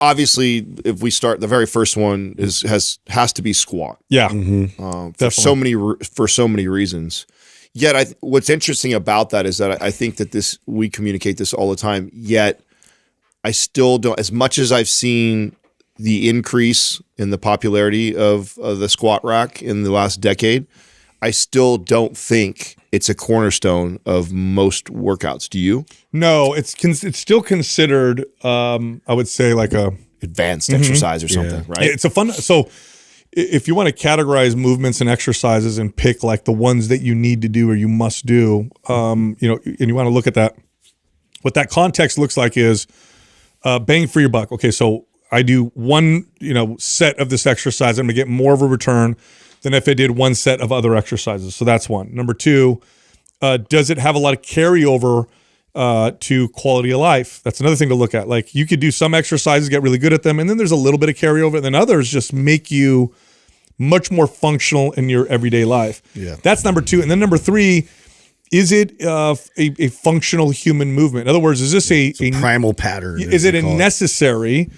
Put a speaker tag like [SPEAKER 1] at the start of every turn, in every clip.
[SPEAKER 1] obviously, if we start, the very first one has to be squat.
[SPEAKER 2] Yeah,
[SPEAKER 1] for so many reasons. Yet, what's interesting about that is that I think that we communicate this all the time. Yet, I still don't. As much as I've seen the increase in the popularity of the squat rack in the last decade, I still don't think it's a cornerstone of most workouts. Do you?
[SPEAKER 2] No, it's still considered, I would say, like a
[SPEAKER 1] advanced exercise or something, right?
[SPEAKER 2] It's a fun. So if you want to categorize movements and exercises and pick like the ones that you need to do or you must do, and you want to look at that, what that context looks like is bang for your buck. Okay, so I do one, set of this exercise, I'm gonna get more of a return than if I did one set of other exercises. So that's one. Number two, does it have a lot of carryover to quality of life? That's another thing to look at. Like you could do some exercises, get really good at them, and then there's a little bit of carryover, and then others just make you much more functional in your everyday life.
[SPEAKER 3] Yeah.
[SPEAKER 2] That's number two. And then number three, is it a functional human movement? In other words, is this a
[SPEAKER 3] primal pattern?
[SPEAKER 2] Is it a necessary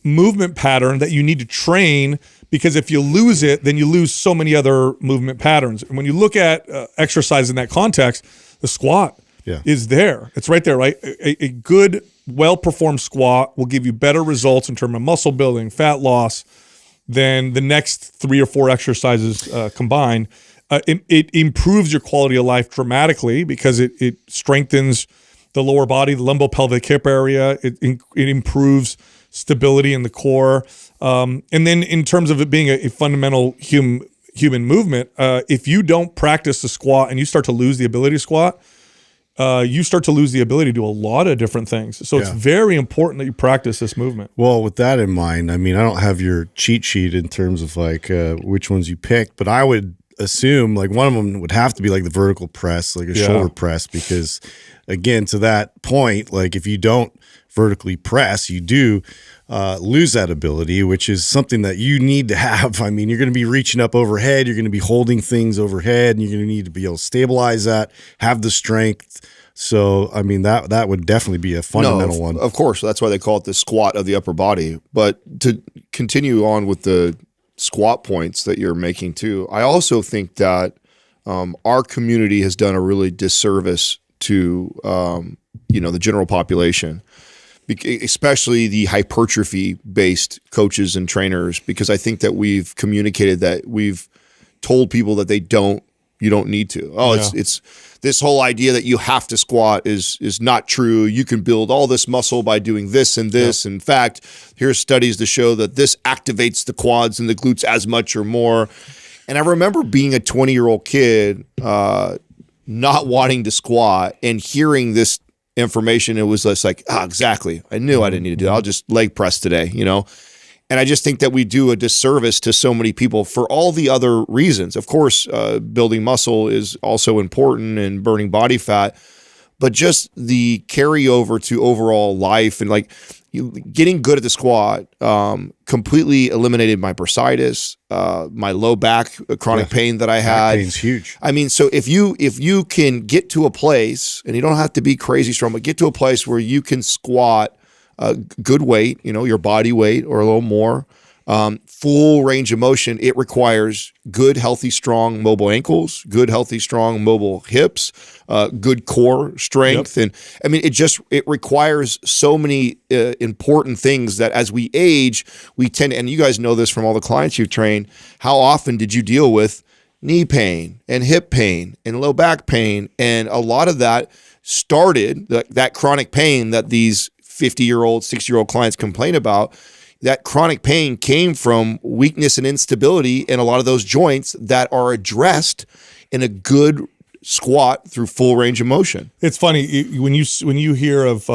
[SPEAKER 2] movement pattern that you need to train? Because if you lose it, then you lose so many other movement patterns. And when you look at exercise in that context, the squat is there. It's right there, right? A good, well-performed squat will give you better results in terms of muscle building, fat loss, than the next 3 or 4 exercises combined. It improves your quality of life dramatically because it strengthens the lower body, the lumbopelvic hip area. It improves stability in the core. And then in terms of it being a fundamental human movement, if you don't practice the squat and you start to lose the ability to squat, you start to lose the ability to do a lot of different things. So it's very important that you practice this movement.
[SPEAKER 3] Well, with that in mind, I mean, I don't have your cheat sheet in terms of like which ones you picked, but I would assume like one of them would have to be like the vertical press, like a shoulder press, because again, to that point, like if you don't vertically press, you do lose that ability, which is something that you need to have. I mean, you're going to be reaching up overhead, you're going to be holding things overhead, and you're going to need to be able to stabilize that, have the strength. So, I mean, that would definitely be a fundamental one.
[SPEAKER 1] Of course, that's why they call it the squat of the upper body. But to continue on with the squat points that you're making too, I also think that our community has done a really disservice to the general population, especially the hypertrophy-based coaches and trainers, because I think that we've communicated that we've told people that you don't need to. It's this whole idea that you have to squat is not true. You can build all this muscle by doing this and this. In fact, here's studies to show that this activates the quads and the glutes as much or more. And I remember being a 20-year-old kid, not wanting to squat and hearing this information. It was just like, exactly. I knew I didn't need to do that. I'll just leg press today, And I just think that we do a disservice to so many people for all the other reasons. Of course, building muscle is also important and burning body fat, but just the carryover to overall life and like getting good at the squat completely eliminated my bursitis, my low back chronic pain that I had.
[SPEAKER 3] Back pain's huge.
[SPEAKER 1] I mean, so if you can get to a place, and you don't have to be crazy strong, but get to a place where you can squat good weight, your body weight or a little more, full range of motion, it requires good, healthy, strong, mobile ankles, good, healthy, strong, mobile hips, good core strength. And I mean, it requires so many important things that as we age, we tend, and you guys know this from all the clients you've trained, how often did you deal with knee pain and hip pain and low back pain? And a lot of that started, that chronic pain that these 50-year-old, 60-year-old clients complain about, that chronic pain came from weakness and instability in a lot of those joints that are addressed in a good squat through full range of motion.
[SPEAKER 2] It's funny when you hear of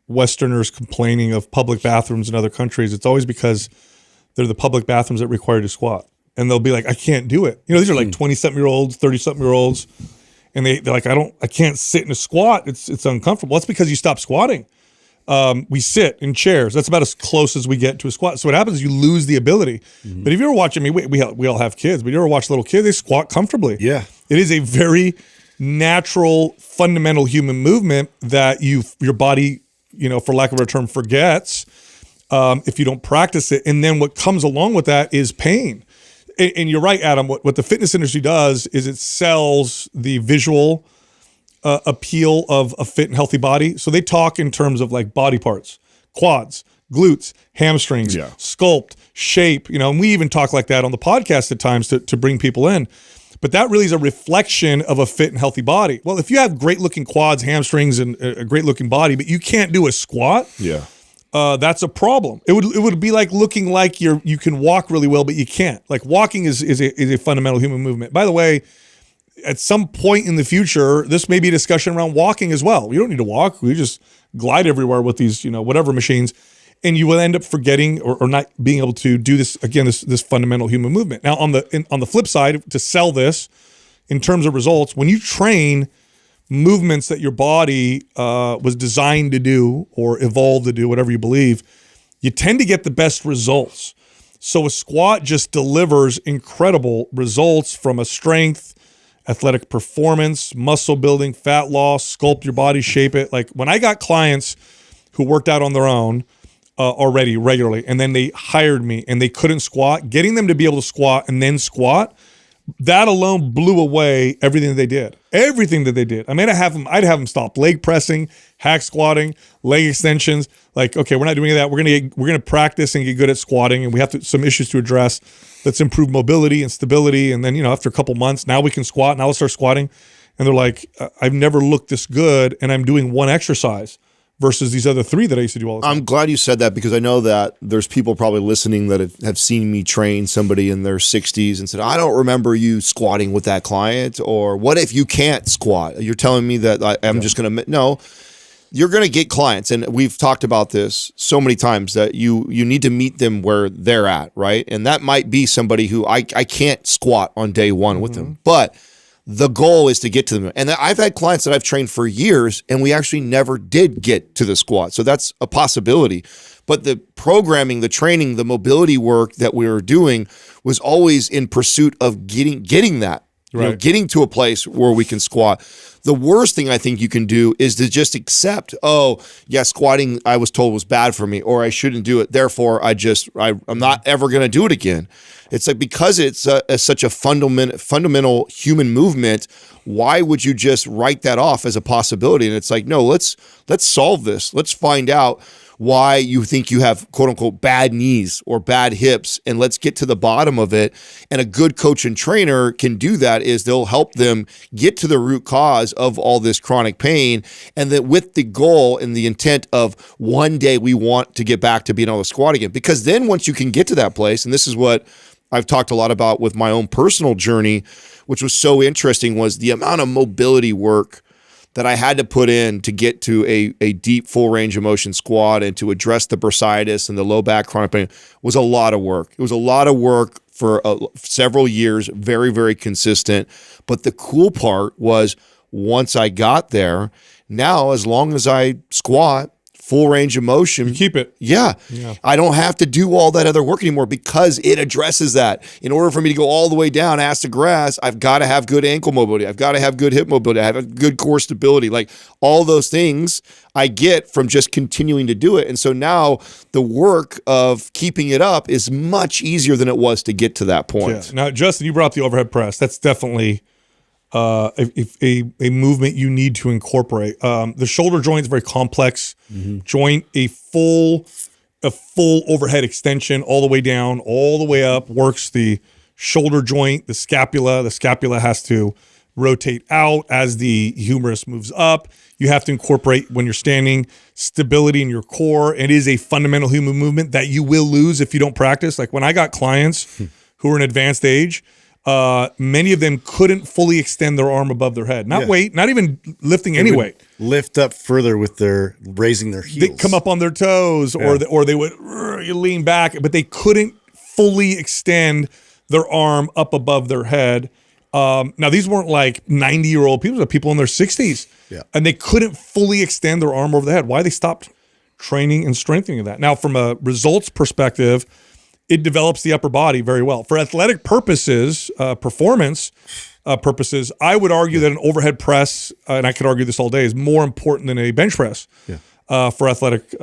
[SPEAKER 2] Westerners complaining of public bathrooms in other countries, it's always because they're the public bathrooms that require you to squat. And they'll be like, I can't do it. These are like 20-something-year-olds, 30-something-year-olds, and they're like, I can't sit in a squat. It's uncomfortable. That's because you stop squatting. We sit in chairs. That's about as close as we get to a squat. So what happens is you lose the ability. But if you ever watch, we all have kids, but you ever watch little kids, they squat comfortably.
[SPEAKER 3] Yeah.
[SPEAKER 2] It is a very natural, fundamental human movement that your body, for lack of a term, forgets. if you don't practice it. And then what comes along with that is pain. And you're right, Adam. What the fitness industry does is it sells the visual appeal of a fit and healthy body. So they talk in terms of like body parts, quads, glutes, hamstrings, sculpt, shape, and we even talk like that on the podcast at times to bring people in. But that really is a reflection of a fit and healthy body. Well, if you have great looking quads, hamstrings, and a great looking body, but you can't do a squat, that's a problem. It would be like looking like you can walk really well, but you can't. Like walking is a fundamental human movement. By the way, at some point in the future, this may be a discussion around walking as well. You don't need to walk. We just glide everywhere with these, whatever machines. And you will end up forgetting or not being able to do this again. This fundamental human movement. Now, on the flip side, to sell this in terms of results, when you train movements that your body was designed to do or evolved to do, whatever you believe, you tend to get the best results. So a squat just delivers incredible results from a strength, athletic performance, muscle building, fat loss, sculpt your body, shape it. Like when I got clients who worked out on their own already regularly, and then they hired me and they couldn't squat, getting them to be able to squat and then squat, that alone blew away everything that they did. Everything that they did. I mean, I'd have them stop leg pressing, hack squatting, leg extensions. Like, okay, we're not doing that. We're gonna practice and get good at squatting, and we have some issues to address. Let's improve mobility and stability, and then after a couple months, now we can squat. Now let's start squatting, and they're like, I've never looked this good, and I'm doing one exercise versus these other three that I used to do all the time.
[SPEAKER 1] I'm glad you said that, because I know that there's people probably listening that have seen me train somebody in their 60s and said, I don't remember you squatting with that client, or what if you can't squat? You're telling me that I'm just going to – no, you're going to get clients, and we've talked about this so many times, that you need to meet them where they're at, right? And that might be somebody who I can't squat on day one with them, but – the goal is to get to them. And I've had clients that I've trained for years, and we actually never did get to the squat. So that's a possibility. But the programming, the training, the mobility work that we were doing was always in pursuit of getting that,
[SPEAKER 2] right.
[SPEAKER 1] Getting to a place where we can squat. The worst thing I think you can do is to just accept, squatting I was told was bad for me, or I shouldn't do it. Therefore, I'm not ever going to do it again. It's like, because it's such a fundamental human movement, why would you just write that off as a possibility? And it's like, no, let's solve this. Let's find out why you think you have quote unquote bad knees or bad hips, and let's get to the bottom of it. And a good coach and trainer can do that, is they'll help them get to the root cause of all this chronic pain, and that with the goal and the intent of one day we want to get back to being able to squat again. Because then once you can get to that place, and this is what I've talked a lot about with my own personal journey, which was so interesting, was the amount of mobility work that I had to put in to get to a deep full range of motion squat and to address the bursitis and the low back chronic pain was a lot of work. It was a lot of work for several years, very, very consistent. But the cool part was, once I got there, now as long as I squat, full range of motion.
[SPEAKER 2] You keep it.
[SPEAKER 1] Yeah. I don't have to do all that other work anymore, because it addresses that. In order for me to go all the way down ass to grass, I've got to have good ankle mobility. I've got to have good hip mobility. I have good core stability. Like all those things I get from just continuing to do it. And so now the work of keeping it up is much easier than it was to get to that point.
[SPEAKER 2] Yeah. Now, Justin, you brought up the overhead press. That's definitely a movement you need to incorporate. The shoulder joint is a very complex joint. A full overhead extension all the way down, all the way up, works the shoulder joint, the scapula. The scapula has to rotate out as the humerus moves up. You have to incorporate, when you're standing, stability in your core. It is a fundamental human movement that you will lose if you don't practice. Like when I got clients who were in advanced age, many of them couldn't fully extend their arm above their head. Not weight, not even lifting any weight.
[SPEAKER 3] Lift up further with their raising their heels.
[SPEAKER 2] They come up on their toes, or they would lean back, but they couldn't fully extend their arm up above their head. Now, these weren't like 90-year-old people, they're people in their 60s.
[SPEAKER 3] Yeah.
[SPEAKER 2] And they couldn't fully extend their arm over the head. Why? They stopped training and strengthening that. Now, from a results perspective, it develops the upper body very well. For athletic purposes, performance purposes, I would argue that an overhead press, and I could argue this all day, is more important than a bench press.
[SPEAKER 3] Yeah.
[SPEAKER 2] for athletic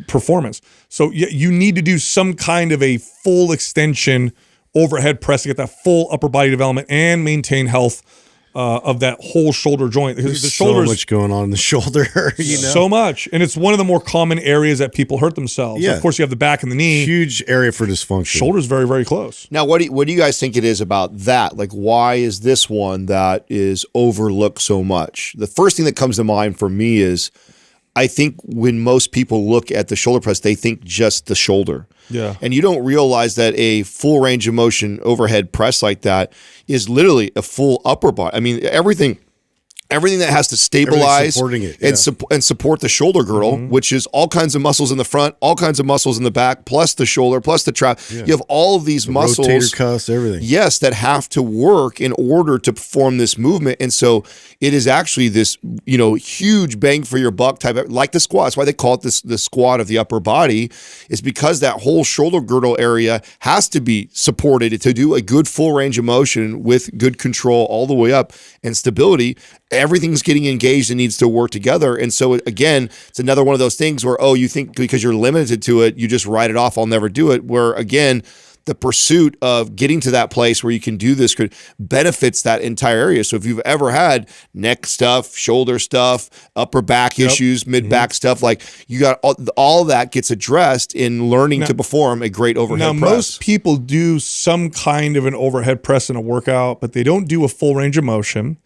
[SPEAKER 2] performance. So you need to do some kind of a full extension overhead press to get that full upper body development and maintain health of that whole shoulder joint.
[SPEAKER 3] There's
[SPEAKER 2] the shoulders,
[SPEAKER 3] so much going on in the shoulder, you know?
[SPEAKER 2] So much. And it's one of the more common areas that people hurt themselves.
[SPEAKER 3] Yeah.
[SPEAKER 2] Of course, you have the back and the knee.
[SPEAKER 3] Huge area for dysfunction.
[SPEAKER 2] Shoulder's very, very close.
[SPEAKER 1] Now, what do you guys think it is about that? Like, why is this one that is overlooked so much? The first thing that comes to mind for me is, I think when most people look at the shoulder press, they think just the shoulder.
[SPEAKER 2] Yeah.
[SPEAKER 1] And you don't realize that a full range of motion overhead press like that is literally a full upper body. I mean, everything that has to stabilize
[SPEAKER 3] supporting it,
[SPEAKER 1] and support the shoulder girdle, which is all kinds of muscles in the front, all kinds of muscles in the back, plus the shoulder, plus the trap. Yeah. You have all of these muscles,
[SPEAKER 3] rotator cuffs, everything.
[SPEAKER 1] Yes, that have to work in order to perform this movement. And so it is actually this, huge bang for your buck type of, like the squat. That's why they call it the squat of the upper body, is because that whole shoulder girdle area has to be supported to do a good full range of motion with good control all the way up and stability. Everything's getting engaged and needs to work together. And so again, it's another one of those things where, you think because you're limited to it, you just write it off, I'll never do it. Where again, the pursuit of getting to that place where you can do this benefits that entire area. So if you've ever had neck stuff, shoulder stuff, upper back issues, mid back stuff, like you got all that gets addressed in learning to perform a great overhead press.
[SPEAKER 2] Now, most people do some kind of an overhead press in a workout, but they don't do a full range of motion.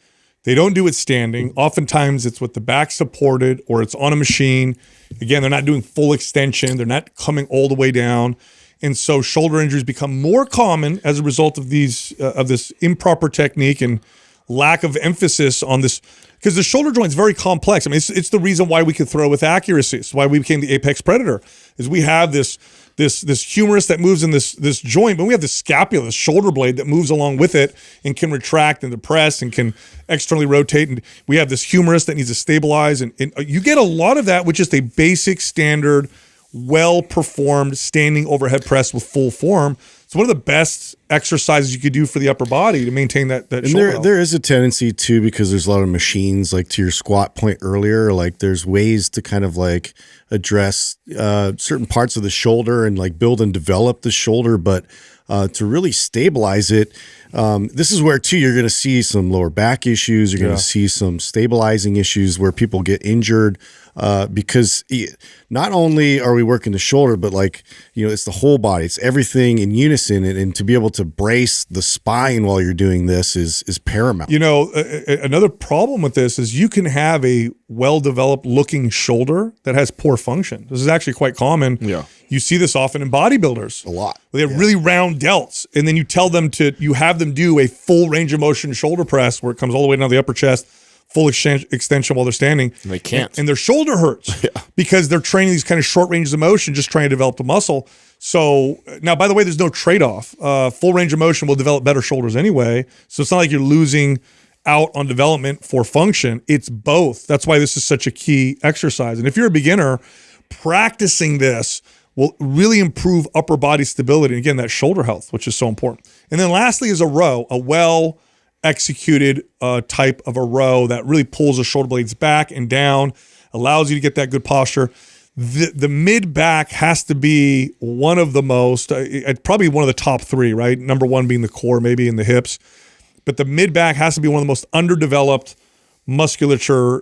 [SPEAKER 2] They don't do it standing. Oftentimes it's with the back supported or it's on a machine. Again, they're not doing full extension. They're not coming all the way down. And so shoulder injuries become more common as a result of this improper technique and lack of emphasis on this, because the shoulder joint is very complex. I mean, it's the reason why we can throw with accuracy. It's why we became the apex predator, is we have this humerus that moves in this joint, but we have the scapula, the shoulder blade that moves along with it and can retract and depress and can externally rotate. And we have this humerus that needs to stabilize. And you get a lot of that with just a basic standard, well-performed standing overhead press with full form. It's one of the best exercises you could do for the upper body to maintain that shoulder health.
[SPEAKER 3] There is a tendency too, because there's a lot of machines, like to your squat point earlier, like there's ways to kind of like address certain parts of the shoulder and like build and develop the shoulder, but to really stabilize it, this is where too you're going to see some lower back issues. You're going to see some stabilizing issues where people get injured because not only are we working the shoulder, but it's the whole body. It's everything in unison, and to be able to brace the spine while you're doing this is paramount.
[SPEAKER 2] Another problem with this is you can have a well-developed looking shoulder that has poor function. This is actually quite common. Yeah. You see this often in bodybuilders.
[SPEAKER 3] A lot.
[SPEAKER 2] They have really round delts, and then you have them do a full range of motion shoulder press where it comes all the way down the upper chest, full extension while they're standing.
[SPEAKER 1] And they can't.
[SPEAKER 2] And their shoulder hurts because they're training these kind of short ranges of motion, just trying to develop the muscle. So now, by the way, there's no trade-off. Full range of motion will develop better shoulders anyway. So it's not like you're losing out on development for function. It's both. That's why this is such a key exercise. And if you're a beginner, practicing this will really improve upper body stability. And again, that shoulder health, which is so important. And then lastly is a row, a well-executed type of a row that really pulls the shoulder blades back and down, allows you to get that good posture. The mid-back has to be one of the most, probably one of the top three, right? Number one being the core, maybe in the hips. But the mid-back has to be one of the most underdeveloped musculatures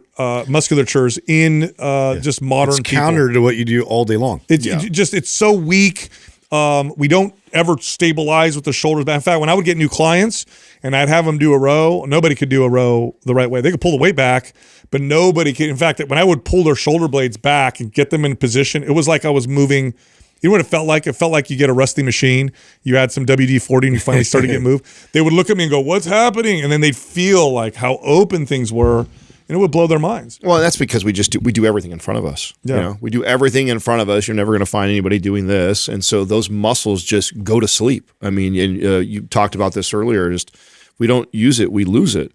[SPEAKER 2] in just modern people.
[SPEAKER 3] It's counter to what you do all day long.
[SPEAKER 2] It's so weak. We don't ever stabilize with the shoulders back. In fact, when I would get new clients and I'd have them do a row, nobody could do a row the right way. They could pull the weight back, but nobody could. In fact, when I would pull their shoulder blades back and get them in position, it was like I was moving. You know what it felt like? It felt like you get a rusty machine. You had some WD-40 and you finally started to get moved. They would look at me and go, "What's happening?" And then they'd feel like how open things were, and it would blow their minds.
[SPEAKER 1] Well, that's because we do everything in front of us.
[SPEAKER 2] Yeah.
[SPEAKER 1] We do everything in front of us. You're never going to find anybody doing this, and so those muscles just go to sleep. I mean, and you talked about this earlier. Just we don't use it, we lose it.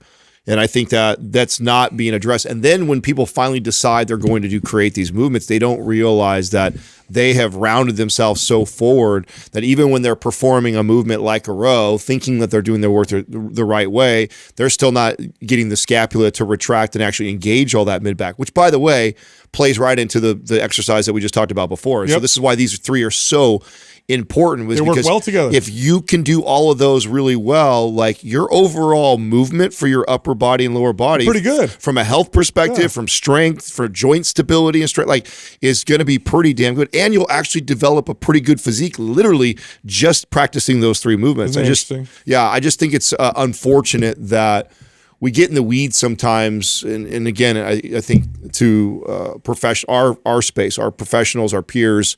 [SPEAKER 1] And I think that's not being addressed. And then when people finally decide they're going to create these movements, they don't realize that they have rounded themselves so forward that even when they're performing a movement like a row, thinking that they're doing their work the right way, they're still not getting the scapula to retract and actually engage all that mid back, which, by the way, plays right into the exercise that we just talked about before. So this is why these three are so important.
[SPEAKER 2] They work well together.
[SPEAKER 1] If you can do all of those really well, like your overall movement for your upper body and lower body,
[SPEAKER 2] pretty good
[SPEAKER 1] from a health perspective, from strength, for joint stability and strength, like is going to be pretty damn good. And you'll actually develop a pretty good physique, literally just practicing those three movements. I just think it's unfortunate that we get in the weeds sometimes, and again, I think to our space, our professionals, our peers,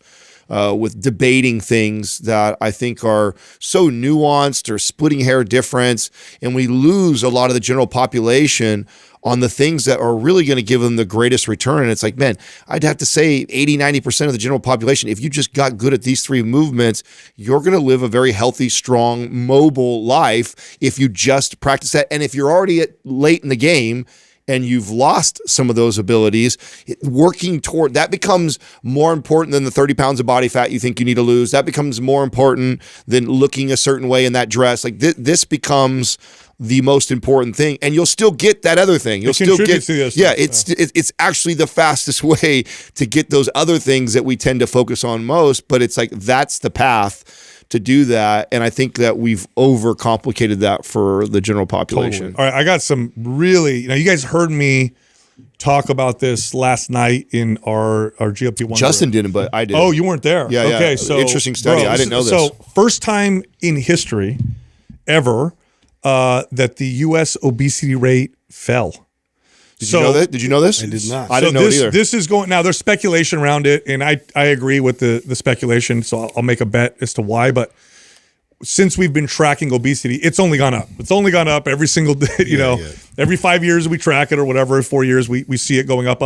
[SPEAKER 1] with debating things that I think are so nuanced or splitting hair difference, and we lose a lot of the general population on the things that are really going to give them the greatest return. And it's like, man, I'd have to say 80, 90% of the general population, if you just got good at these three movements, you're going to live a very healthy, strong, mobile life if you just practice that. And if you're already late in the game and you've lost some of those abilities, working toward that becomes more important than the 30 pounds of body fat you think you need to lose. That becomes more important than looking a certain way in that dress. Like this becomes the most important thing, and you'll still get that other thing. You'll still get, it's actually the fastest way to get those other things that we tend to focus on most. But it's like that's the path to do that, and I think that we've overcomplicated that for the general population.
[SPEAKER 2] Totally. All right, I got some really. You guys heard me talk about this last night in our GLP-1.
[SPEAKER 1] Justin didn't, but I did.
[SPEAKER 2] Oh, you weren't there.
[SPEAKER 1] Yeah.
[SPEAKER 2] Okay, so
[SPEAKER 1] interesting study. I didn't know this.
[SPEAKER 2] So first time in history ever that the U.S. obesity rate fell.
[SPEAKER 1] Did you know that? Did you know this?
[SPEAKER 3] I did not.
[SPEAKER 1] I didn't know it either.
[SPEAKER 2] This is going now. There's speculation around it, and I agree with the speculation. So I'll make a bet as to why. But since we've been tracking obesity, it's only gone up. It's only gone up every single day. Every 5 years we track it, or whatever. 4 years we see it going up.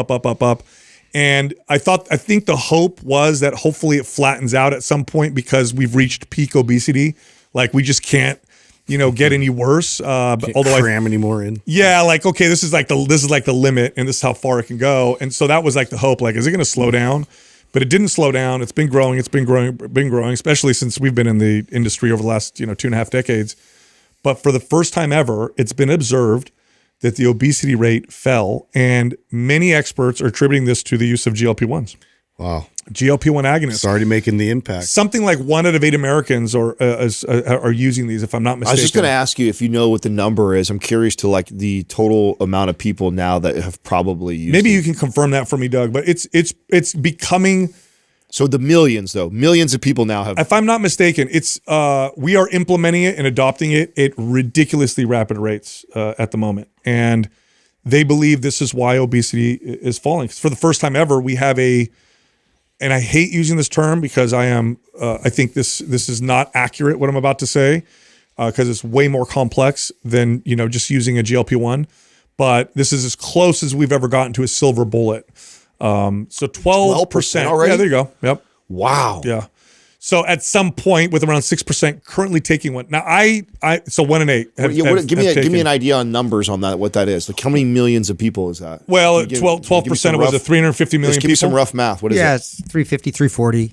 [SPEAKER 2] And I think the hope was that hopefully it flattens out at some point because we've reached peak obesity. Like we just can't get any worse.
[SPEAKER 3] Can't
[SPEAKER 2] although
[SPEAKER 3] cram any more in.
[SPEAKER 2] Yeah, like okay, this is like the limit, and this is how far it can go. And so that was like the hope. Like, is it going to slow down? But it didn't slow down. It's been growing. It's been growing, especially since we've been in the industry over the last 2.5 decades. But for the first time ever, it's been observed that the obesity rate fell, and many experts are attributing this to the use of GLP-1s.
[SPEAKER 3] Wow.
[SPEAKER 2] GLP-1 agonists.
[SPEAKER 3] It's already making the impact.
[SPEAKER 2] Something like 1 out of 8 Americans are using these, if I'm not mistaken.
[SPEAKER 1] I was just going to ask you if you know what the number is. I'm curious to like the total amount of people now that have probably used
[SPEAKER 2] Maybe you can confirm that for me, Doug, but it's becoming.
[SPEAKER 1] So the millions of people now have.
[SPEAKER 2] If I'm not mistaken, it's we are implementing it and adopting it at ridiculously rapid rates at the moment. And they believe this is why obesity is falling. For the first time ever, we have and I hate using this term because I think this is not accurate what I'm about to say because it's way more complex than just using a GLP-1. But this is as close as we've ever gotten to a silver bullet. So 12%
[SPEAKER 1] already.
[SPEAKER 2] Yeah, there you go. Yep.
[SPEAKER 1] Wow.
[SPEAKER 2] Yeah. So at some point, with around 6% currently taking one. Now so 1 in 8.
[SPEAKER 1] Give me an idea on numbers on that. What that is? Like how many millions of people is that?
[SPEAKER 2] Well, 12% was 350 million.
[SPEAKER 1] Give me some rough math. What is it?
[SPEAKER 4] Yeah, it's 350, 340.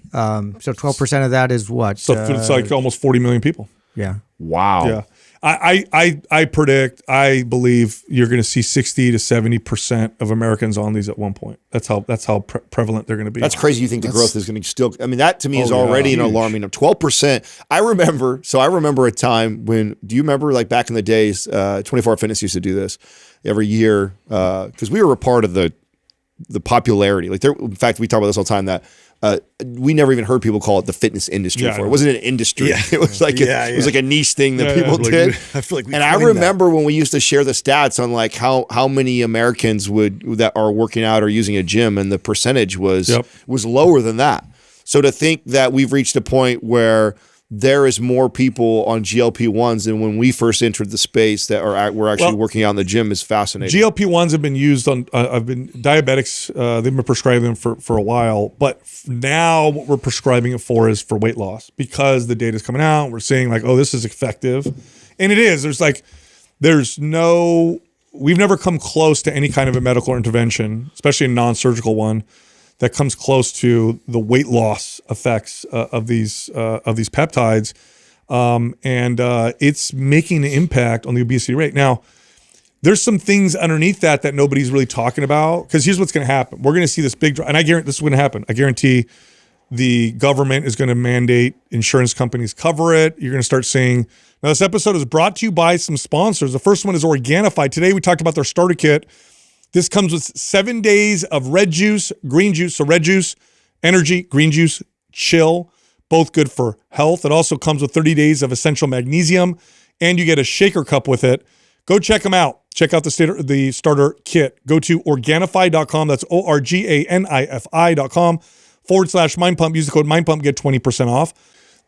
[SPEAKER 4] So 12% of that is what?
[SPEAKER 2] So it's like almost 40 million people.
[SPEAKER 4] Yeah.
[SPEAKER 1] Wow.
[SPEAKER 2] Yeah. I predict, I believe you're going to see 60 to 70% of Americans on these at one point. That's how prevalent they're going to be.
[SPEAKER 1] That's crazy. You think the growth is going to still? I mean, that to me is already an alarming. 12%. I remember a time when. Do you remember like back in the days? 24 Hour Fitness used to do this every year because we were a part of the popularity. Like in fact, we talk about this all the time that. We never even heard people call it the fitness industry before. It wasn't an industry. Yeah. It was like it was like a niche thing that people did.
[SPEAKER 3] I feel like
[SPEAKER 1] I remember when we used to share the stats on like how many Americans that are working out or using a gym, and the percentage was lower than that. So to think that we've reached a point where there is more people on GLP-1s than when we first entered the space that we're actually working out in the gym is fascinating.
[SPEAKER 2] GLP-1s have been used on, diabetics, they've been prescribing them for a while, but now what we're prescribing it for is for weight loss because the data is coming out. We're seeing like, oh, this is effective. And it is. We've never come close to any kind of a medical intervention, especially a non-surgical one, that comes close to the weight loss effects of these peptides. It's making an impact on the obesity rate. Now, there's some things underneath that nobody's really talking about, because here's what's going to happen. We're going to see this big, and I guarantee this is going to happen. I guarantee the government is going to mandate insurance companies cover it. You're going to start seeing. Now, this episode is brought to you by some sponsors. The first one is Organifi. Today, we talked about their starter kit. This comes with 7 days of red juice, green juice. So red juice, energy, green juice, chill, both good for health. It also comes with 30 days of essential magnesium, and you get a shaker cup with it. Go check them out. Check out the starter kit. Go to Organifi.com. That's Organifi.com/Mind Pump. Use the code Mind Pump, get 20% off.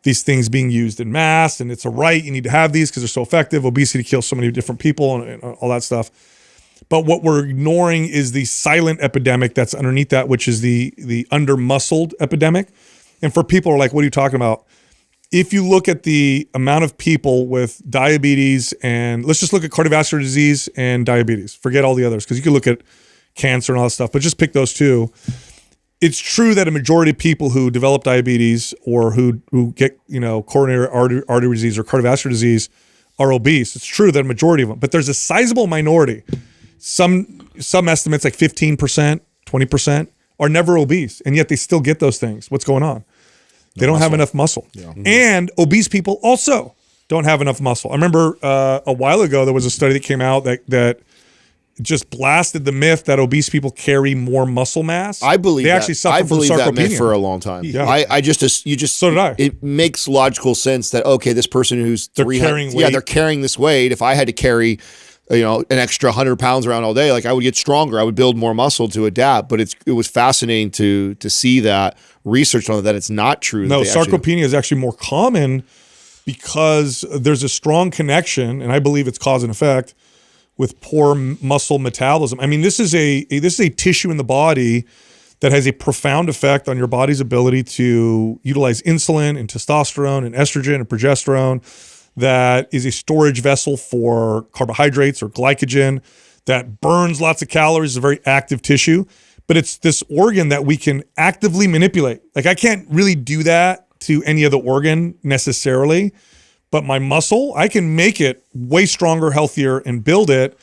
[SPEAKER 2] These things being used in mass, and it's a right. You need to have these because they're so effective. Obesity kills so many different people and all that stuff. But what we're ignoring is the silent epidemic that's underneath that, which is the under-muscled epidemic. And for people who are like, what are you talking about? If you look at the amount of people with diabetes, and let's just look at cardiovascular disease and diabetes, forget all the others, because you can look at cancer and all that stuff, but just pick those two. It's true that a majority of people who develop diabetes or who get, coronary artery disease or cardiovascular disease are obese. It's true that a majority of them, but there's a sizable minority. Some estimates like 15%, 20% are never obese, and yet they still get those things. What's going on? They don't have enough muscle. Yeah. And obese people also don't have enough muscle. I remember a while ago, there was a study that came out that just blasted the myth that obese people carry more muscle mass.
[SPEAKER 1] I believe
[SPEAKER 2] they actually suffer from sarcopenia.
[SPEAKER 1] That myth for a long time.
[SPEAKER 2] Yeah.
[SPEAKER 1] So did I. It makes logical sense that, okay, this person who's
[SPEAKER 2] they're carrying weight.
[SPEAKER 1] Yeah, they're carrying this weight. If I had to carry an extra 100 pounds around all day, like, I would get stronger. I would build more muscle to adapt. But it was fascinating to see that research on that it's not true.
[SPEAKER 2] No, sarcopenia is actually more common because there's a strong connection, and I believe it's cause and effect, with poor muscle metabolism. I mean, this is a tissue in the body that has a profound effect on your body's ability to utilize insulin and testosterone and estrogen and progesterone. That is a storage vessel for carbohydrates or glycogen that burns lots of calories. It's a very active tissue, but it's this organ that we can actively manipulate. Like, I can't really do that to any other organ necessarily, but my muscle, I can make it way stronger, healthier, and build it.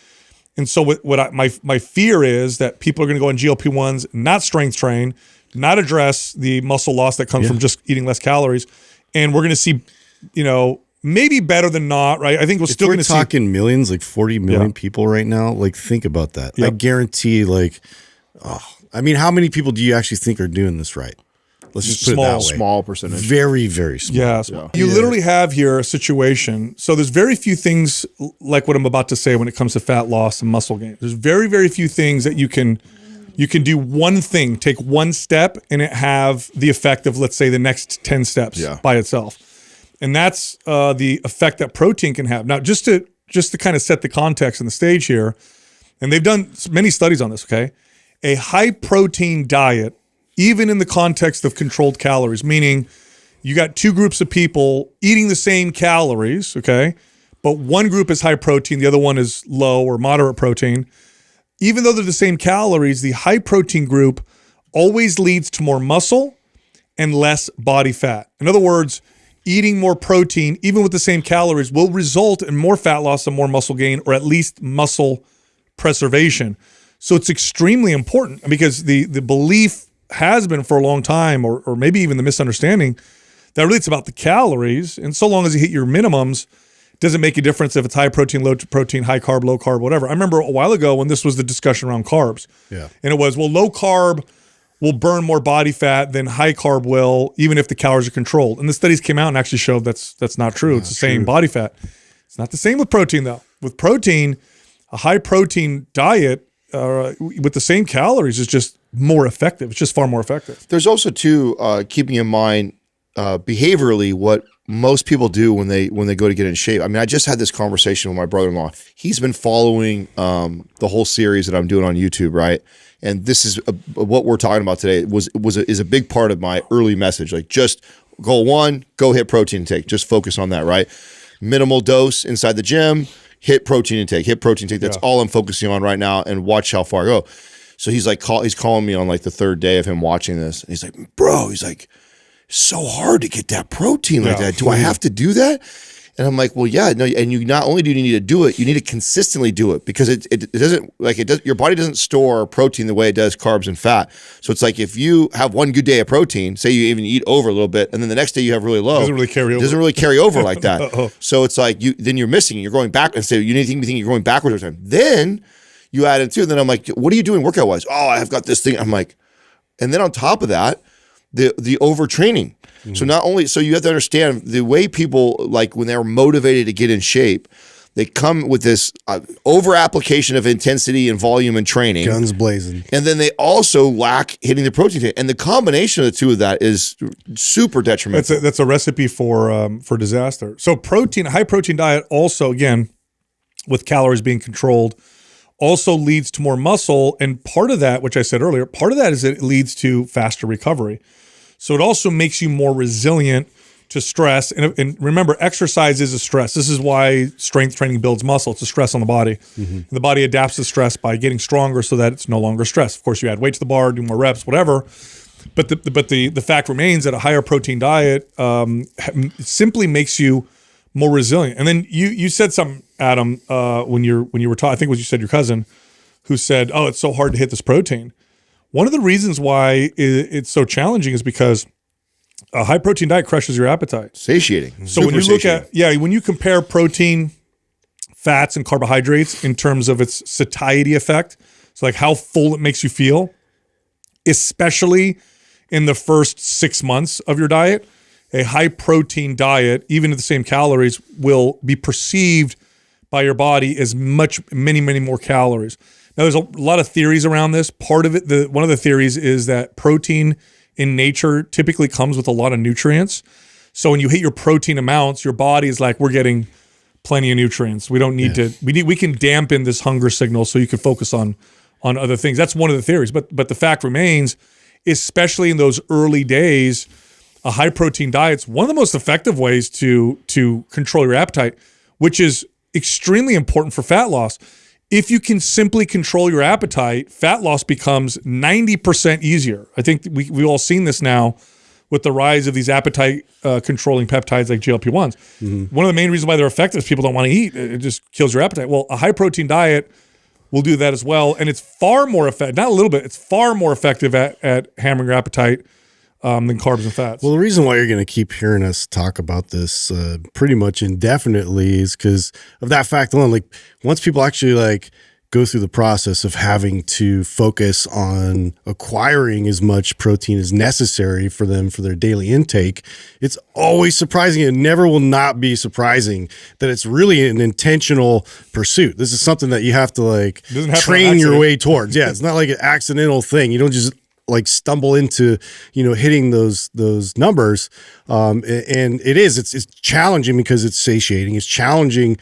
[SPEAKER 2] And so my fear is that people are going to go on GLP-1s, not strength train, not address the muscle loss that comes from just eating less calories. And we're going to see, maybe better than not, right? I think we're still going to see.
[SPEAKER 3] We're talking millions, like 40 million people right now. Like, think about that. Yep. I guarantee, how many people do you actually think are doing this right? Let's just put it that way.
[SPEAKER 1] Small percentage.
[SPEAKER 3] Very, very small.
[SPEAKER 2] Yeah. You literally have here a situation. So there's very few things like what I'm about to say when it comes to fat loss and muscle gain. There's very, very few things that you can do one thing, take one step, and it have the effect of, let's say, the next 10 steps by itself. And that's the effect that protein can have. Now, just to kind of set the context and the stage here, and they've done many studies on this, okay? A high protein diet, even in the context of controlled calories, meaning you got two groups of people eating the same calories, okay? But one group is high protein, the other one is low or moderate protein. Even though they're the same calories, the high protein group always leads to more muscle and less body fat. In other words, eating more protein, even with the same calories, will result in more fat loss and more muscle gain, or at least muscle preservation. So it's extremely important, because the belief has been for a long time, or maybe even the misunderstanding, that really it's about the calories. And so long as you hit your minimums, it doesn't make a difference if it's high protein, low protein, high carb, low carb, whatever. I remember a while ago when this was the discussion around carbs. Yeah. And it was, well, low carb will burn more body fat than high carb will, even if the calories are controlled. And the studies came out and actually showed that's not true. It's the same body fat. It's not the same with protein, though. With protein, a high protein diet with the same calories is just more effective. It's just far more effective.
[SPEAKER 1] There's also, too, keeping in mind behaviorally what most people do when they go to get in shape. I mean, I just had this conversation with my brother-in-law. He's been following the whole series that I'm doing on YouTube, right? And this is what we're talking about today is a big part of my early message. Like, just goal one, go hit protein intake. Just focus on that, right? Minimal dose inside the gym, hit protein intake. That's all I'm focusing on right now, and watch how far I go. So he's like, he's calling me on like the third day of him watching this. And he's like, bro, he's like, so hard to get that protein like that. Do I have to do that? And I'm like, well, yeah, no. And you not only do you need to do it, you need to consistently do it because it doesn't like it does. Your body doesn't store protein the way it does carbs and fat. So it's like if you have one good day of protein, say you even eat over a little bit, and then the next day you have really low,
[SPEAKER 2] Doesn't really carry over.
[SPEAKER 1] Doesn't really carry over like that. So it's like then you're missing. You're going back and say you need to think you're going backwards over time. Then you add it too. And then I'm like, what are you doing workout wise? Oh, I've got this thing. I'm like, and then on top of that, the overtraining. So not only, so you have to understand the way people, like when they're motivated to get in shape, they come with this over application of intensity and volume and training.
[SPEAKER 3] Guns blazing.
[SPEAKER 1] And then they also lack hitting the protein. And the combination of the two of that is super detrimental.
[SPEAKER 2] That's a recipe for disaster. So high protein diet also, again, with calories being controlled, also leads to more muscle. And part of that, which I said earlier, part of that is it leads to faster recovery. So it also makes you more resilient to stress. And remember, exercise is a stress. This is why strength training builds muscle. It's a stress on the body. And the body adapts to stress by getting stronger so that it's no longer stress. Of course, you add weight to the bar, do more reps, whatever. But the fact remains that a higher protein diet simply makes you more resilient. And then you said something, Adam, when you were talking, I think it was you said your cousin, who said, oh, it's so hard to hit this protein. One of the reasons why it's so challenging is because a high protein diet crushes your appetite.
[SPEAKER 1] Satiating.
[SPEAKER 2] So when you look at, when you compare protein, fats, and carbohydrates in terms of its satiety effect, so like how full it makes you feel, especially in the first 6 months of your diet, a high protein diet, even at the same calories, will be perceived by your body as many more calories. Now, there's a lot of theories around this. Part of it, one of the theories is that protein in nature typically comes with a lot of nutrients. So when you hit your protein amounts, your body is like, we're getting plenty of nutrients. We don't need to. We can dampen this hunger signal so you can focus on other things. That's one of the theories. But the fact remains, especially in those early days, a high protein diet's one of the most effective ways to control your appetite, which is extremely important for fat loss. If you can simply control your appetite, fat loss becomes 90% easier. I think we've all seen this now with the rise of these appetite controlling peptides like GLP-1s. One of the main reasons why they're effective is people don't want to eat. It just kills your appetite. Well, a high protein diet will do that as well. And it's far more effective, not a little bit, it's far more effective at hammering your appetite than carbs and fats.
[SPEAKER 3] Well, the reason why you're going to keep hearing us talk about this pretty much indefinitely is because of that fact alone. Like once people actually like go through the process of having to focus on acquiring as much protein as necessary for them for their daily intake, it's always surprising. It never will not be surprising that it's really an intentional pursuit. This is something that you have to like train your way towards. Yeah, it's not like an accidental thing. You don't just like stumble into, hitting those numbers. And it's challenging because it's satiating. It's challenging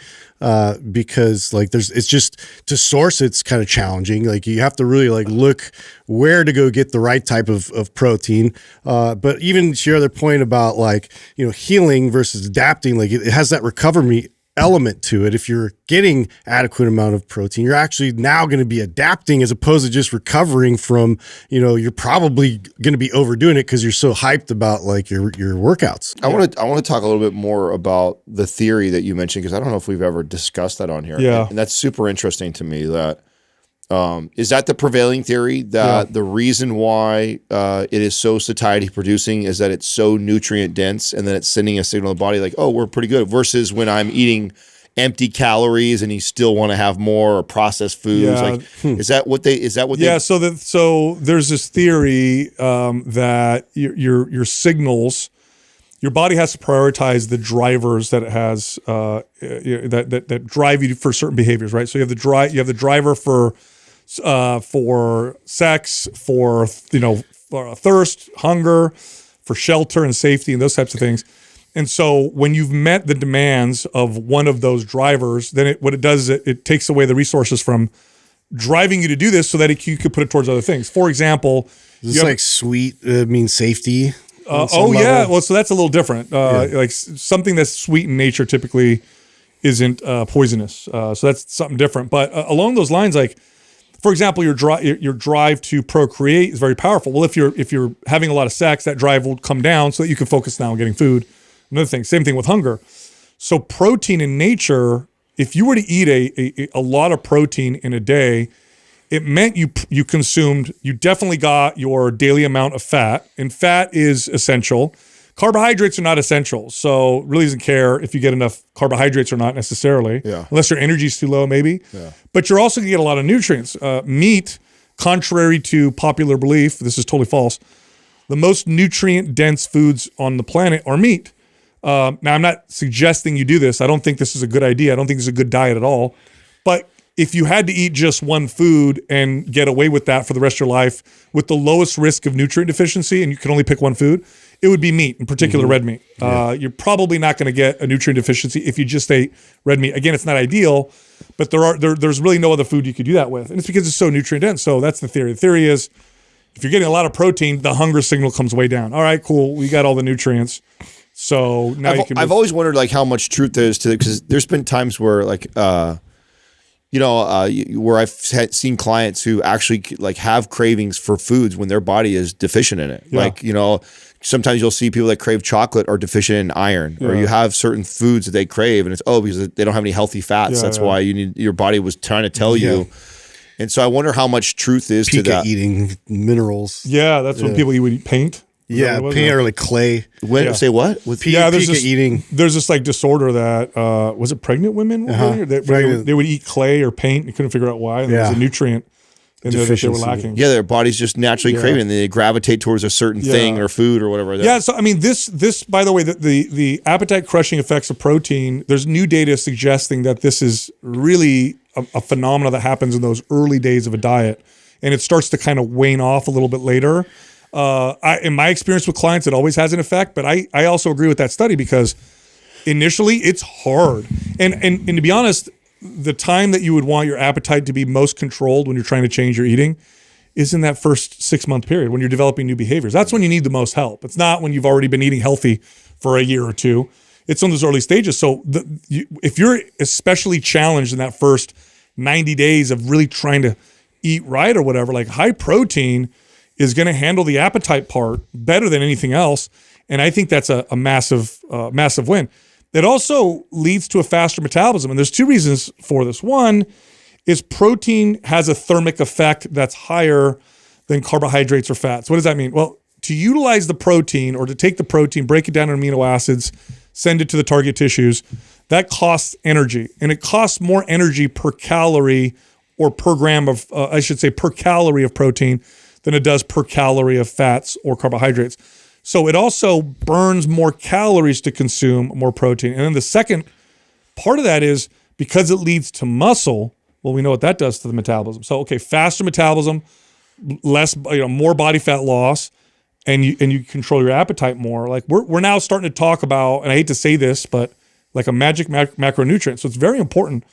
[SPEAKER 3] because like it's just to source, it's kind of challenging. Like you have to really like look where to go get the right type of protein. But even to your other point about like, healing versus adapting, like it has that recovery element to it. If you're getting adequate amount of protein, you're actually now going to be adapting as opposed to just recovering from, you're probably going to be overdoing it because you're so hyped about like your workouts.
[SPEAKER 1] I want to talk a little bit more about the theory that you mentioned because I don't know if we've ever discussed that on here.
[SPEAKER 2] Yeah.
[SPEAKER 1] And that's super interesting to me. That is that the prevailing theory that the reason why it is so satiety producing is that it's so nutrient dense and then it's sending a signal to the body like, oh, we're pretty good, versus when I'm eating empty calories and you still want to have more processed foods. Like, is that what they?
[SPEAKER 2] So there's this theory that your signals, your body has to prioritize the drivers that it has that drive you for certain behaviors, right? So you have the driver for sex, for thirst, hunger, for shelter and safety, and those types of things. And so when you've met the demands of one of those drivers, then what it does is it takes away the resources from driving you to do this so that you could put it towards other things. For example,
[SPEAKER 3] like sweet means safety.
[SPEAKER 2] Well, so that's a little different. Like something that's sweet in nature typically isn't poisonous. So that's something different. But along those lines, like for example, your drive to procreate is very powerful. Well, if you're having a lot of sex, that drive will come down so that you can focus now on getting food. Another thing, same thing with hunger. So protein in nature, if you were to eat a lot of protein in a day, it meant you definitely got your daily amount of fat, and fat is essential. Carbohydrates are not essential, so really doesn't care if you get enough carbohydrates or not necessarily, unless your energy's too low maybe. Yeah. But you're also gonna get a lot of nutrients. Meat, contrary to popular belief, this is totally false, the most nutrient-dense foods on the planet are meat. Now, I'm not suggesting you do this. I don't think this is a good idea. I don't think this is a good diet at all. But if you had to eat just one food and get away with that for the rest of your life with the lowest risk of nutrient deficiency, and you can only pick one food, it would be meat, in particular red meat. You're probably not going to get a nutrient deficiency if you just ate red meat. Again, it's not ideal, but there's really no other food you could do that with. And it's because it's so nutrient dense. So that's the theory. The theory is if you're getting a lot of protein, the hunger signal comes way down. All right, cool. We got all the nutrients. So now you can.
[SPEAKER 1] I've always wondered like how much truth there is to it, because there's been times where like where I've seen clients who actually like have cravings for foods when their body is deficient in it. Yeah. Like sometimes you'll see people that crave chocolate are deficient in iron, or you have certain foods that they crave, and it's because they don't have any healthy fats. That's why your body was trying to tell you. And so I wonder how much truth is to that.
[SPEAKER 3] Eating minerals.
[SPEAKER 2] Yeah, that's when people would eat paint.
[SPEAKER 3] Yeah, paint or like clay.
[SPEAKER 1] Say what? With
[SPEAKER 2] there's eating. There's this like disorder that was it pregnant women? They would eat clay or paint and couldn't figure out why. And there was a nutrient in there that they were lacking.
[SPEAKER 1] Yeah, their body's just naturally craving, and they gravitate towards a certain thing or food or whatever.
[SPEAKER 2] Yeah. So I mean, this by the way, the appetite crushing effects of protein. There's new data suggesting that this is really a phenomenon that happens in those early days of a diet, and it starts to kind of wane off a little bit later. In my experience with clients, it always has an effect, but I also agree with that study because initially it's hard. And to be honest, the time that you would want your appetite to be most controlled when you're trying to change your eating is in that first 6-month period when you're developing new behaviors. That's when you need the most help. It's not when you've already been eating healthy for a year or two. It's in those early stages. So if you're especially challenged in that first 90 days of really trying to eat right or whatever, like high protein is going to handle the appetite part better than anything else. And I think that's a massive win. It also leads to a faster metabolism. And there's two reasons for this. One is protein has a thermic effect that's higher than carbohydrates or fats. What does that mean? Well, to utilize the protein or to take the protein, break it down into amino acids, send it to the target tissues, that costs energy. And it costs more energy per calorie or per gram of, per calorie of protein than it does per calorie of fats or carbohydrates. So it also burns more calories to consume more protein. And then the second part of that is because it leads to muscle, well, we know what that does to the metabolism. So, okay, faster metabolism, more body fat loss, and you control your appetite more. Like we're now starting to talk about, and I hate to say this, but like a magic macronutrient. So it's a very important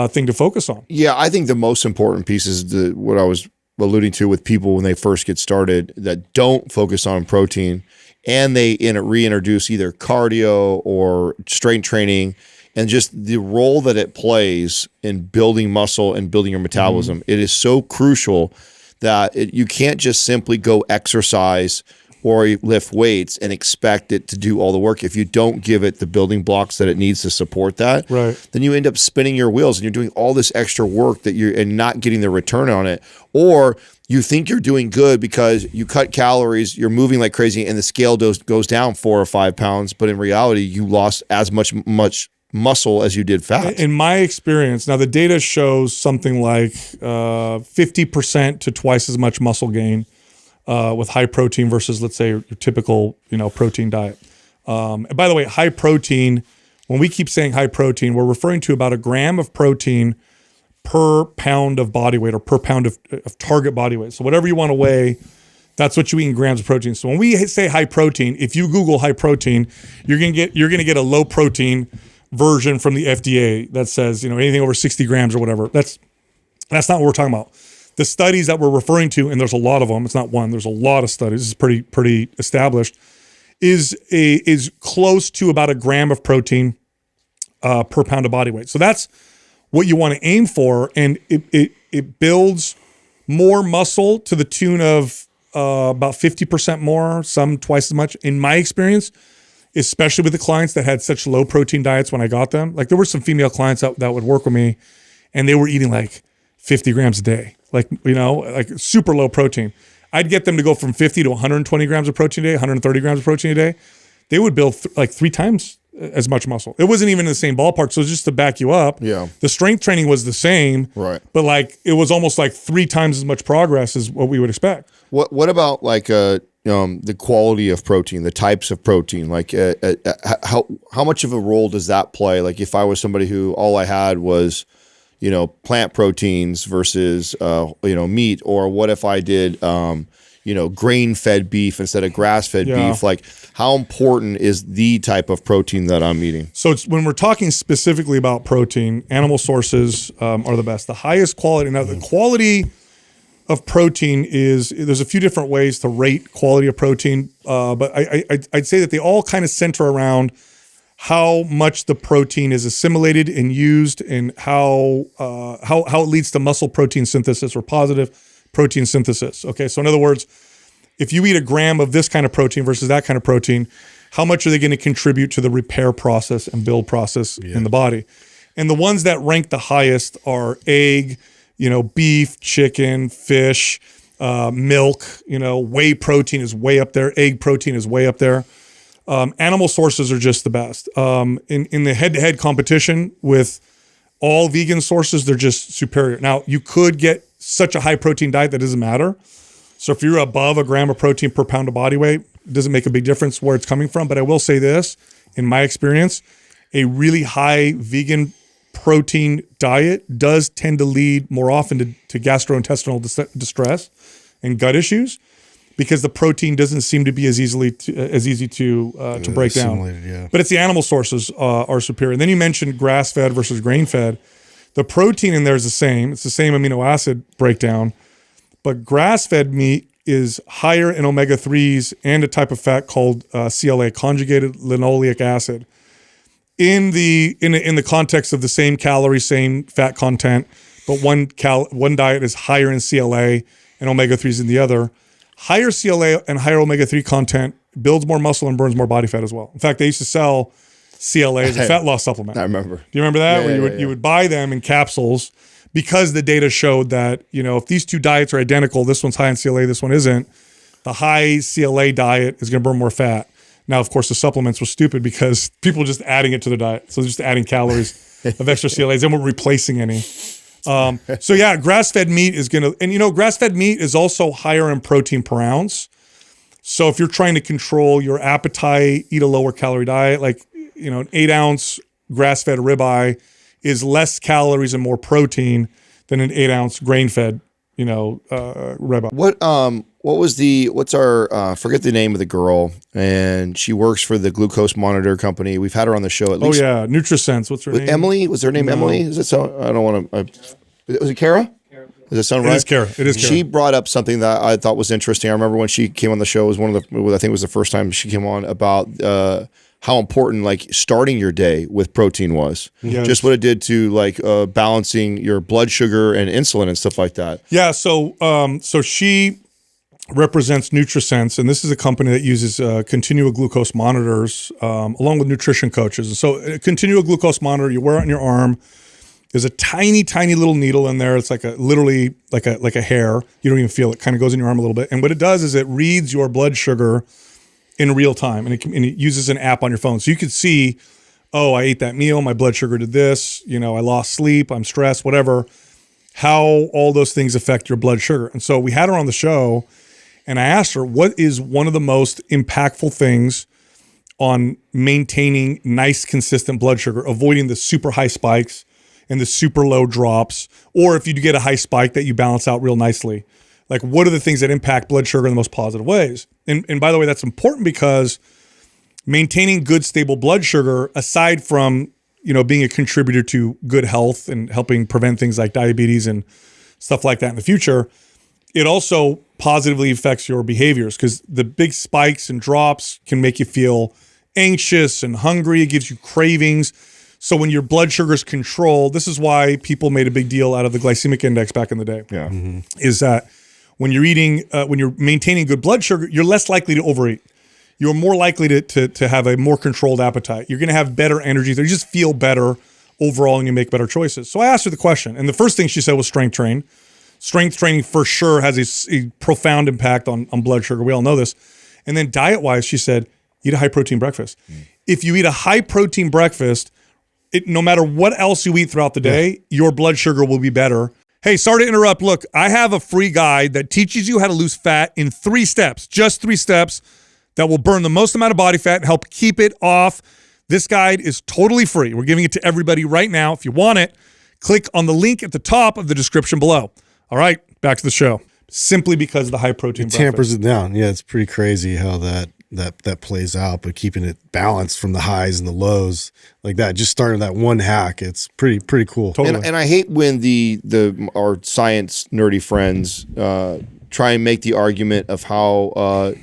[SPEAKER 2] thing to focus on.
[SPEAKER 1] Yeah, I think the most important piece is what I was alluding to with people when they first get started that don't focus on protein, and they reintroduce either cardio or strength training, and just the role that it plays in building muscle and building your metabolism. It is so crucial that you can't just simply go exercise or lift weights and expect it to do all the work. If you don't give it the building blocks that it needs to support that, then you end up spinning your wheels and you're doing all this extra work and not getting the return on it. Or you think you're doing good because you cut calories, you're moving like crazy, and the scale goes down 4 or 5 pounds, but in reality, you lost as much muscle as you did fat.
[SPEAKER 2] In my experience, now the data shows something like 50% to twice as much muscle gain with high protein versus, let's say, your typical protein diet. And by the way, high protein, when we keep saying high protein, we're referring to about a gram of protein per pound of body weight or per pound of target body weight. So whatever you want to weigh, that's what you eat in grams of protein. So when we say high protein, if you Google high protein, you're gonna get a low protein version from the FDA that says anything over 60 grams or whatever. That's not what we're talking about. The studies that we're referring to, and there's a lot of them. It's not one. There's a lot of studies. It's pretty established. Is close to about a gram of protein per pound of body weight. So that's what you want to aim for, and it builds more muscle to the tune of about 50% more, some twice as much in my experience, especially with the clients that had such low protein diets when I got them. Like there were some female clients that would work with me and they were eating like 50 grams a day, like, like super low protein. I'd get them to go from 50 to 120 grams of protein a day, 130 grams of protein a day. They would build like 3 times as much muscle. It wasn't even in the same ballpark. So just to back you up, the strength training was the same,
[SPEAKER 1] right?
[SPEAKER 2] But like it was almost like 3 times as much progress as what we would expect.
[SPEAKER 1] What about like the quality of protein, the types of protein? Like how much of a role does that play? Like if I was somebody who all I had was plant proteins versus meat, or what if I did grain-fed beef instead of grass-fed beef? Like how important is the type of protein that I'm eating?
[SPEAKER 2] So it's, when we're talking specifically about protein, animal sources are the best. The highest quality. Now the quality of protein there's a few different ways to rate quality of protein, but I'd say that they all kind of center around how much the protein is assimilated and used, and how it leads to muscle protein synthesis or positive protein synthesis. Okay, so in other words, if you eat a gram of this kind of protein versus that kind of protein, how much are they going to contribute to the repair process and build process in the body? And the ones that rank the highest are egg, beef, chicken, fish, milk, whey protein is way up there. Egg protein is way up there. Animal sources are just the best. In the head-to-head competition with all vegan sources, they're just superior. Now, you could get such a high protein diet that doesn't matter. So if you're above a gram of protein per pound of body weight, it doesn't make a big difference where it's coming from. But I will say this, in my experience, a really high vegan protein diet does tend to lead more often to gastrointestinal distress and gut issues, because the protein doesn't seem to be as easy to break down. But it's the animal sources are superior. And then you mentioned grass-fed versus grain-fed. The protein in there is the same. It's the same amino acid breakdown, but grass-fed meat is higher in omega-3s and a type of fat called CLA, conjugated linoleic acid. In the context of the same calorie, same fat content, but one diet is higher in CLA and omega-3s than the other. Higher CLA and higher omega-3 content builds more muscle and burns more body fat as well. In fact, they used to sell CLA as a fat loss supplement.
[SPEAKER 1] I remember.
[SPEAKER 2] Do you remember that? Where you would buy them in capsules, because the data showed that, if these two diets are identical, this one's high in CLA, this one isn't, the high CLA diet is going to burn more fat. Now, of course, the supplements were stupid because people were just adding it to their diet. So just adding calories of extra CLAs. They weren't replacing any. So yeah, grass-fed meat is going to, and grass-fed meat is also higher in protein per ounce. So if you're trying to control your appetite, eat a lower calorie diet, like, an 8-ounce grass-fed ribeye is less calories and more protein than an 8-ounce grain-fed, ribeye.
[SPEAKER 1] What's our, forget the name of the girl, and she works for the glucose monitor company. We've had her on the show at least.
[SPEAKER 2] Oh yeah, NutriSense. What's her name?
[SPEAKER 1] Emily? Was her name Emily? Is it so? I don't want to, was it Kara? Does it sound right?
[SPEAKER 2] It is Kara. It is Kara.
[SPEAKER 1] She brought up something that I thought was interesting. I remember when she came on the show, it was I think it was the first time she came on, about how important like starting your day with protein was. Yes. Just what it did to like balancing your blood sugar and insulin and stuff like that.
[SPEAKER 2] Yeah. So she represents NutriSense, and this is a company that uses continual glucose monitors along with nutrition coaches. And so a continual glucose monitor, you wear it on your arm. There's a tiny, tiny little needle in there. It's literally like a hair. You don't even feel it. Kind of goes in your arm a little bit. And what it does is it reads your blood sugar in real time, and it uses an app on your phone. So you could see, oh, I ate that meal, my blood sugar did this, I lost sleep, I'm stressed, whatever, how all those things affect your blood sugar. And so we had her on the show, and I asked her, what is one of the most impactful things on maintaining nice, consistent blood sugar, avoiding the super high spikes and the super low drops, or if you do get a high spike, that you balance out real nicely? Like, what are the things that impact blood sugar in the most positive ways? And by the way, that's important because maintaining good, stable blood sugar, aside from, being a contributor to good health and helping prevent things like diabetes and stuff like that in the future, it also positively affects your behaviors, because the big spikes and drops can make you feel anxious and hungry. It gives you cravings. So when your blood sugar is controlled, this is why people made a big deal out of the glycemic index back in the day.
[SPEAKER 1] Yeah.
[SPEAKER 2] Is that when you're eating, when you're maintaining good blood sugar, you're less likely to overeat. You're more likely to have a more controlled appetite. You're going to have better energy. You just feel better overall, and you make better choices. So I asked her the question, and the first thing she said was strength train. Strength training for sure has a profound impact on blood sugar. We all know this. And then diet-wise, she said, eat a high-protein breakfast. If you eat a high-protein breakfast, no matter what else you eat throughout the day, your blood sugar will be better. Hey, sorry to interrupt. Look, I have a free guide that teaches you how to lose fat in 3 steps, just 3 steps that will burn the most amount of body fat and help keep it off. This guide is totally free. We're giving it to everybody right now. If you want it, click on the link at the top of the description below. All right, back to the show. Simply because of the high protein breakfast.
[SPEAKER 3] Tampers it down. Yeah, it's pretty crazy how that plays out, but keeping it balanced from the highs and the lows like that, just starting that one hack, it's pretty cool.
[SPEAKER 2] Totally.
[SPEAKER 1] And I hate when our science nerdy friends try and make the argument of how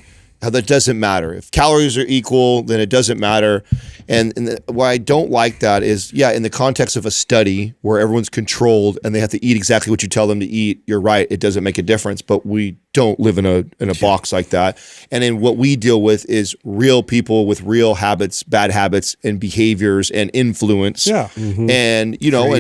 [SPEAKER 1] that doesn't matter. If calories are equal, then it doesn't matter. And why I don't like that is, yeah, in the context of a study where everyone's controlled and they have to eat exactly what you tell them to eat, you're right, it doesn't make a difference. But we don't live in a box like that. And then what we deal with is real people with real habits, bad habits, and behaviors and influence.
[SPEAKER 2] Yeah.
[SPEAKER 1] And, and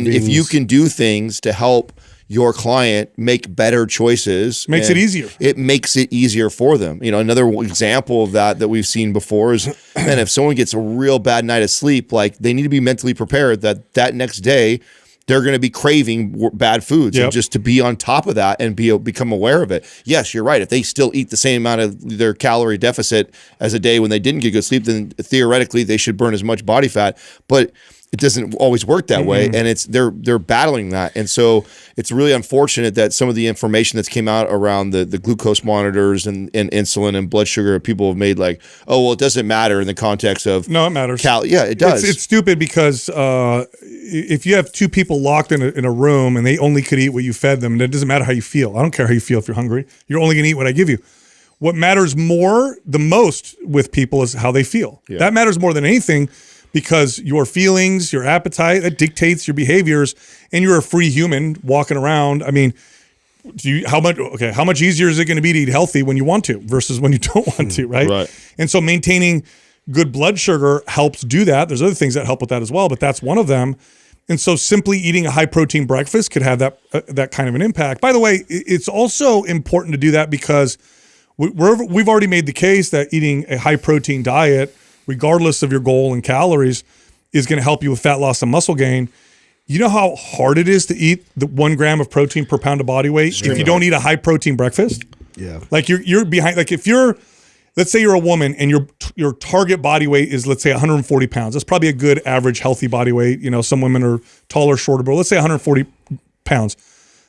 [SPEAKER 1] if you can do things to help your client make better choices,
[SPEAKER 2] makes it easier.
[SPEAKER 1] It makes it easier for them. Another example of that we've seen before is, man, if someone gets a real bad night of sleep, like they need to be mentally prepared that next day they're going to be craving bad foods, and just to be on top of that and become aware of it. Yes, you're right. If they still eat the same amount of their calorie deficit as a day when they didn't get good sleep, then theoretically they should burn as much body fat. But it doesn't always work that way, and they're battling that. And so it's really unfortunate that some of the information that's came out around the glucose monitors and insulin and blood sugar, people have made like, oh, well, it doesn't matter in the context of
[SPEAKER 2] no, it matters.
[SPEAKER 1] Yeah, it does.
[SPEAKER 2] It's stupid because if you have 2 people locked in a room and they only could eat what you fed them, it doesn't matter how you feel. I don't care how you feel if you're hungry. You're only going to eat what I give you. What matters the most with people is how they feel. Yeah. That matters more than anything. Because your feelings, your appetite, that dictates your behaviors, and you're a free human walking around. I mean, how much easier is it going to be to eat healthy when you want to versus when you don't want to, right?
[SPEAKER 1] Right.
[SPEAKER 2] And so maintaining good blood sugar helps do that. There's other things that help with that as well, but that's one of them. And so simply eating a high protein breakfast could have that kind of an impact. By the way, it's also important to do that because we've already made the case that eating a high protein diet, regardless of your goal and calories, is going to help you with fat loss and muscle gain. You know how hard it is to eat the 1 gram of protein per pound of body weight if you don't eat a high protein breakfast?
[SPEAKER 3] Yeah.
[SPEAKER 2] Like you're behind, like if you're, let's say you're a woman and your target body weight is, let's say 140 pounds. That's probably a good average healthy body weight. Some women are taller, shorter, but let's say 140 pounds.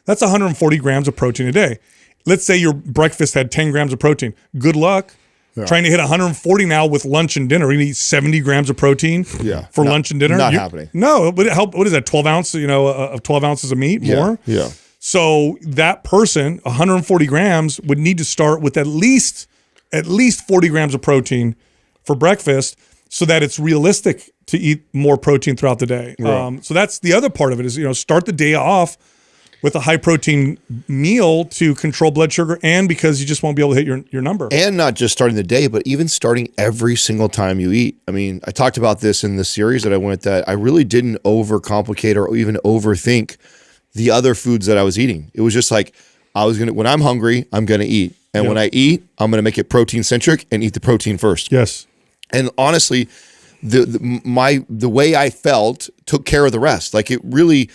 [SPEAKER 2] That's 140 grams of protein a day. Let's say your breakfast had 10 grams of protein. Good luck. Yeah. Trying to hit 140 now with lunch and dinner. You're going to eat 70 grams of protein for lunch and dinner.
[SPEAKER 1] Not happening.
[SPEAKER 2] No, but it help. What is that? 12 ounce, of 12 ounces of meat, more?
[SPEAKER 1] Yeah.
[SPEAKER 2] So that person, 140 grams, would need to start with at least 40 grams of protein for breakfast so that it's realistic to eat more protein throughout the day. Right. So that's the other part of it is, start the day off with a high protein meal to control blood sugar, and because you just won't be able to hit your number.
[SPEAKER 1] And not just starting the day, but even starting every single time you eat. I mean, I talked about this in the series that I went, that I really didn't overcomplicate or even overthink the other foods that I was eating. It was just like, when I'm hungry, I'm going to eat. And when I eat, I'm going to make it protein centric and eat the protein first.
[SPEAKER 2] Yes.
[SPEAKER 1] And honestly, the way I felt took care of the rest. Like it really,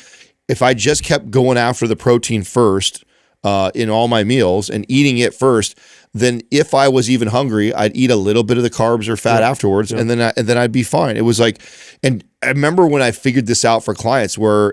[SPEAKER 1] if I just kept going after the protein first in all my meals and eating it first, then if I was even hungry, I'd eat a little bit of the carbs or fat afterwards, and then I'd be fine. It was like, and I remember when I figured this out for clients, where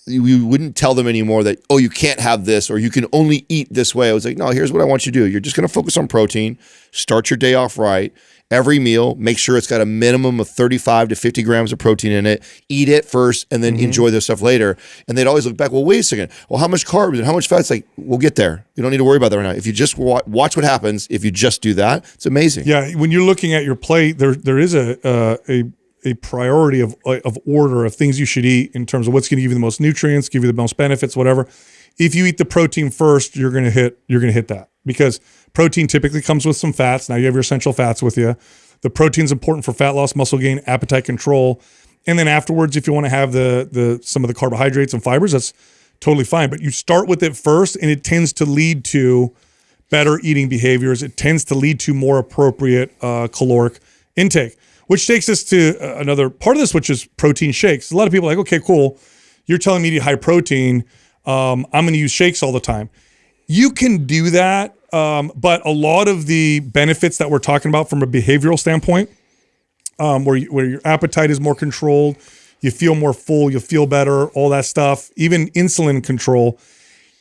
[SPEAKER 1] we wouldn't tell them anymore that, oh, you can't have this or you can only eat this way. I was like, no, here's what I want you to do. You're just going to focus on protein, start your day off right. Every meal, make sure it's got a minimum of 35 to 50 grams of protein in it. Eat it first and then enjoy the stuff later. And they'd always look back, well, wait a second. Well, how much carbs and how much fat? It's like, we'll get there. You don't need to worry about that right now. If you just watch what happens, if you just do that, it's amazing.
[SPEAKER 2] Yeah, when you're looking at your plate, there is a a priority of order of things you should eat in terms of what's going to give you the most nutrients, give you the most benefits, whatever. If you eat the protein first, you're going to hit that, because protein typically comes with some fats. Now you have your essential fats with you. The protein's important for fat loss, muscle gain, appetite control. And then afterwards, if you want to have some of the carbohydrates and fibers, that's totally fine. But you start with it first, and it tends to lead to better eating behaviors. It tends to lead to more appropriate caloric intake, which takes us to another part of this, which is protein shakes. A lot of people are like, okay, cool. You're telling me to eat high protein. I'm going to use shakes all the time. You can do that. But a lot of the benefits that we're talking about from a behavioral standpoint, where your appetite is more controlled, you feel more full, you feel better, all that stuff, even insulin control,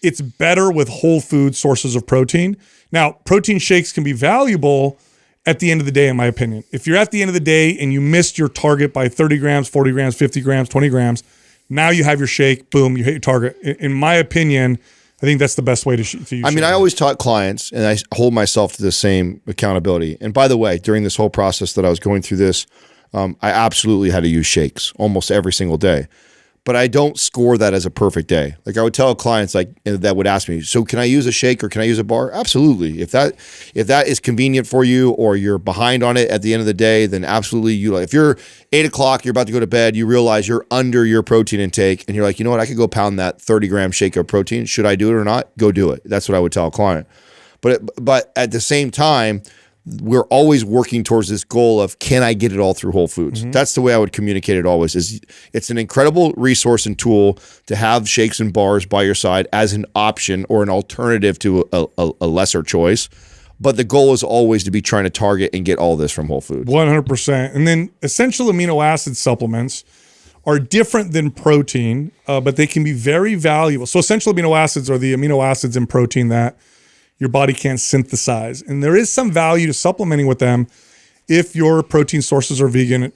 [SPEAKER 2] it's better with whole food sources of protein. Now, protein shakes can be valuable at the end of the day, in my opinion. If you're at the end of the day and you missed your target by 30 grams, 40 grams, 50 grams, 20 grams, now you have your shake, boom, you hit your target. In my opinion, I think that's the best way to use
[SPEAKER 1] I mean, I always taught clients, and I hold myself to the same accountability. And by the way, during this whole process that I was going through this, I absolutely had to use shakes almost every single day. But I don't score that as a perfect day. Like I would tell clients like that would ask me, so can I use a shake or can I use a bar? Absolutely. If that is convenient for you or you're behind on it at the end of the day, then absolutely if you're 8 o'clock, you're about to go to bed, you realize you're under your protein intake and you're like, you know what, I could go pound that 30-gram shake of protein. Should I do it or not? Go do it. That's what I would tell a client. But at the same time, we're always working towards this goal of, can I get it all through Whole Foods? Mm-hmm. That's the way I would communicate it always. Is it's an incredible resource and tool to have shakes and bars by your side as an option or an alternative to a lesser choice. But the goal is always to be trying to target and get all this from Whole Foods.
[SPEAKER 2] 100%. And then essential amino acid supplements are different than protein, but they can be very valuable. So essential amino acids are the amino acids in protein that your body can't synthesize. And there is some value to supplementing with them if your protein sources are vegan,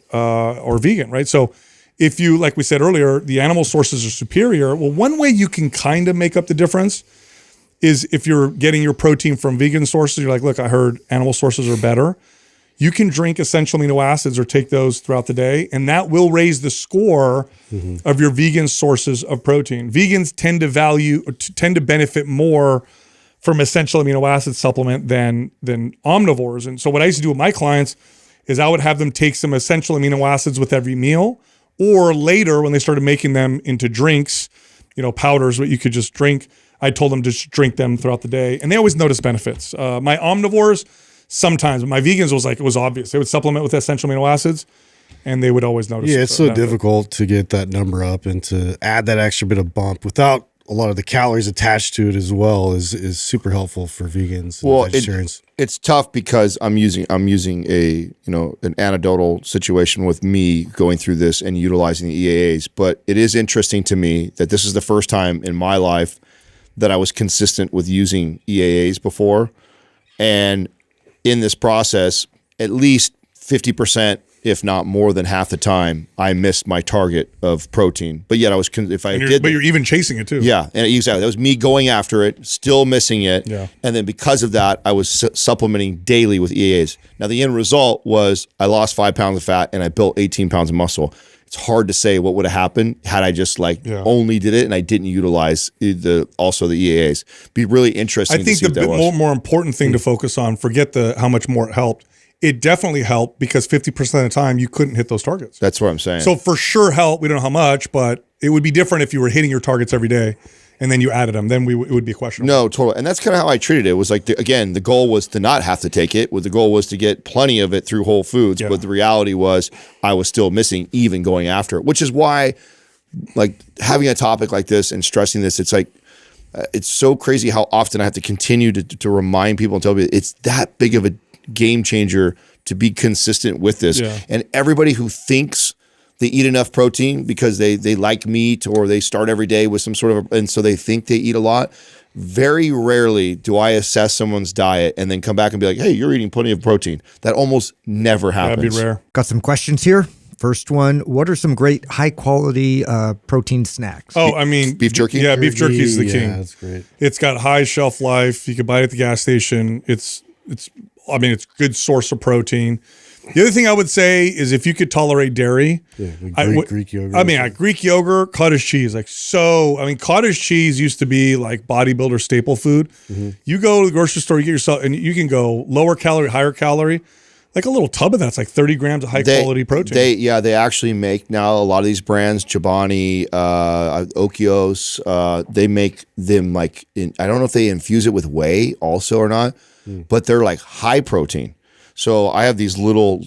[SPEAKER 2] right? So if you, like we said earlier, the animal sources are superior, well, one way you can kind of make up the difference is if you're getting your protein from vegan sources, you're like, look, I heard animal sources are better. You can drink essential amino acids or take those throughout the day, and that will raise the score of your vegan sources of protein. Vegans tend to benefit more from essential amino acid supplement than omnivores. And so what I used to do with my clients is I would have them take some essential amino acids with every meal, or later when they started making them into drinks, powders, what you could just drink, I told them to just drink them throughout the day. And they always noticed benefits. My omnivores, sometimes, but my vegans it was obvious. They would supplement with essential amino acids and they would always notice.
[SPEAKER 3] Yeah, it's so difficult to get that number up and to add that extra bit of bump without a lot of the calories attached to it as well is super helpful for vegans and vegetarians.
[SPEAKER 1] It's tough because I'm using an anecdotal situation with me going through this and utilizing the EAAs, but it is interesting to me that this is the first time in my life that I was consistent with using EAAs before. And in this process, at least 50%, if not more than half the time, I missed my target of protein. But yet I was, but
[SPEAKER 2] you're even chasing it too.
[SPEAKER 1] Yeah, and exactly. That was me going after it, still missing it.
[SPEAKER 2] Yeah.
[SPEAKER 1] And then because of that, I was supplementing daily with EAAs. Now the end result was I lost 5 pounds of fat and I built 18 pounds of muscle. It's hard to say what would have happened had I just only did it and I didn't utilize the EAAs. Be really interesting.
[SPEAKER 2] I think the more important thing to focus on, forget how much more it helped. It definitely helped because 50% of the time you couldn't hit those targets.
[SPEAKER 1] That's what I'm saying.
[SPEAKER 2] So for sure help. We don't know how much, but it would be different if you were hitting your targets every day and then you added them. Then it would be questionable.
[SPEAKER 1] No, totally. And that's kind of how I treated it. It was like, the goal was to not have to take it. The goal was to get plenty of it through Whole Foods. Yeah. But the reality was I was still missing even going after it, which is why like having a topic like this and stressing this, it's like, it's so crazy how often I have to continue to remind people and tell people it's that big of a game changer to be consistent with this. Yeah. And everybody who thinks they eat enough protein because they like meat or they start every day with some sort of, and so they think they eat a lot. Very rarely do I assess someone's diet and then come back and be like, hey, you're eating plenty of protein. That almost never happens.
[SPEAKER 2] That'd be rare.
[SPEAKER 4] Got some questions here. First one, what are some great high quality protein snacks?
[SPEAKER 2] Oh, I mean,
[SPEAKER 1] beef jerky?
[SPEAKER 2] Yeah, beef jerky is the king.
[SPEAKER 3] Yeah, that's great.
[SPEAKER 2] It's got high shelf life. You can buy it at the gas station. It's good source of protein. The other thing I would say is if you could tolerate dairy,
[SPEAKER 3] Greek yogurt.
[SPEAKER 2] I mean, Greek yogurt, cottage cheese, cottage cheese used to be like bodybuilder staple food. You go to the grocery store, you get yourself, and you can go lower calorie, higher calorie. Like a little tub of that's like 30 grams of high quality protein.
[SPEAKER 1] They actually make now a lot of these brands, Chobani, Okios, they make them like, I don't know if they infuse it with whey also or not, but they're like high protein. So I have these small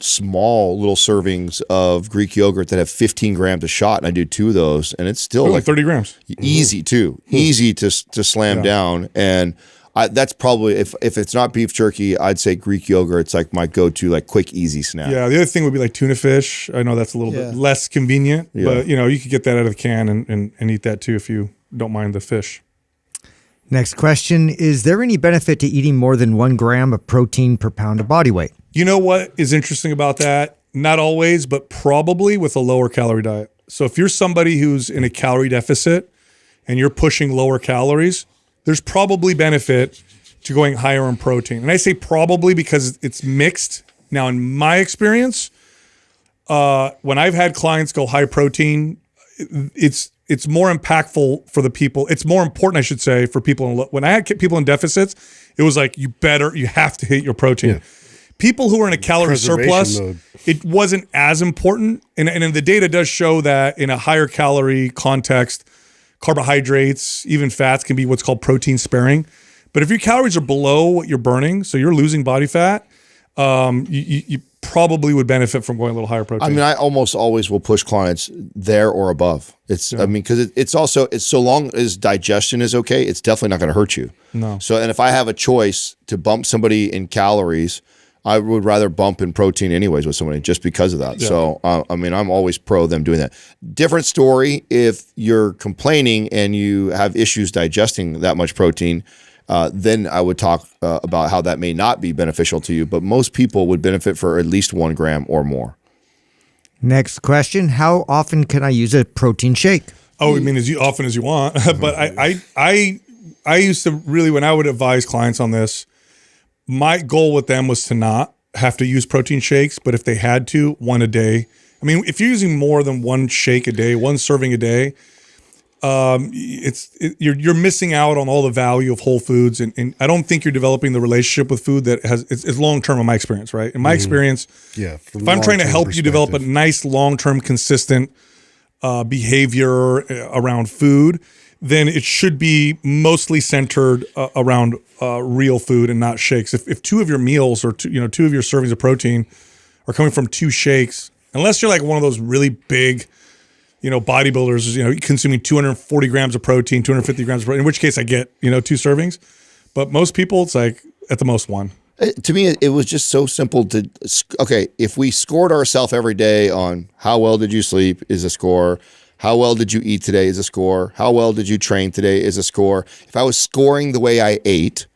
[SPEAKER 1] servings of Greek yogurt that have 15 grams a shot, and I do 2 of those, and it's still
[SPEAKER 2] like 30 grams.
[SPEAKER 1] Easy too, easy to slam down. And that's probably, if it's not beef jerky, I'd say Greek yogurt. It's like my go-to, like quick, easy snack.
[SPEAKER 2] Yeah, the other thing would be like tuna fish. I know that's a little bit less convenient, but you could get that out of the can and eat that too if you don't mind the fish.
[SPEAKER 4] Next question, is there any benefit to eating more than 1 gram of protein per pound of body weight?
[SPEAKER 2] You know what is interesting about that? Not always, but probably with a lower calorie diet. So if you're somebody who's in a calorie deficit and you're pushing lower calories, there's probably benefit to going higher in protein. And I say probably because it's mixed. Now, in my experience, when I've had clients go high protein, it's more impactful for the people. It's more important, I should say, for people. When I had people in deficits, it was like, you have to hit your protein. Yeah. People who are in a calorie surplus, it wasn't as important. And the data does show that in a higher calorie context, carbohydrates, even fats can be what's called protein sparing. But if your calories are below what you're burning, so you're losing body fat, you probably would benefit from going a little higher protein.
[SPEAKER 1] I mean, I almost always will push clients there or above. I mean, because it's so long as digestion is okay, it's definitely not going to hurt you.
[SPEAKER 2] No.
[SPEAKER 1] So, and if I have a choice to bump somebody in calories, I would rather bump in protein anyways with somebody just because of that. Yeah. So, I mean, I'm always pro them doing that. Different story if you're complaining and you have issues digesting that much protein, then I would talk about how that may not be beneficial to you. But most people would benefit for at least 1 gram or more.
[SPEAKER 4] Next question, how often can I use a protein shake?
[SPEAKER 2] Oh, I mean, as often as you want. But I used to really, when I would advise clients on this, my goal with them was to not have to use protein shakes, but if they had to, 1 a day. I mean, if you're using more than 1 shake a day, 1 serving a day, you're missing out on all the value of whole foods, and I don't think you're developing the relationship with food that it's long term in my experience, right? In my experience, if I'm trying to help you develop a nice long term consistent behavior around food, then it should be mostly centered around real food and not shakes. If 2 of your meals or 2 of your servings of protein are coming from 2 shakes, unless you're like one of those really big, bodybuilders, consuming 240 grams of protein, 250 grams of protein, in which case I get, 2 servings. But most people, it's like at the most 1.
[SPEAKER 1] To me, it was just so simple if we scored ourselves every day on how well did you sleep is a score. How well did you eat today is a score. How well did you train today is a score. If I was scoring the way I ate,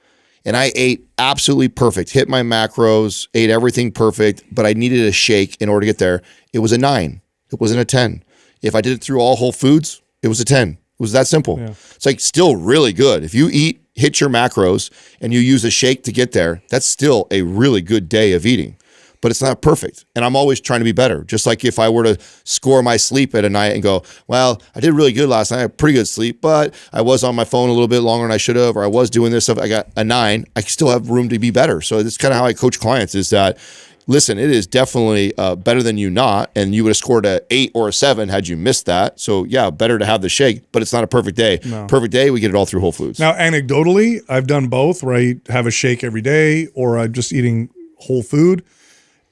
[SPEAKER 1] and I ate absolutely perfect, hit my macros, ate everything perfect, but I needed a shake in order to get there, it was a 9. It wasn't a 10. If I did it through all whole foods, it was a 10. It was that simple. Yeah. It's like still really good. If you hit your macros, and you use a shake to get there, that's still a really good day of eating. But it's not perfect. And I'm always trying to be better. Just like if I were to score my sleep at a night and go, well, I did really good last night. I had pretty good sleep, but I was on my phone a little bit longer than I should have, or I was doing this stuff. I got a 9. I still have room to be better. So that's kind of how I coach clients is that, listen, it is definitely better than you not. And you would have scored a 8 or a 7 had you missed that. So yeah, better to have the shake, but it's not a perfect day. No. Perfect day, we get it all through Whole Foods.
[SPEAKER 2] Now, anecdotally, I've done both where I have a shake every day or I'm just eating whole food.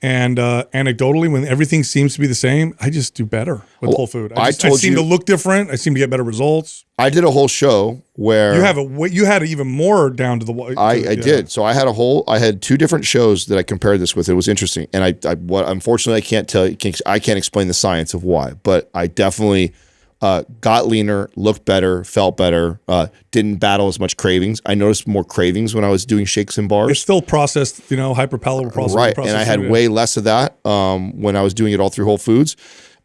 [SPEAKER 2] And anecdotally, when everything seems to be the same, I just do better with whole food. I seem to look different. I seem to get better results.
[SPEAKER 1] I did a whole show where
[SPEAKER 2] you had even more down to the.
[SPEAKER 1] I did. So I had 2 different shows that I compared this with. It was interesting, and unfortunately I can't tell you. I can't explain the science of why, but I definitely got leaner, looked better, felt better, didn't battle as much cravings. I noticed more cravings when I was doing shakes and bars.
[SPEAKER 2] It's still processed, hyperpalatable processed.
[SPEAKER 1] Right, and I had way less of that when I was doing it all through Whole Foods.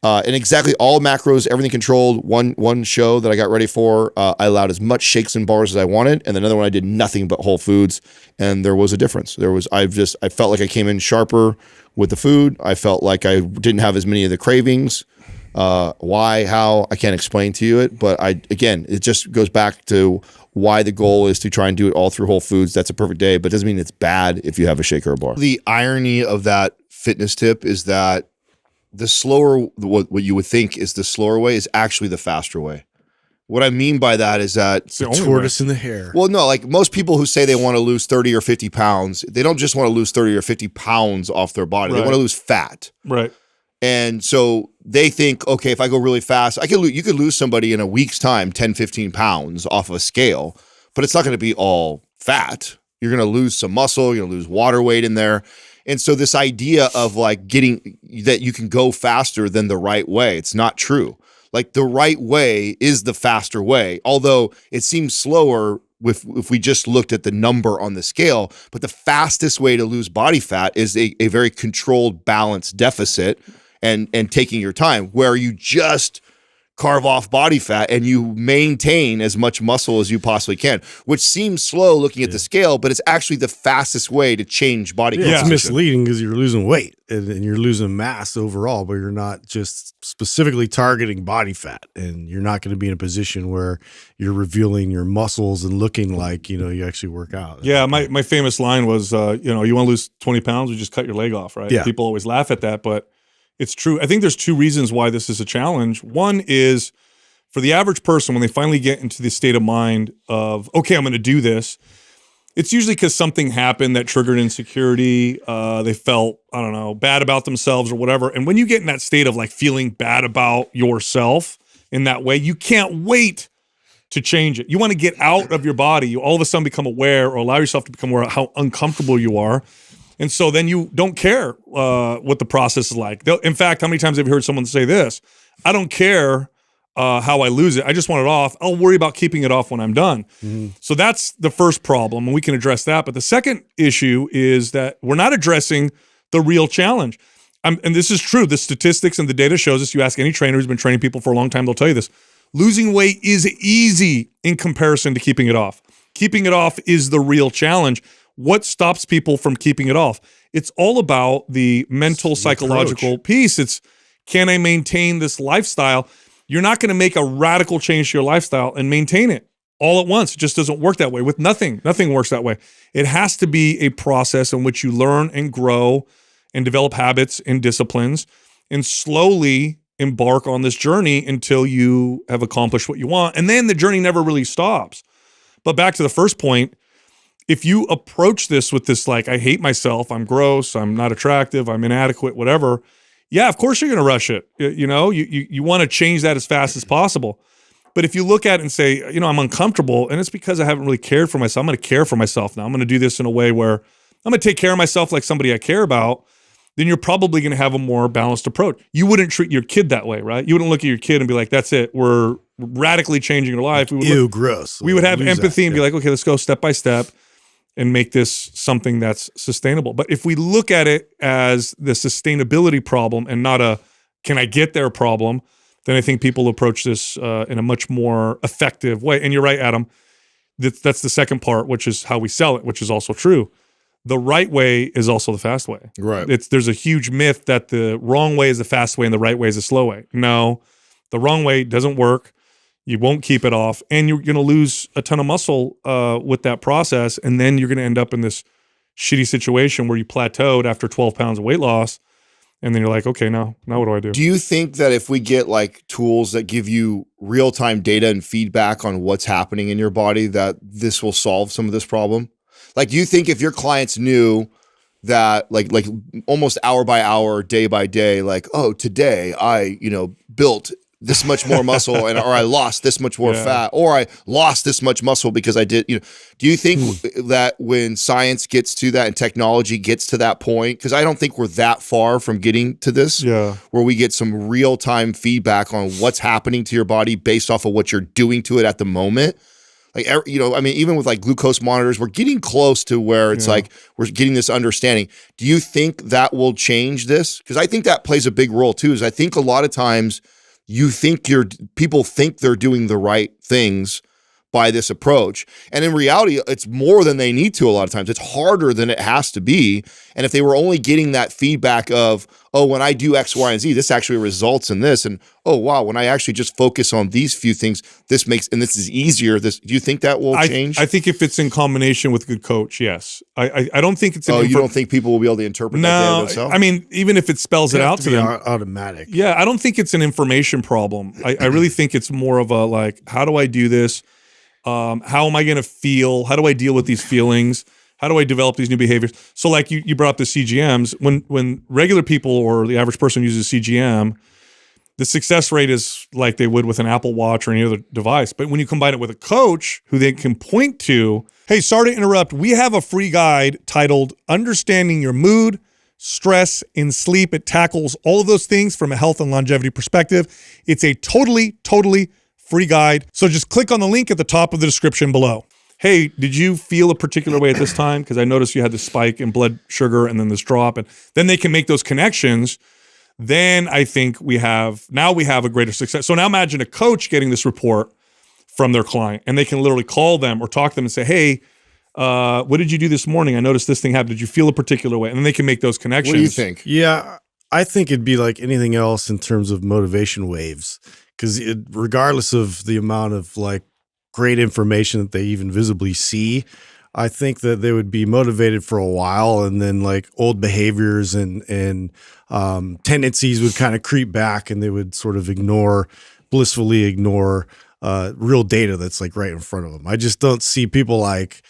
[SPEAKER 1] And exactly all macros, everything controlled. One show that I got ready for, I allowed as much shakes and bars as I wanted, and another one I did nothing but whole foods, and there was a difference. I felt like I came in sharper with the food. I felt like I didn't have as many of the cravings. Why, how, I can't explain to you it, but again, it just goes back to why the goal is to try and do it all through whole foods. That's a perfect day, but it doesn't mean it's bad if you have a shake or a bar. The irony of that fitness tip is that the slower, what you would think is the slower way is actually the faster way. What I mean by that is that
[SPEAKER 3] the tortoise and the hare.
[SPEAKER 1] Well, no, like most people who say they want to lose 30 or 50 pounds, they don't just want to lose 30 or 50 pounds off their body. They want to lose fat.
[SPEAKER 2] Right.
[SPEAKER 1] And so they think, okay, if I go really fast, you could lose somebody in a week's time, 10, 15 pounds off of a scale, but it's not going to be all fat. You're going to lose some muscle. You're going to lose water weight in there. And so this idea of like getting that you can go faster than the right way, it's not true. Like the right way is the faster way, although it seems slower if we just looked at the number on the scale. But the fastest way to lose body fat is a very controlled, balanced deficit and taking your time, where you just carve off body fat and you maintain as much muscle as you possibly can, which seems slow looking at the scale, but it's actually the fastest way to change body composition.
[SPEAKER 3] It's misleading because you're losing weight and you're losing mass overall, but you're not just specifically targeting body fat, and you're not going to be in a position where you're revealing your muscles and looking like, you actually work out.
[SPEAKER 2] Yeah. My famous line was, you want to lose 20 pounds, or just cut your leg off, right?
[SPEAKER 3] Yeah.
[SPEAKER 2] People always laugh at that, but it's true. I think there's two reasons why this is a challenge. One is for the average person, when they finally get into the state of mind of, okay, I'm going to do this, it's usually because something happened that triggered insecurity. They felt, I don't know, bad about themselves or whatever. And when you get in that state of like feeling bad about yourself in that way, you can't wait to change it. You want to get out of your body. You all of a sudden become aware, or allow yourself to become aware of how uncomfortable you are. And so then you don't care what the process is like. In fact, how many times have you heard someone say this? I don't care how I lose it. I just want it off. I'll worry about keeping it off when I'm done. Mm-hmm. So that's the first problem, and we can address that. But the second issue is that we're not addressing the real challenge. And this is true. The statistics and the data shows us. You ask any trainer who's been training people for a long time, they'll tell you this. Losing weight is easy in comparison to keeping it off. Keeping it off is the real challenge. What stops people from keeping it off? It's all about the mental, psychological piece. It's, can I maintain this lifestyle? You're not going to make a radical change to your lifestyle and maintain it all at once. It just doesn't work that way. With nothing works that way. It has to be a process in which you learn and grow and develop habits and disciplines and slowly embark on this journey until you have accomplished what you want. And then the journey never really stops. But back to the first point, if you approach this with this, like, I hate myself, I'm gross, I'm not attractive, I'm inadequate, whatever, yeah, of course you're going to rush it. You want to change that as fast as possible. But if you look at it and say, I'm uncomfortable, and it's because I haven't really cared for myself, I'm going to care for myself now. I'm going to do this in a way where I'm going to take care of myself like somebody I care about, then you're probably going to have a more balanced approach. You wouldn't treat your kid that way, right? You wouldn't look at your kid and be like, that's it, we're radically changing your life.
[SPEAKER 3] Gross.
[SPEAKER 2] We would have empathy and be like, okay, let's go step by step and make this something that's sustainable. But if we look at it as the sustainability problem and not a can I get there problem, then I think people approach this in a much more effective way. And you're right, Adam. That's the second part, which is how we sell it, which is also true. The right way is also the fast way.
[SPEAKER 1] Right.
[SPEAKER 2] There's a huge myth that the wrong way is the fast way and the right way is the slow way. No, the wrong way doesn't work. You won't keep it off, and you're going to lose a ton of muscle with that process, and then you're going to end up in this shitty situation where you plateaued after 12 pounds of weight loss, and then you're like, okay, now what do I do?
[SPEAKER 1] Do you think that if we get like tools that give you real-time data and feedback on what's happening in your body, that this will solve some of this problem? Like, do you think if your clients knew that like almost hour by hour, day by day, like, oh, today I, built this much more muscle or I lost this much more fat, or I lost this much muscle because I did, do you think that when science gets to that and technology gets to that point, because I don't think we're that far from getting to this, where we get some real-time feedback on what's happening to your body based off of what you're doing to it at the moment, Like, I mean, even with like glucose monitors, we're getting close to where it's like we're getting this understanding. Do you think that will change this? Because I think that plays a big role too. Is I think a lot of times people think they're doing the right things by this approach. And in reality, it's more than they need to a lot of times. It's harder than it has to be. And if they were only getting that feedback of, oh, when I do X, Y, and Z, this actually results in this. And oh, wow, when I actually just focus on these few things, this is easier. Do you think that will change?
[SPEAKER 2] I think if it's in combination with a good coach, yes. I don't think it's
[SPEAKER 1] you don't think people will be able to interpret that themselves?
[SPEAKER 2] I mean, even if it spells it out to them.
[SPEAKER 3] Automatic.
[SPEAKER 2] Yeah, I don't think it's an information problem. I really think it's more of a like, how do I do this? How am I going to feel? How do I deal with these feelings? How do I develop these new behaviors? So like you brought up the CGMs, when regular people or the average person uses CGM, the success rate is like they would with an Apple Watch or any other device. But when you combine it with a coach who they can point to, hey, sorry to interrupt, we have a free guide titled Understanding Your Mood, Stress, and Sleep. It tackles all of those things from a health and longevity perspective. It's a totally free guide. So just click on the link at the top of the description below. Hey, did you feel a particular way at this time? Because I noticed you had this spike in blood sugar and then this drop. And then they can make those connections. Then I think we have a greater success. So now imagine a coach getting this report from their client and they can literally call them or talk to them and say, hey, what did you do this morning? I noticed this thing happened. Did you feel a particular way? And then they can make those connections.
[SPEAKER 1] What do you think?
[SPEAKER 3] Yeah, I think it'd be like anything else in terms of motivation waves. Because regardless of the amount of like great information that they even visibly see, I think that they would be motivated for a while, and then like old behaviors and tendencies would kind of creep back, and they would sort of blissfully ignore real data that's like right in front of them. I just don't see people like,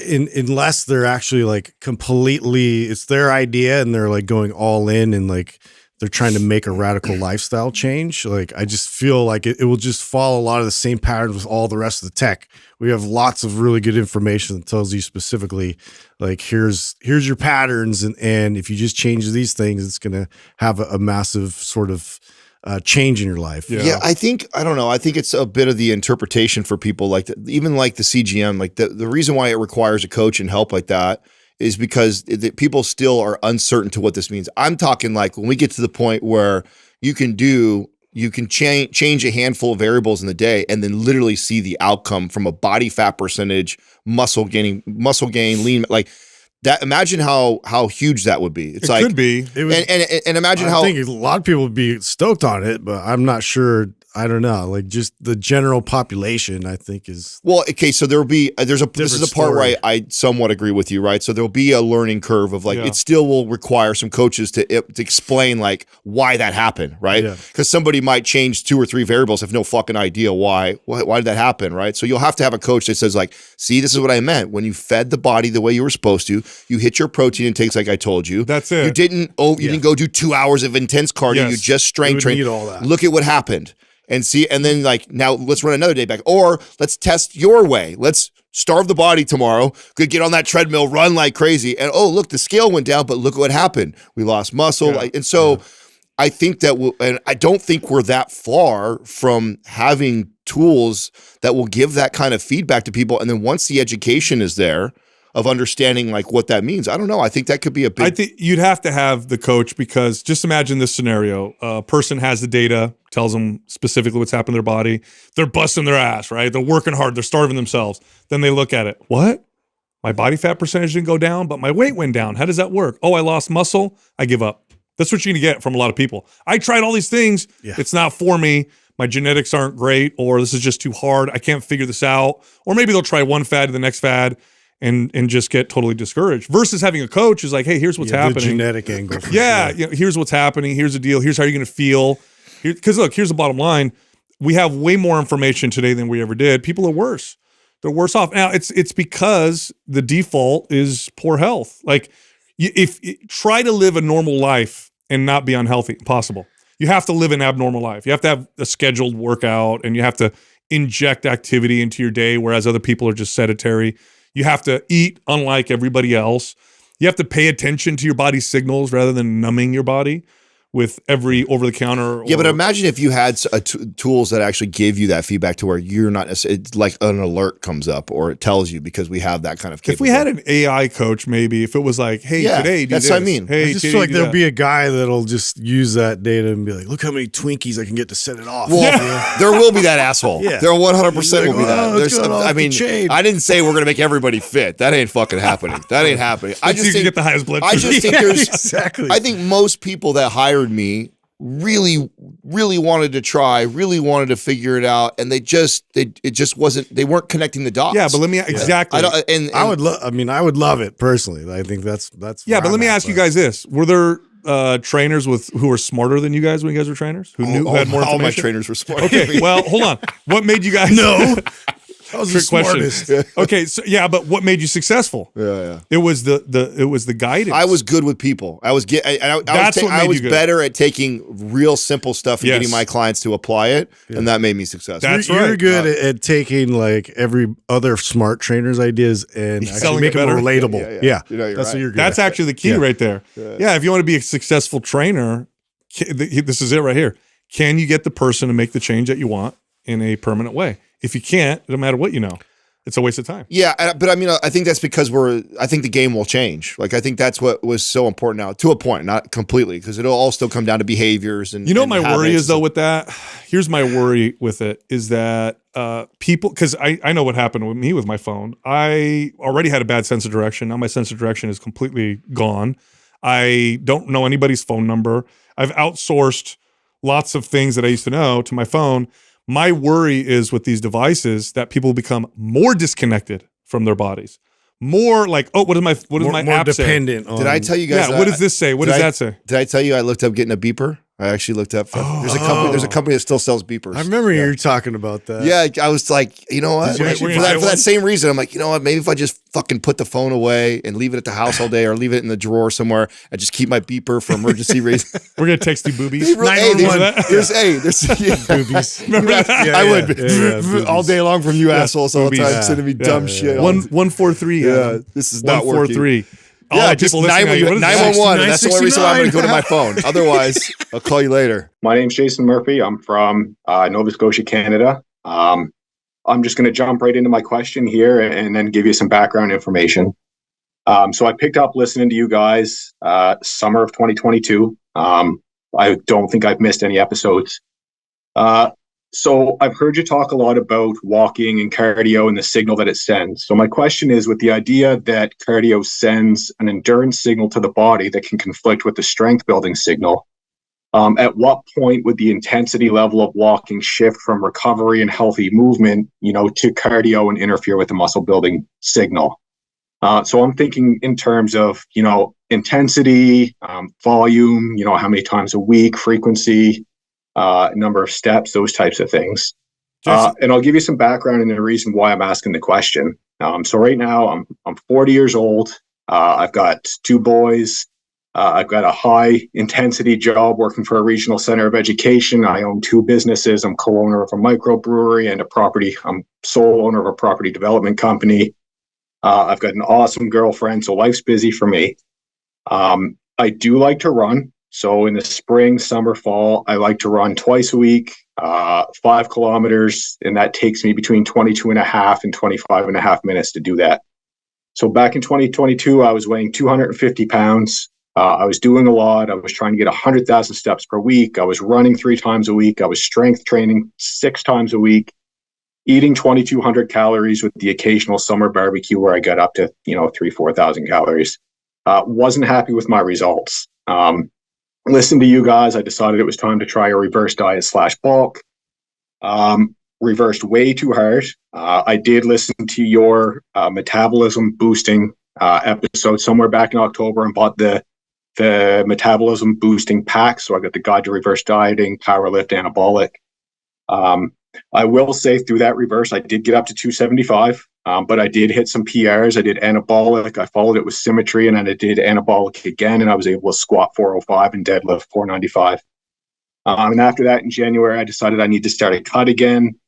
[SPEAKER 3] unless they're actually like completely, it's their idea and they're like going all in and like they're trying to make a radical lifestyle change. Like, I just feel like it will just follow a lot of the same patterns with all the rest of the tech. We have lots of really good information that tells you specifically, like, here's your patterns. And if you just change these things, it's going to have a massive sort of change in your life.
[SPEAKER 1] Yeah, I don't know. I think it's a bit of the interpretation for people like even like the CGM, like the reason why it requires a coach and help like that is because people still are uncertain to what this means. I'm talking like when we get to the point where you can change a handful of variables in the day and then literally see the outcome from a body fat percentage, muscle gain, lean, like that. Imagine how huge that would be. It could
[SPEAKER 2] be.
[SPEAKER 1] And imagine
[SPEAKER 3] I think a lot of people would be stoked on it, but I'm not sure. I don't know. Like, just the general population, I think is
[SPEAKER 1] well. Okay, so there'll be this is a part where I somewhat agree with you, right? So there'll be a learning curve of like it still will require some coaches to explain like why that happened, right? Because somebody might change 2 or 3 variables, have no fucking idea why did that happen, right? So you'll have to have a coach that says like, see, this is what I meant when you fed the body the way you were supposed to. You hit your protein intakes like I told you.
[SPEAKER 2] That's it.
[SPEAKER 1] You didn't go do 2 hours of intense cardio. You just strength trained. Look at what happened. And see, and then like, now let's run another day back, or let's test your way. Let's starve the body tomorrow. Could get on that treadmill, run like crazy. And oh, look, the scale went down, but look what happened. We lost muscle. And so I think that and I don't think we're that far from having tools that will give that kind of feedback to people. And then once the education is there of understanding like what that means, I don't know. I think that could be a big.
[SPEAKER 2] I think you'd have to have the coach, because just imagine this scenario: a person has the data, tells them specifically what's happened to their body. They're busting their ass, right? They're working hard. They're starving themselves. Then they look at it. What? My body fat percentage didn't go down, but my weight went down. How does that work? Oh, I lost muscle. I give up. That's what you're going to get from a lot of people. I tried all these things. Yeah. It's not for me. My genetics aren't great, or this is just too hard. I can't figure this out. Or maybe they'll try one fad to the next fad and just get totally discouraged, versus having a coach who's like, hey, here's what's happening.
[SPEAKER 3] The genetic angle.
[SPEAKER 2] Here's what's happening. Here's the deal. Here's how you're going to feel. Because look, here's the bottom line. We have way more information today than we ever did. People are worse. They're worse off. Now, it's because the default is poor health. Like, try to live a normal life and not be unhealthy. Impossible. You have to live an abnormal life. You have to have a scheduled workout, and you have to inject activity into your day, whereas other people are just sedentary. You have to eat unlike everybody else. You have to pay attention to your body's signals rather than numbing your body, with every over-the-counter.
[SPEAKER 1] Yeah, but imagine if you had tools that actually give you that feedback to where you're not necessarily, it's like an alert comes up or it tells you, because we have that kind of
[SPEAKER 2] If we had an AI coach, maybe if it was like, hey, today, do
[SPEAKER 1] that's
[SPEAKER 2] this.
[SPEAKER 1] what I mean.
[SPEAKER 2] Hey,
[SPEAKER 3] I just feel like there'll be a guy that'll just use that data and be like, look how many Twinkies I can get to set it off.
[SPEAKER 1] Well, there will be that asshole.
[SPEAKER 3] Yeah.
[SPEAKER 1] There 100% will be that.
[SPEAKER 3] It's going off
[SPEAKER 1] I mean,
[SPEAKER 3] the chain.
[SPEAKER 1] I didn't say we're going to make everybody fit. That ain't fucking happening. That ain't happening. I just
[SPEAKER 2] you
[SPEAKER 1] think
[SPEAKER 2] get the highest blood
[SPEAKER 1] I
[SPEAKER 2] pressure.
[SPEAKER 1] just think there's
[SPEAKER 3] exactly.
[SPEAKER 1] I think most people that hired me really wanted to try, really wanted to figure it out, and it just wasn't, they weren't connecting the dots.
[SPEAKER 2] Yeah, but let me exactly.
[SPEAKER 1] I don't, and
[SPEAKER 3] I would love it personally. I think that's
[SPEAKER 2] Yeah,
[SPEAKER 3] where
[SPEAKER 2] but let
[SPEAKER 3] I'm
[SPEAKER 2] me
[SPEAKER 3] at,
[SPEAKER 2] ask you guys this: were there trainers who were smarter than you guys when you guys were trainers? Who knew, who had more
[SPEAKER 1] all my
[SPEAKER 2] information?
[SPEAKER 1] trainers were smart.
[SPEAKER 2] Okay, well, hold on. What made you guys?
[SPEAKER 3] No. That was the
[SPEAKER 2] Trick question.
[SPEAKER 3] smartest.
[SPEAKER 2] Okay, so yeah, but what made you successful?
[SPEAKER 1] Yeah.
[SPEAKER 2] It was the guidance.
[SPEAKER 1] I was good with people. I was
[SPEAKER 2] That's what made
[SPEAKER 1] I was
[SPEAKER 2] you good.
[SPEAKER 1] better at taking real simple stuff and
[SPEAKER 2] Yes.
[SPEAKER 1] getting my clients to apply it, and that made me successful.
[SPEAKER 2] That's
[SPEAKER 3] You're
[SPEAKER 2] right.
[SPEAKER 3] good at taking like every other smart trainer's ideas and actually
[SPEAKER 2] Selling
[SPEAKER 3] make
[SPEAKER 2] it
[SPEAKER 3] them
[SPEAKER 2] better?
[SPEAKER 3] relatable.
[SPEAKER 1] Yeah.
[SPEAKER 3] Yeah.
[SPEAKER 1] You know, you're
[SPEAKER 3] That's
[SPEAKER 1] right.
[SPEAKER 3] what you're good
[SPEAKER 2] That's
[SPEAKER 3] at.
[SPEAKER 2] actually the key right there. Yeah, if you want to be a successful trainer, this is it right here. Can you get the person to make the change that you want in a permanent way? If you can't, it don't matter what you know. It's a waste of time.
[SPEAKER 1] Yeah, but I mean, I think that's because I think the game will change. Like, I think that's what was so important now, to a point, not completely, because it'll all still come down to behaviors and.
[SPEAKER 2] You know,
[SPEAKER 1] and
[SPEAKER 2] what my worry
[SPEAKER 1] habits.
[SPEAKER 2] is though with that. Here's my worry with it is that people, because I know what happened with me with my phone. I already had a bad sense of direction. Now my sense of direction is completely gone. I don't know anybody's phone number. I've outsourced lots of things that I used to know to my phone. My worry is with these devices that people become more disconnected from their bodies, more like, oh, what does my
[SPEAKER 3] more
[SPEAKER 2] app say?
[SPEAKER 3] dependent on.
[SPEAKER 1] Did I tell you guys?
[SPEAKER 2] Yeah, what does this say? What does that say?
[SPEAKER 1] Did I tell you I looked up getting a beeper? I actually looked up. There's a company that still sells beepers.
[SPEAKER 3] I remember you talking about that.
[SPEAKER 1] Yeah, I was like, you know what?
[SPEAKER 3] Did you actually
[SPEAKER 1] For
[SPEAKER 3] buy
[SPEAKER 1] that
[SPEAKER 3] one?
[SPEAKER 1] same reason, I'm like, you know what? Maybe if I just fucking put the phone away and leave it at the house all day, or leave it in the drawer somewhere, and just keep my beeper for emergency reasons.
[SPEAKER 2] We're gonna text you boobies.
[SPEAKER 1] There's
[SPEAKER 3] Boobies.
[SPEAKER 2] Remember that?
[SPEAKER 1] I would
[SPEAKER 3] boobies.
[SPEAKER 1] all day long from you assholes all the
[SPEAKER 2] boobies.
[SPEAKER 1] time, sending me dumb shit.
[SPEAKER 2] 143.
[SPEAKER 1] Yeah, this is not working.
[SPEAKER 2] 143. All
[SPEAKER 1] Yeah,
[SPEAKER 2] the
[SPEAKER 1] just
[SPEAKER 2] people listening, what is that?
[SPEAKER 1] 911. That's the only reason why I'm going to go to my phone. Otherwise, I'll call you later.
[SPEAKER 5] My name's Jason Murphy. I'm from Nova Scotia, Canada. I'm just going to jump right into my question here and then give you some background information. So I picked up listening to you guys summer of 2022. I don't think I've missed any episodes. So I've heard you talk a lot about walking and cardio and the signal that it sends. So my question is, with the idea that cardio sends an endurance signal to the body that can conflict with the strength building signal, at what point would the intensity level of walking shift from recovery and healthy movement, to cardio and interfere with the muscle building signal? So I'm thinking in terms of, intensity, volume, how many times a week, frequency, number of steps, those types of things. And I'll give you some background and the reason why I'm asking the question. So right now I'm 40 years old. I've got 2 boys. I've got a high intensity job working for a regional center of education. I own 2 businesses. I'm co-owner of a microbrewery and I'm sole owner of a property development company. I've got an awesome girlfriend, so life's busy for me. I do like to run. So in the spring, summer, fall, I like to run twice a week, 5 kilometers, and that takes me between 22 and a half and 25 and a half minutes to do that. So back in 2022, I was weighing 250 pounds. I was doing a lot. I was trying to get 100,000 steps per week. I was running 3 times a week. I was strength training 6 times a week, eating 2,200 calories with the occasional summer barbecue where I got up to, 3,000-4,000 calories. Wasn't happy with my results. Listened to you guys. I decided it was time to try a reverse diet / bulk. Reversed way too hard. I did listen to your metabolism boosting episode somewhere back in October and bought the metabolism boosting pack. So I got the Guide to Reverse Dieting, Powerlift, Anabolic. I will say through that reverse, I did get up to 275, but I did hit some PRs. I did anabolic. I followed it with symmetry, and then I did anabolic again, and I was able to squat 405 and deadlift 495. And after that, in January, I decided I need to start a cut again.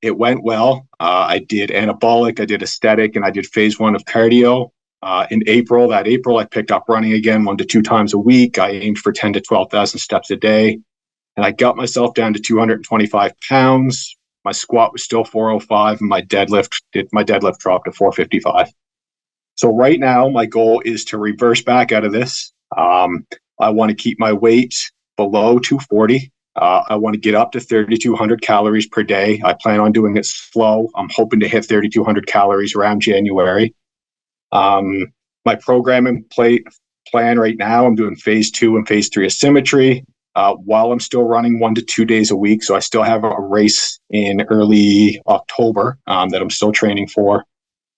[SPEAKER 5] It went well. I did anabolic, I did aesthetic, and I did phase 1 of cardio. In April, I picked up running again 1 to 2 times a week. I aimed for 10 to 12,000 steps a day, and I got myself down to 225 pounds. My squat was still 405, and my deadlift dropped to 455. So right now, my goal is to reverse back out of this. I want to keep my weight below 240. I want to get up to 3,200 calories per day. I plan on doing it slow. I'm hoping to hit 3,200 calories around January. My programming plan right now, I'm doing phase 2 and phase 3 of symmetry, while I'm still running 1 to 2 days a week. So I still have a race in early October that I'm still training for.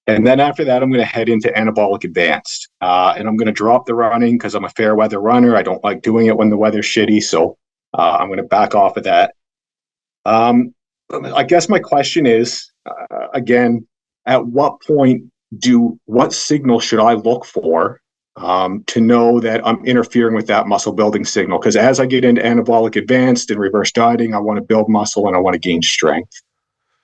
[SPEAKER 5] And then after that, I'm going to head into anabolic advanced. And I'm going to drop the running because I'm a fair weather runner. I don't like doing it when the weather's shitty. So I'm going to back off of that. I guess my question is, again, at what point what signal should I look for to know that I'm interfering with that muscle building signal? Because as I get into anabolic advanced and reverse dieting, I want to build muscle and I want to gain strength.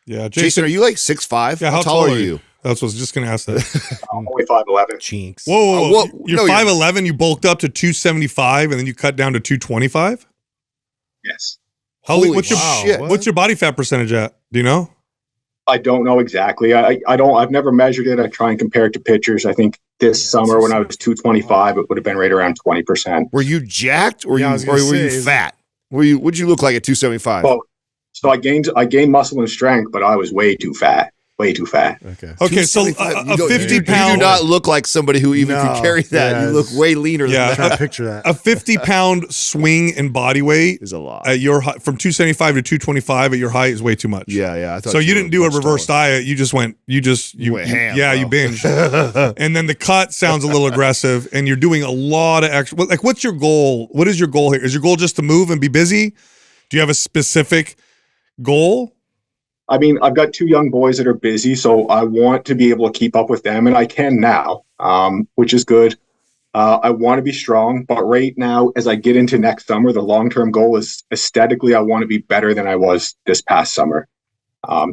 [SPEAKER 2] Yeah,
[SPEAKER 1] Jason, are you like 6'5"?
[SPEAKER 2] Yeah,
[SPEAKER 1] how tall are you?
[SPEAKER 2] That's what I was just going to ask that.
[SPEAKER 5] I'm only 5'11".
[SPEAKER 3] Jinx.
[SPEAKER 2] Whoa. You're 5'11", you bulked up to 275, and then you cut down to 225?
[SPEAKER 5] Yes.
[SPEAKER 2] What's your body fat percentage at? Do you know?
[SPEAKER 5] I don't know exactly. I've never measured it. I try and compare it to pictures. I think this summer when I was 225, it would have been right around 20%.
[SPEAKER 1] Were you jacked or were you fat? What'd you look like at 275?
[SPEAKER 5] Well, so I gained muscle and strength, but I was way too fat.
[SPEAKER 2] Okay, so a 50 pound.
[SPEAKER 1] You do not look like somebody who even could carry that.
[SPEAKER 3] Yeah,
[SPEAKER 1] you look way leaner than that.
[SPEAKER 3] Trying to picture that.
[SPEAKER 2] A 50 pound swing in body weight
[SPEAKER 1] is a lot.
[SPEAKER 2] At your from 275 to 225 at your height is way too much.
[SPEAKER 1] Yeah. I thought
[SPEAKER 2] so you didn't do a reverse diet. You went ham. Yeah,
[SPEAKER 1] bro.
[SPEAKER 2] You binged. And then the cut sounds a little aggressive, and you're doing a lot of extra. Like, what's your goal? What is your goal here? Is your goal just to move and be busy? Do you have a specific goal?
[SPEAKER 5] I mean, I've got 2 young boys that are busy, so I want to be able to keep up with them, and I can now, which is good. I want to be strong, but right now, as I get into next summer, the long-term goal is aesthetically, I want to be better than I was this past summer.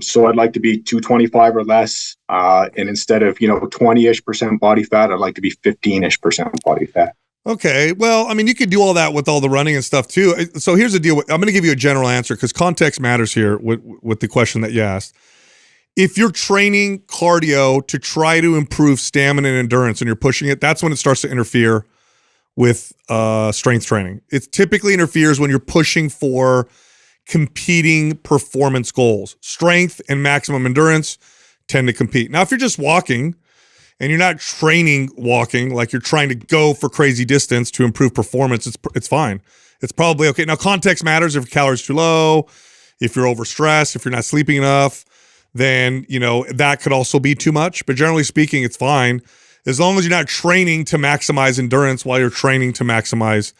[SPEAKER 5] So I'd like to be 225 or less, and instead of 20-ish% body fat, I'd like to be 15-ish% body fat.
[SPEAKER 2] Okay, well, I mean, you could do all that with all the running and stuff too. So here's the deal. I'm going to give you a general answer because context matters here with the question that you asked. If you're training cardio to try to improve stamina and endurance and you're pushing it, that's when it starts to interfere with strength training. It typically interferes when you're pushing for competing performance goals. Strength and maximum endurance tend to compete. Now, if you're just walking, and you're not training walking, like you're trying to go for crazy distance to improve performance, it's fine. It's probably okay. Now, context matters. If your calories too low, if you're overstressed, if you're not sleeping enough, then, that could also be too much. But generally speaking, it's fine. As long as you're not training to maximize endurance while you're training to maximize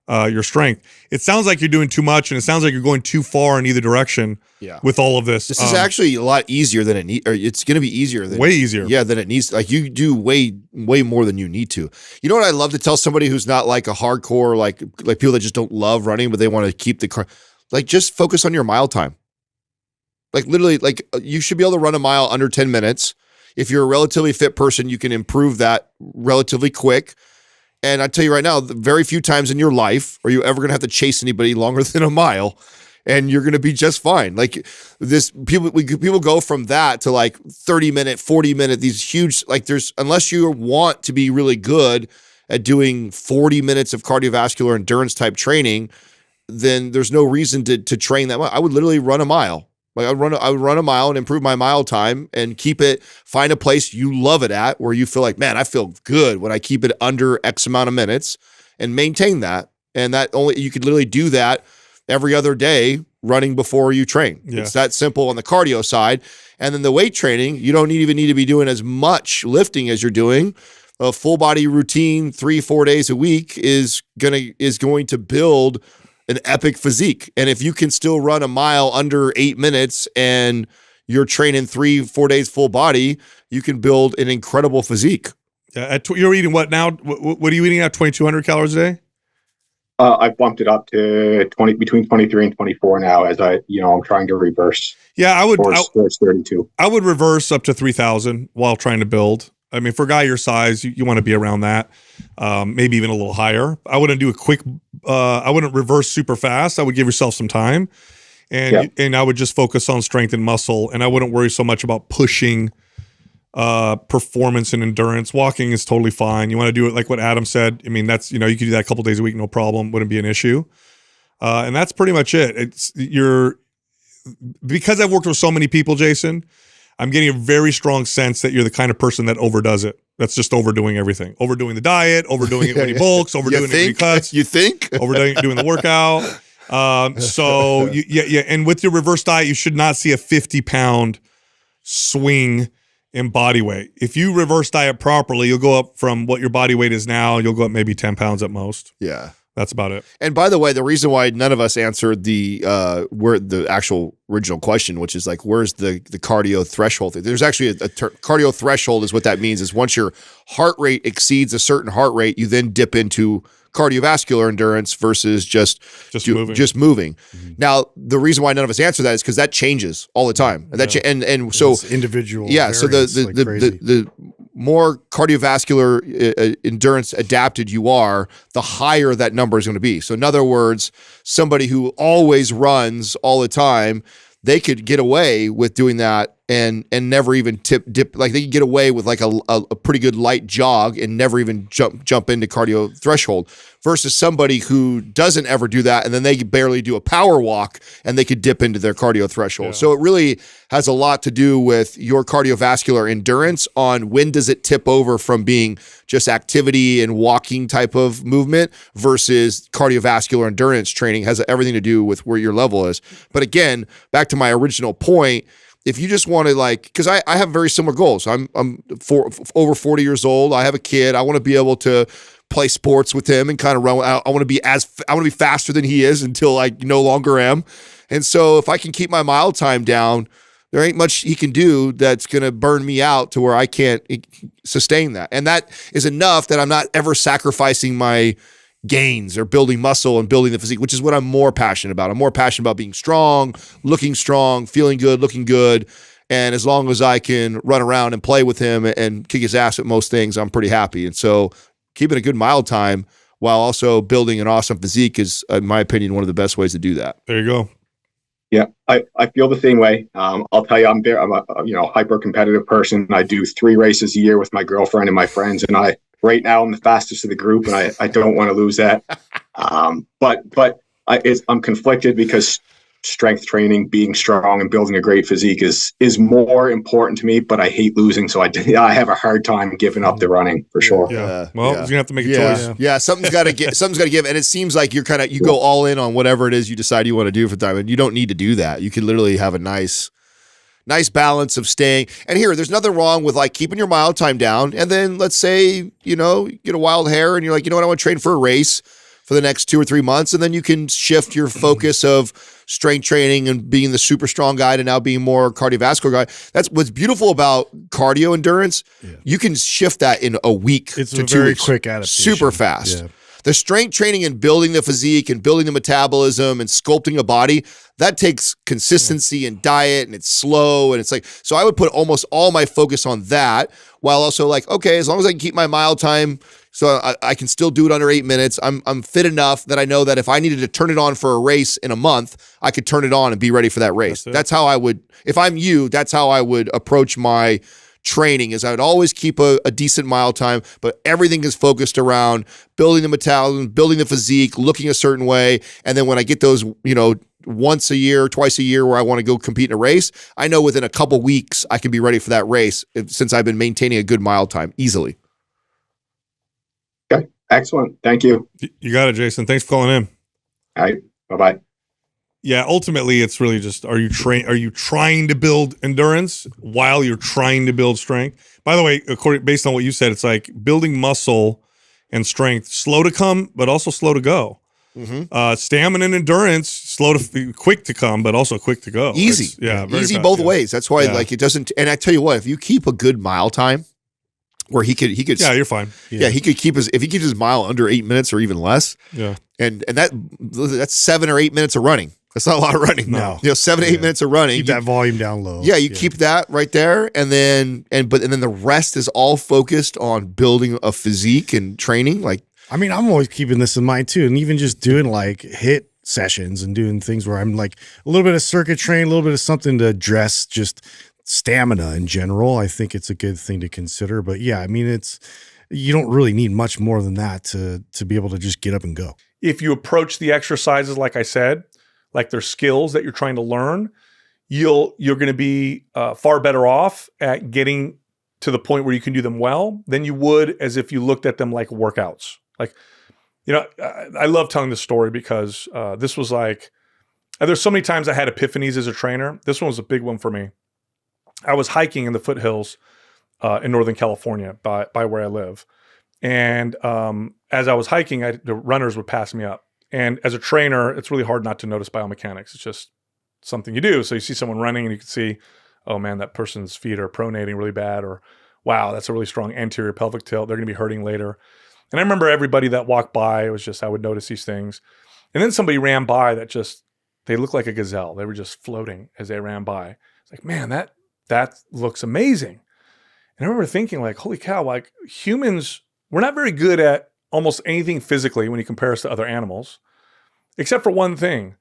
[SPEAKER 2] your strength. It sounds like you're doing too much, and it sounds like you're going too far in either direction with all of this.
[SPEAKER 1] This is actually a lot easier than it needs. It's going to be easier.
[SPEAKER 2] Way easier.
[SPEAKER 1] Yeah, than it needs. Like, you do way more than you need to. You know what I love to tell somebody who's not like a hardcore, like people that just don't love running, but they want to keep the car. Like, just focus on your mile time. Like, literally, like, you should be able to run a mile under 10 minutes. If you're a relatively fit person, you can improve that relatively quick. And I tell you right now, very few times in your life are you ever going to have to chase anybody longer than a mile, and you're going to be just fine. Like, people go from that to like 30-minute, 40-minute, these huge, like, unless you want to be really good at doing 40 minutes of cardiovascular endurance type training, then there's no reason to train that much. I would literally run a mile. Like, I would run a mile and improve my mile time and find a place you love it at where you feel like, man, I feel good when I keep it under X amount of minutes, and maintain that. And you could literally do that every other day running before you train. Yeah. It's that simple on the cardio side. And then the weight training, you don't even need to be doing as much lifting as you're doing. A full body routine 3-4 days a week is going to build an epic physique. And if you can still run a mile under 8 minutes and you're training 3-4 days full body, you can build an incredible physique.
[SPEAKER 2] Yeah, you're eating what now? What are you eating at? 2,200 calories a day?
[SPEAKER 5] I've bumped it up to between 23 and 24 now, as I'm trying to reverse.
[SPEAKER 2] Yeah,
[SPEAKER 5] towards 32.
[SPEAKER 2] I would reverse up to 3,000 while trying to build. I mean, for a guy your size, you want to be around that, maybe even a little higher. I wouldn't do a quick, I wouldn't reverse super fast. I would give yourself some time, and I would just focus on strength and muscle, and I wouldn't worry so much about pushing performance and endurance. Walking is totally fine. You want to do it like what Adam said. I mean, that's, you could do that a couple days a week, no problem. Wouldn't be an issue. And that's pretty much it. Because I've worked with so many people, Jason, I'm getting a very strong sense that you're the kind of person that overdoes it. That's just overdoing everything. Overdoing the diet, overdoing it when he bulks, overdoing it when he cuts.
[SPEAKER 1] You think?
[SPEAKER 2] Overdoing doing the workout. And with your reverse diet, you should not see a 50-pound swing in body weight. If you reverse diet properly, you'll go up from what your body weight is now, you'll go up maybe 10 pounds at most.
[SPEAKER 1] Yeah.
[SPEAKER 2] That's about it.
[SPEAKER 1] And by the way, the reason why none of us answered the actual original question, which is like, where's the cardio threshold? There's actually a cardio threshold is what that means, is once your heart rate exceeds a certain heart rate, you then dip into cardiovascular endurance versus just moving. Mm-hmm. Now, the reason why none of us answer that is because that changes all the time. And and so
[SPEAKER 3] it's individual.
[SPEAKER 1] Yeah. So the more cardiovascular endurance adapted you are, the higher that number is going to be. So in other words, somebody who always runs all the time, they could get away with doing that and never even dip. Like they could get away with like a pretty good light jog and never even jump into cardio threshold, versus somebody who doesn't ever do that, and then they barely do a power walk and they could dip into their cardio threshold. Yeah. So it really has a lot to do with your cardiovascular endurance on when does it tip over from being just activity and walking type of movement versus cardiovascular endurance training. Has everything to do with where your level is. But again, back to my original point, if you just want to because I have very similar goals. I'm over 40 years old. I have a kid. I want to be able to play sports with him and kind of run. I want to be faster than he is until I no longer am. And so if I can keep my mile time down, there ain't much he can do that's going to burn me out to where I can't sustain that. And that is enough that I'm not ever sacrificing my gains or building muscle and building the physique, which is what I'm more passionate about. I'm more passionate about being strong, feeling good, looking good. And as long as I can run around and play with him and kick his ass at most things, I'm pretty happy. And so keeping a good mile time while also building an awesome physique is, in my opinion, one of the best ways to do that.
[SPEAKER 2] There you go.
[SPEAKER 5] Yeah, I feel the same way. I'll tell you, I'm a hyper competitive person. I do 3 races a year with my girlfriend and my friends, and right now I'm the fastest of the group, and I don't want to lose that. But I'm conflicted because strength training, being strong and building a great physique is more important to me, but I hate losing. So I have a hard time giving up the running for sure.
[SPEAKER 2] Yeah. Well, you're gonna have to make a choice.
[SPEAKER 1] Yeah. Something's got to give. And it seems like you go all in on whatever it is you decide you want to do for time. And you don't need to do that. You can literally have a nice balance of staying. And there's nothing wrong with like keeping your mile time down. And then let's say, you get a wild hair and you're like, you know what, I want to train for a race for the next 2 or 3 months. And then you can shift your focus of strength training and being the super strong guy to now being more cardiovascular guy. That's what's beautiful about cardio endurance. Yeah. You can shift that in a week
[SPEAKER 3] it's
[SPEAKER 1] to
[SPEAKER 3] a
[SPEAKER 1] 2
[SPEAKER 3] very
[SPEAKER 1] weeks.
[SPEAKER 3] Quick adaptation.
[SPEAKER 1] Super fast.
[SPEAKER 3] Yeah.
[SPEAKER 1] The strength training and building the physique and building the metabolism and sculpting a body, that takes consistency and diet, and it's slow. And it's like, so I would put almost all my focus on that, while also like, okay, as long as I can keep my mile time so I can still do it under 8 minutes. I'm fit enough that I know that if I needed to turn it on for a race in a month, I could turn it on and be ready for that race. That's how I would, if I'm you, that's how I would approach my training. Is I would always keep a decent mile time, but everything is focused around building the metabolism, building the physique, looking a certain way. And then when I get those, once a year, twice a year where I want to go compete in a race, I know within a couple weeks I can be ready for that race since I've been maintaining a good mile time easily.
[SPEAKER 5] Okay. Excellent. Thank you.
[SPEAKER 2] You got it, Jason. Thanks for calling in.
[SPEAKER 5] All right. Bye-bye.
[SPEAKER 2] Yeah, ultimately, it's really just, are you trying to build endurance while you're trying to build strength? By the way, based on what you said, it's like building muscle and strength, slow to come, but also slow to go. Mm-hmm. Stamina and endurance, quick to come, but also quick to go.
[SPEAKER 1] Easy. Easy both ways. That's why it doesn't, and I tell you what, if you keep a good mile time, where he could
[SPEAKER 2] you're fine.
[SPEAKER 1] He could keep if he keeps his mile under 8 minutes or even less.
[SPEAKER 2] Yeah.
[SPEAKER 1] And that's 7 or 8 minutes of running. That's not a lot of running.
[SPEAKER 3] No.
[SPEAKER 1] 7 to 8 minutes of running.
[SPEAKER 3] Keep that volume down low.
[SPEAKER 1] Yeah, you keep that right there, and then the rest is all focused on building a physique and training. Like,
[SPEAKER 3] I mean, I'm always keeping this in mind too, and even just doing like HIIT sessions and doing things where I'm like a little bit of circuit train, a little bit of something to address just stamina in general. I think it's a good thing to consider. But yeah, I mean, you don't really need much more than that to be able to just get up and go.
[SPEAKER 2] If you approach the exercises, like I said, like they're skills that you're trying to learn, you're going to be far better off at getting to the point where you can do them well than you would as if you looked at them like workouts. Like, I love telling this story because this was like, there's so many times I had epiphanies as a trainer. This one was a big one for me. I was hiking in the foothills in Northern California by where I live. And as I was hiking, the runners would pass me up. And as a trainer, it's really hard not to notice biomechanics. It's just something you do. So you see someone running and you can see, oh man, that person's feet are pronating really bad, or wow, that's a really strong anterior pelvic tilt. They're going to be hurting later. And I remember everybody that walked by, it was just, I would notice these things. And then somebody ran by that they looked like a gazelle. They were just floating as they ran by. It's like, man, that looks amazing. And I remember thinking like, holy cow, like humans, we're not very good at almost anything physically when you compare us to other animals, except for one thing.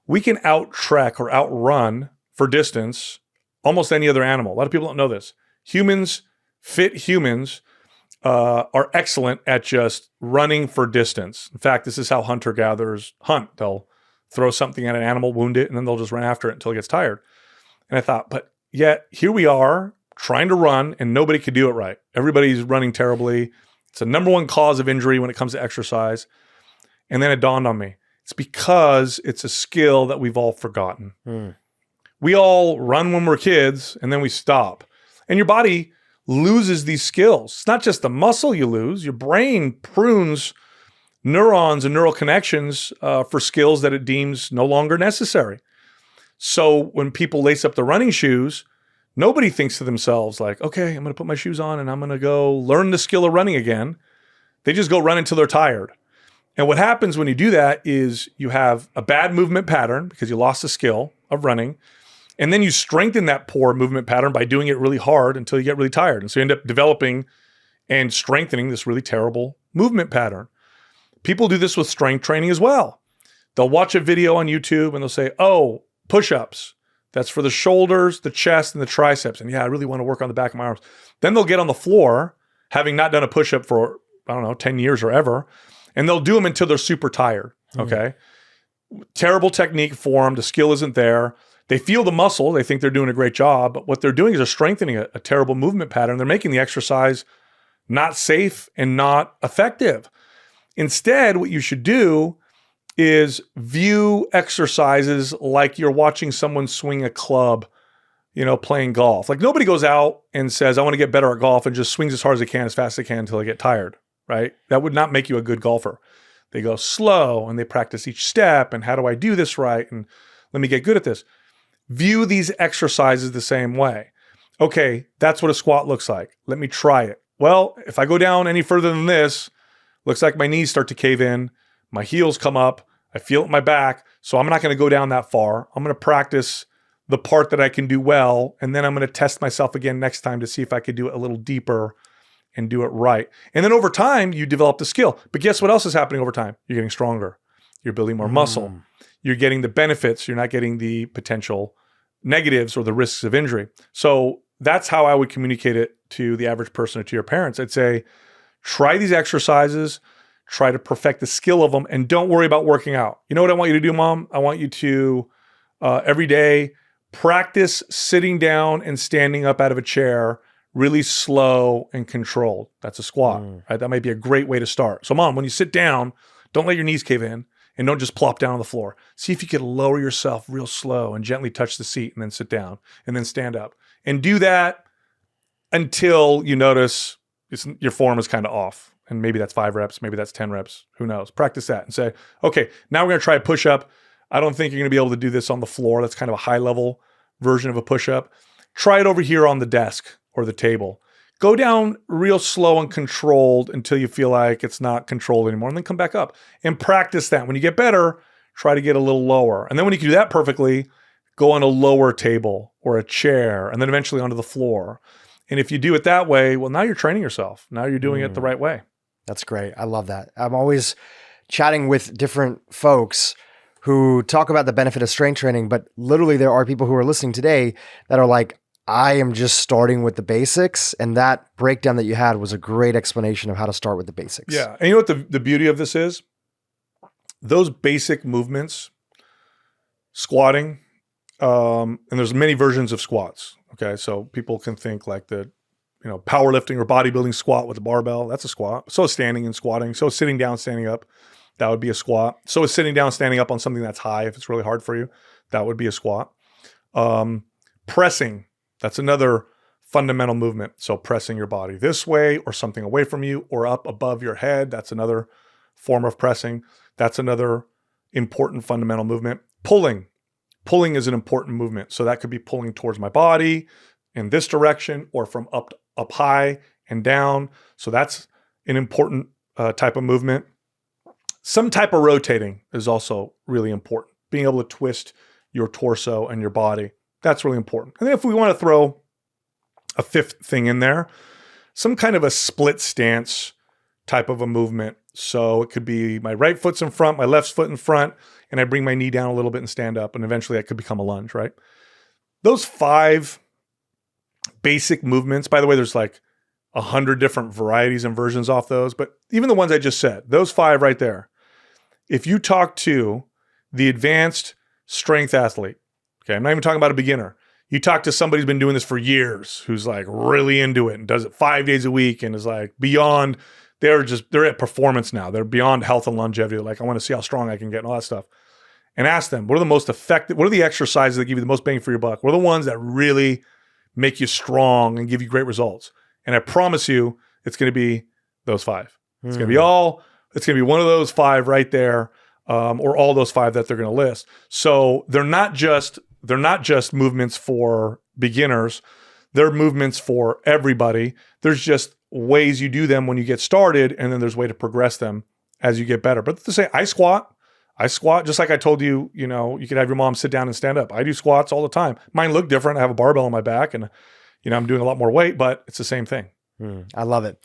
[SPEAKER 2] We can out-trek or outrun for distance almost any other animal. A lot of people don't know this. Fit humans are excellent at just running for distance. In fact, this is how hunter-gatherers hunt. They'll throw something at an animal, wound it, and then they'll just run after it until it gets tired. And I thought, but yet here we are trying to run and nobody could do it right. Everybody's running terribly. It's the number one cause of injury when it comes to exercise. And then it dawned on me. It's because it's a skill that we've all forgotten. We all run when we're kids and then we stop. And your body loses these skills. It's not just the muscle you lose. Your brain prunes neurons and neural connections for skills that it deems no longer necessary. So when people lace up the running shoes, nobody thinks to themselves like, okay, I'm going to put my shoes on and I'm going to go learn the skill of running again. They just go run until they're tired. And what happens when you do that is you have a bad movement pattern because you lost the skill of running. And then you strengthen that poor movement pattern by doing it really hard until you get really tired. And so you end up developing and strengthening this really terrible movement pattern. People do this with strength training as well. They'll watch a video on YouTube and they'll say, oh, push-ups. That's for the shoulders, the chest, and the triceps. And yeah, I really want to work on the back of my arms. Then they'll get on the floor, having not done a push-up for, 10 years or ever, and they'll do them until they're super tired, okay? Terrible technique for them. The skill isn't there. They feel the muscle. They think they're doing a great job, but what they're doing is they're strengthening a terrible movement pattern. They're making the exercise not safe and not effective. Instead, what you should do is view exercises like you're watching someone swing a club, playing golf. Like nobody goes out and says, I want to get better at golf and just swings as hard as they can, as fast as they can until they get tired, right? That would not make you a good golfer. They go slow and they practice each step and how do I do this right? And let me get good at this. View these exercises the same way. Okay, that's what a squat looks like. Let me try it. Well, if I go down any further than this, looks like my knees start to cave in. My heels come up. I feel it in my back. So I'm not going to go down that far. I'm going to practice the part that I can do well. And then I'm going to test myself again next time to see if I could do it a little deeper and do it right. And then over time, you develop the skill. But guess what else is happening over time? You're getting stronger. You're building more muscle. You're getting the benefits. You're not getting the potential negatives or the risks of injury. So that's how I would communicate it to the average person or to your parents. I'd say, try these exercises, try to perfect the skill of them, and don't worry about working out. You know what I want you to do, Mom? I want you to, every day, practice sitting down and standing up out of a chair really slow and controlled. That's a squat, right? That might be a great way to start. So Mom, when you sit down, don't let your knees cave in and don't just plop down on the floor. See if you can lower yourself real slow and gently touch the seat and then sit down and then stand up. And do that until you notice your form is kind of off. And maybe that's 5 reps, maybe that's 10 reps, who knows? Practice that and say, okay, now we're gonna try a push-up. I don't think you're gonna be able to do this on the floor. That's kind of a high-level version of a push-up. Try it over here on the desk or the table. Go down real slow and controlled until you feel like it's not controlled anymore, and then come back up and practice that. When you get better, try to get a little lower. And then when you can do that perfectly, go on a lower table or a chair, and then eventually onto the floor. And if you do it that way, well, now you're training yourself. Now you're doing it the right way.
[SPEAKER 6] That's great. I love that. I'm always chatting with different folks who talk about the benefit of strength training, but literally there are people who are listening today that are like, I am just starting with the basics. And that breakdown that you had was a great explanation of how to start with the basics.
[SPEAKER 2] Yeah. And you know what the beauty of this is? Those basic movements, squatting, and there's many versions of squats. Okay. So people can think like the, powerlifting or bodybuilding squat with a barbell. That's a squat. So is standing and squatting. So is sitting down, standing up. That would be a squat. So is sitting down, standing up on something that's high. If it's really hard for you, that would be a squat. Pressing. That's another fundamental movement. So pressing your body this way or something away from you or up above your head. That's another form of pressing. That's another important fundamental movement. Pulling. Pulling is an important movement. So that could be pulling towards my body in this direction or from up high and down. So that's an important type of movement. Some type of rotating is also really important. Being able to twist your torso and your body. That's really important. And then if we want to throw a fifth thing in there, some kind of a split stance type of a movement. So it could be my right foot's in front, my left foot in front, and I bring my knee down a little bit and stand up. And eventually that could become a lunge, right? Those 5 basic movements, by the way, there's like 100 different varieties and versions off those, but even the ones I just said, those 5 right there, if you talk to the advanced strength athlete, okay, I'm not even talking about a beginner. You talk to somebody who's been doing this for years, who's like really into it and does it 5 days a week and is like beyond, they're at performance now. They're beyond health and longevity. Like, I want to see how strong I can get and all that stuff. And ask them, what are the most effective, what are the exercises that give you the most bang for your buck? What are the ones that really make you strong and give you great results? And I promise you, it's going to be those 5. It's going to be it's going to be one of those 5 right there, or all those 5 that they're going to list. So they're not just movements for beginners. They're movements for everybody. There's just ways you do them when you get started, and then there's a way to progress them as you get better. But to say, I squat just like I told you, you could have your mom sit down and stand up. I do squats all the time. Mine look different. I have a barbell on my back and, I'm doing a lot more weight, but it's the same thing.
[SPEAKER 6] I love it.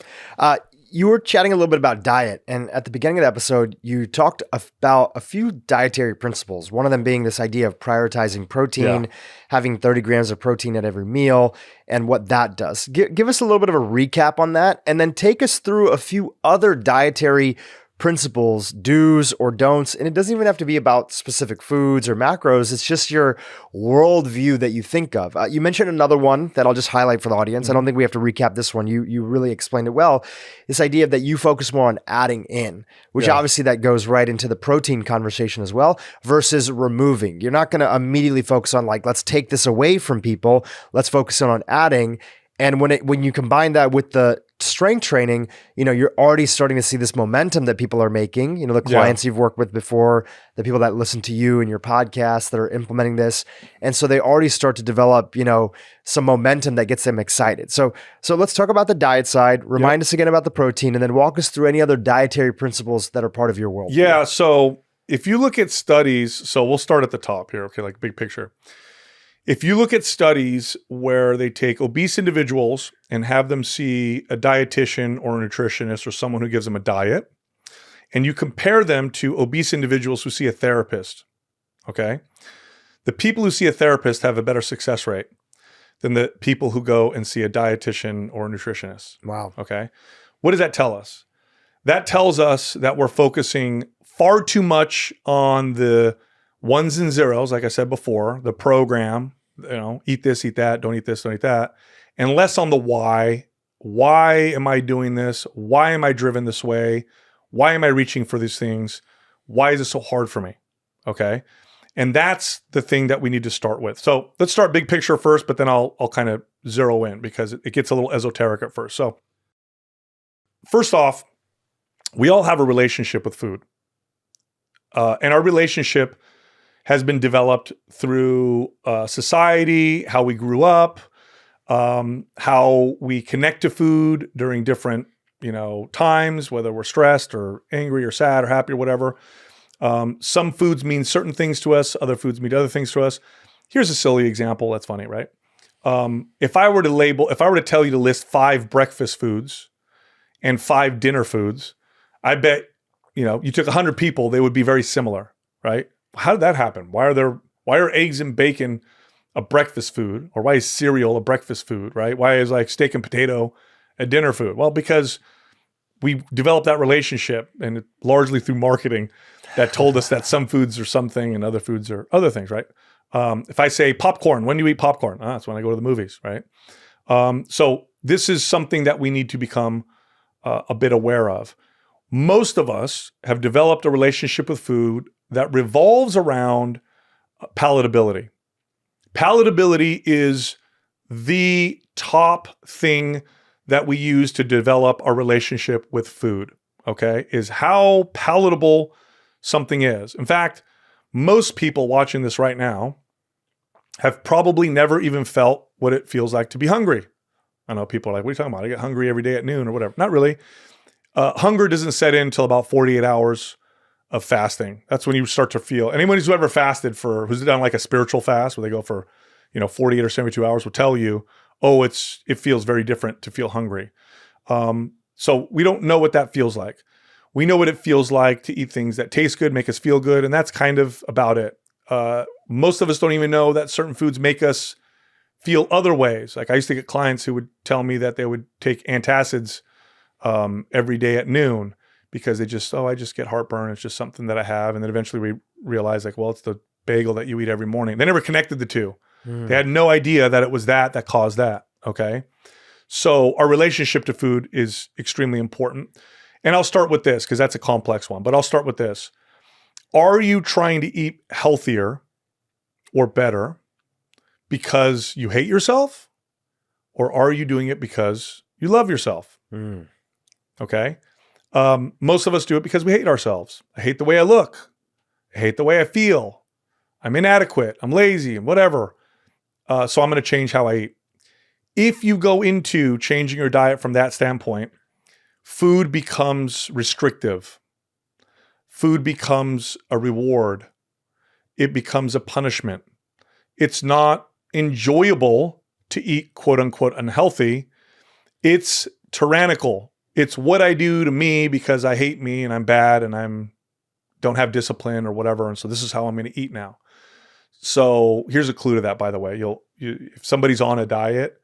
[SPEAKER 6] You were chatting a little bit about diet, and at the beginning of the episode, you talked about a few dietary principles. One of them being this idea of prioritizing protein, having 30 grams of protein at every meal, and what that does. Give us a little bit of a recap on that, and then take us through a few other dietary principles, do's or don'ts. And it doesn't even have to be about specific foods or macros. It's just your worldview that you think of. You mentioned another one that I'll just highlight for the audience. I don't think we have to recap this one. You really explained it well. This idea that you focus more on adding in, which obviously that goes right into the protein conversation as well, versus removing. You're not going to immediately focus on like, let's take this away from people. Let's focus on adding. And when you combine that with the strength training, you're already starting to see this momentum that people are making. The clients you've worked with before, the people that listen to you and your podcast that are implementing this. And so they already start to develop, some momentum that gets them excited. So let's talk about the diet side, remind us again about the protein, and then walk us through any other dietary principles that are part of your world.
[SPEAKER 2] Yeah. So if you look at studies, so we'll start at the top here. Okay. Like big picture. If you look at studies where they take obese individuals and have them see a dietitian or a nutritionist or someone who gives them a diet, and you compare them to obese individuals who see a therapist, okay? The people who see a therapist have a better success rate than the people who go and see a dietitian or a nutritionist.
[SPEAKER 6] Wow.
[SPEAKER 2] Okay. What does that tell us? That tells us that we're focusing far too much on the ones and zeros, like I said before, the program, eat this, eat that, don't eat this, don't eat that, and less on the why. Why am I doing this? Why am I driven this way? Why am I reaching for these things? Why is it so hard for me? Okay. And that's the thing that we need to start with. So let's start big picture first, but then I'll kind of zero in because it gets a little esoteric at first. So first off, we all have a relationship with food. And our relationship has been developed through society, how we grew up, how we connect to food during different, times, whether we're stressed or angry or sad or happy or whatever. Some foods mean certain things to us. Other foods mean other things to us. Here's a silly example. That's funny, right? If I were to tell you to list 5 breakfast foods and 5 dinner foods, I bet, you took 100 people, they would be very similar, right? How did that happen? Why are eggs and bacon a breakfast food? Or why is cereal a breakfast food, right? Why is like steak and potato a dinner food? Well, because we developed that relationship, and largely through marketing, that told us that some foods are something and other foods are other things, right? If I say popcorn, when do you eat popcorn? That's when I go to the movies, right? So this is something that we need to become a bit aware of. Most of us have developed a relationship with food that revolves around palatability. Palatability is the top thing that we use to develop our relationship with food, okay? Is how palatable something is. In fact, most people watching this right now have probably never even felt what it feels like to be hungry. I know people are like, what are you talking about? I get hungry every day at noon or whatever. Not really. Hunger doesn't set in until about 48 hours of fasting. That's when you start to feel, anyone who's ever fasted who's done like a spiritual fast where they go for, 48 or 72 hours will tell you, it feels very different to feel hungry. So we don't know what that feels like. We know what it feels like to eat things that taste good, make us feel good, and that's kind of about it. Most of us don't even know that certain foods make us feel other ways. Like I used to get clients who would tell me that they would take antacids every day at noon because I just get heartburn. It's just something that I have. And then eventually we realized like, well, it's the bagel that you eat every morning. They never connected the two. They had no idea that it was that caused that. Okay. So our relationship to food is extremely important. And I'll start with this because that's a complex one, but I'll start with this. Are you trying to eat healthier or better because you hate yourself? Or are you doing it because you love yourself? Okay. Most of us do it because we hate ourselves. I hate the way I look. I hate the way I feel. I'm inadequate. I'm lazy and whatever. So I'm going to change how I eat. If you go into changing your diet from that standpoint, food becomes restrictive. Food becomes a reward. It becomes a punishment. It's not enjoyable to eat quote unquote unhealthy. It's tyrannical. It's what I do to me because I hate me and I'm bad and don't have discipline or whatever. And so this is how I'm going to eat now. So here's a clue to that, by the way. If somebody's on a diet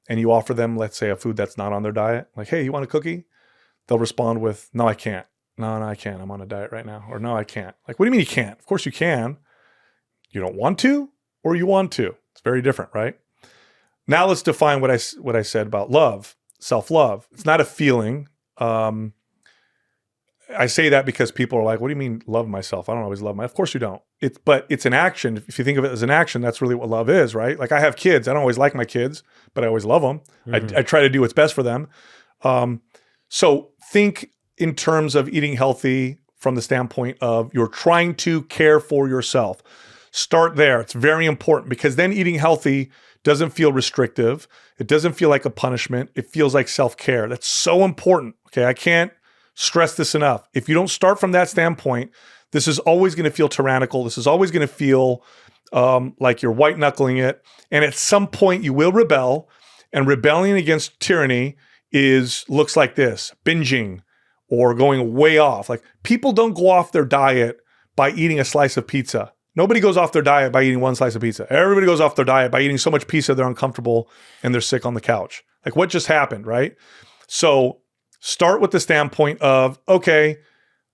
[SPEAKER 2] and you offer them, let's say, a food that's not on their diet, like, hey, you want a cookie? They'll respond with, no, I can't. No, I can't. I'm on a diet right now. Or no, I can't. Like, what do you mean you can't? Of course you can. You don't want to or you want to. It's very different, right? Now let's define what I said about love, self-love. It's not a feeling. I say that because people are like, what do you mean love myself? I don't always love myself. Of course you don't. But it's an action. If you think of it as an action, that's really what love is, right? Like I have kids. I don't always like my kids, but I always love them. I try to do what's best for them. So think in terms of eating healthy from the standpoint of you're trying to care for yourself. Start there. It's very important because then eating healthy doesn't feel restrictive. It doesn't feel like a punishment. It feels like self-care. That's so important. Okay. I can't stress this enough. If you don't start from that standpoint, this is always going to feel tyrannical. This is always going to feel like you're white knuckling it. And at some point you will rebel, and rebelling against tyranny looks like this: binging or going way off. Like people don't go off their diet by eating a slice of pizza. Nobody goes off their diet by eating one slice of pizza. Everybody goes off their diet by eating so much pizza they're uncomfortable and they're sick on the couch. Like what just happened, right? So start with the standpoint of, okay,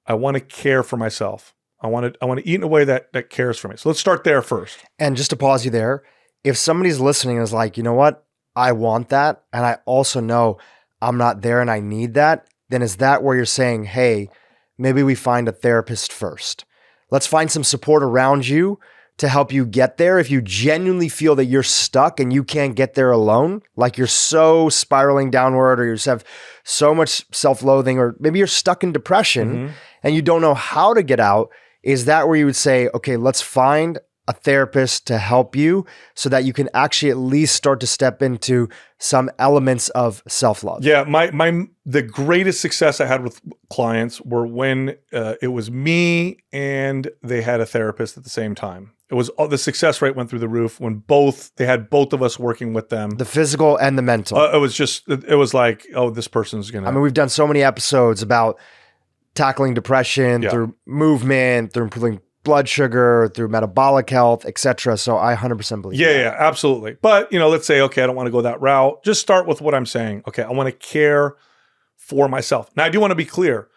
[SPEAKER 2] I want to care for myself. I want to eat in a way that cares for me. So let's start there first.
[SPEAKER 6] And just to pause you there, if somebody's listening and is like, you know what, I want that, and I also know I'm not there and I need that, then is that where you're saying, hey, maybe we find a therapist first? Let's find some support around you to help you get there. If you genuinely feel that you're stuck and you can't get there alone, like you're so spiraling downward, or you just have so much self-loathing, or maybe you're stuck in depression and you don't know how to get out, is that where you would say, okay, let's find a therapist to help you so that you can actually at least start to step into some elements of self-love?
[SPEAKER 2] Yeah, the greatest success I had with clients were when it was me and they had a therapist at the same time. It was the success rate went through the roof when they had both of us working with them.
[SPEAKER 6] The physical and the mental.
[SPEAKER 2] It was like, oh, this person's gonna.
[SPEAKER 6] I mean, we've done so many episodes about tackling depression through movement, through improving blood sugar, through metabolic health, etc. So I 100% believe that.
[SPEAKER 2] Yeah, absolutely. But, let's say, okay, I don't want to go that route. Just start with what I'm saying. Okay, I want to care for myself. Now, I do want to be clear.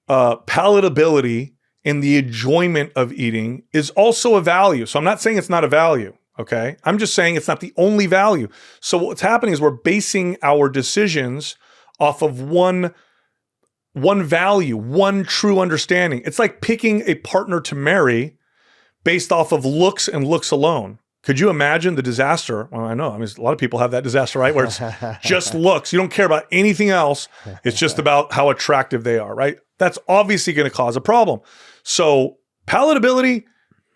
[SPEAKER 2] Palatability and the enjoyment of eating is also a value. So I'm not saying it's not a value, okay? I'm just saying it's not the only value. So what's happening is we're basing our decisions off of one value, one true understanding. It's like picking a partner to marry based off of looks and looks alone. Could you imagine the disaster? Well, I know. I mean, a lot of people have that disaster, right? Where it's just looks. You don't care about anything else. It's just about how attractive they are, right? That's obviously going to cause a problem. So palatability,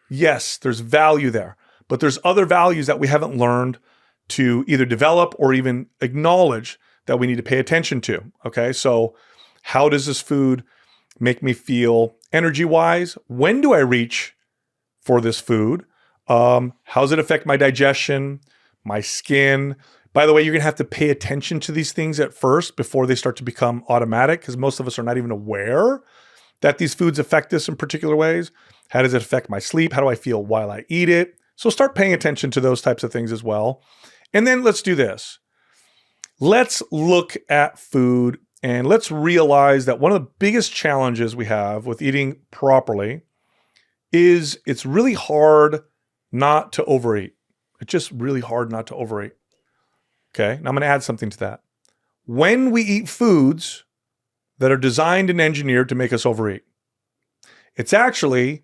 [SPEAKER 2] yes, there's value there. But there's other values that we haven't learned to either develop or even acknowledge that we need to pay attention to, okay? So how does this food make me feel energy-wise? When do I reach for this food? How does it affect my digestion, my skin? By the way, you're going to have to pay attention to these things at first before they start to become automatic, because most of us are not even aware that these foods affect us in particular ways. How does it affect my sleep? How do I feel while I eat it? So start paying attention to those types of things as well. And then let's do this. Let's look at food and let's realize that one of the biggest challenges we have with eating properly is it's really hard not to overeat. It's just really hard not to overeat. Okay, now I'm going to add something to that. When we eat foods that are designed and engineered to make us overeat, it's actually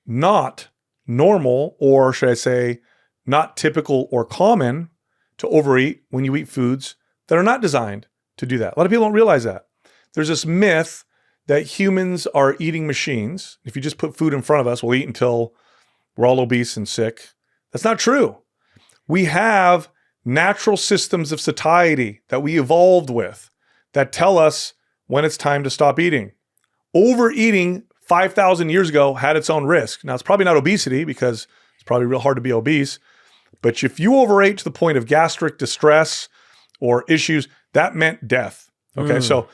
[SPEAKER 2] not normal, or should I say, not typical or common to overeat when you eat foods that are not designed to do that. A lot of people don't realize that. There's this myth that humans are eating machines. If you just put food in front of us, we'll eat until we're all obese and sick. That's not true. We have natural systems of satiety that we evolved with that tell us when it's time to stop eating. Overeating 5,000 years ago had its own risk. Now, it's probably not obesity because it's probably real hard to be obese. But if you overate to the point of gastric distress or issues, that meant death. Okay, so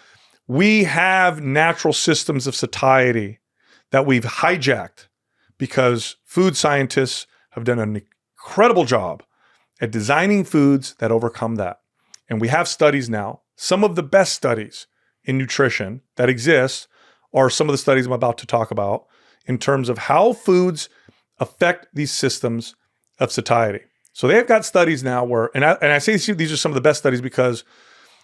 [SPEAKER 2] we have natural systems of satiety that we've hijacked because food scientists have done an incredible job at designing foods that overcome that. And we have studies now. Some of the best studies in nutrition that exist are some of the studies I'm about to talk about in terms of how foods affect these systems of satiety. So they've got studies now where, and I say these are some of the best studies because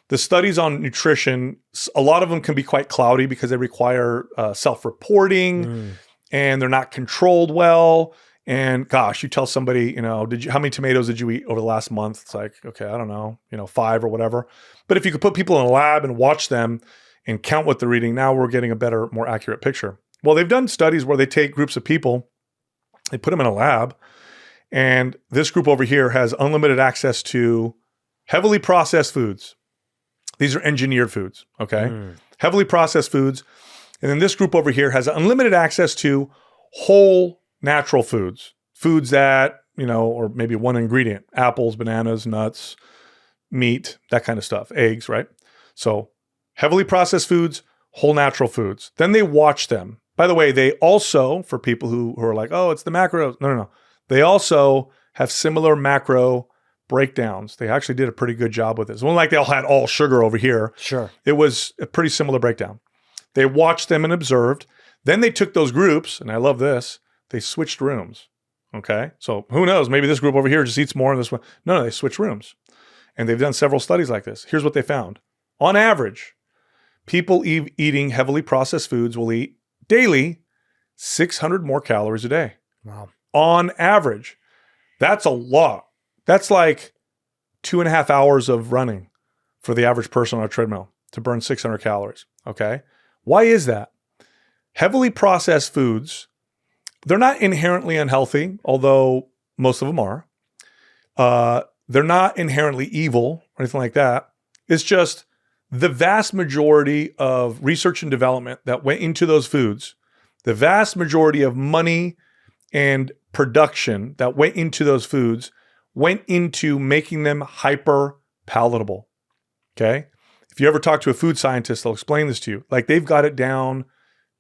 [SPEAKER 2] the studies on nutrition, a lot of them can be quite cloudy because they require self-reporting and they're not controlled well. And gosh, you tell somebody, how many tomatoes did you eat over the last month? It's like, okay, I don't know, 5 or whatever. But if you could put people in a lab and watch them and count what they're eating, now we're getting a better, more accurate picture. Well, they've done studies where they take groups of people, they put them in a lab, and this group over here has unlimited access to heavily processed foods. These are engineered foods, okay? Heavily processed foods. And then this group over here has unlimited access to whole natural foods. Foods that, or maybe one ingredient, apples, bananas, nuts, meat, that kind of stuff, eggs, right? So heavily processed foods, whole natural foods. Then they watch them. By the way, they also, for people who are like, oh, it's the macros. No. They also have similar macro breakdowns. They actually did a pretty good job with this. It wasn't like they all had all sugar over here.
[SPEAKER 6] Sure.
[SPEAKER 2] It was a pretty similar breakdown. They watched them and observed. Then they took those groups, and I love this, they switched rooms. Okay? So who knows? Maybe this group over here just eats more and this one. No, they switched rooms. And they've done several studies like this. Here's what they found. On average, people eating heavily processed foods will eat daily 600 more calories a day.
[SPEAKER 6] Wow. On
[SPEAKER 2] average. That's a lot. That's like 2.5 hours of running for the average person on a treadmill to burn 600 calories. Okay. Why is that? Heavily processed foods They're not inherently unhealthy, although most of them are. They're not inherently evil or anything like that. It's just the vast majority of research and development that went into those foods, the vast majority of money and production that went into those foods went into making them hyper palatable. Okay. If you ever talk to a food scientist, they'll explain this to you. Like they've got it down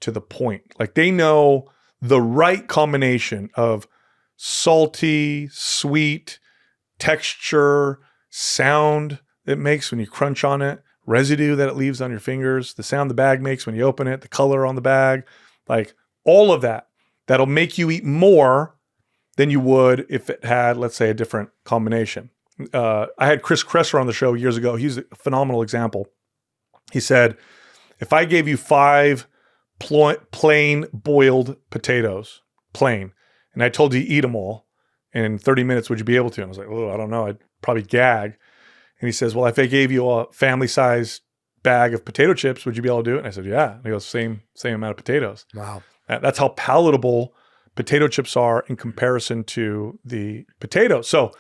[SPEAKER 2] to the point. Like they know the right combination of salty, sweet, texture, sound it makes when you crunch on it, residue that it leaves on your fingers, the sound the bag makes when you open it, the color on the bag, like all of that, that'll make you eat more than you would if it had, let's say, a different combination. I had Chris Kresser on the show years ago. He's a phenomenal example. He said, if I gave you 5 plain boiled potatoes, plain, and I told you to eat them all in 30 minutes, would you be able to? And I was like, oh, I don't know. I'd probably gag. And he says, well, if I gave you a family-sized bag of potato chips, would you be able to do it? And I said, yeah. And he goes, same amount of potatoes.
[SPEAKER 6] Wow.
[SPEAKER 2] That's how palatable potato chips are in comparison to the potatoes. So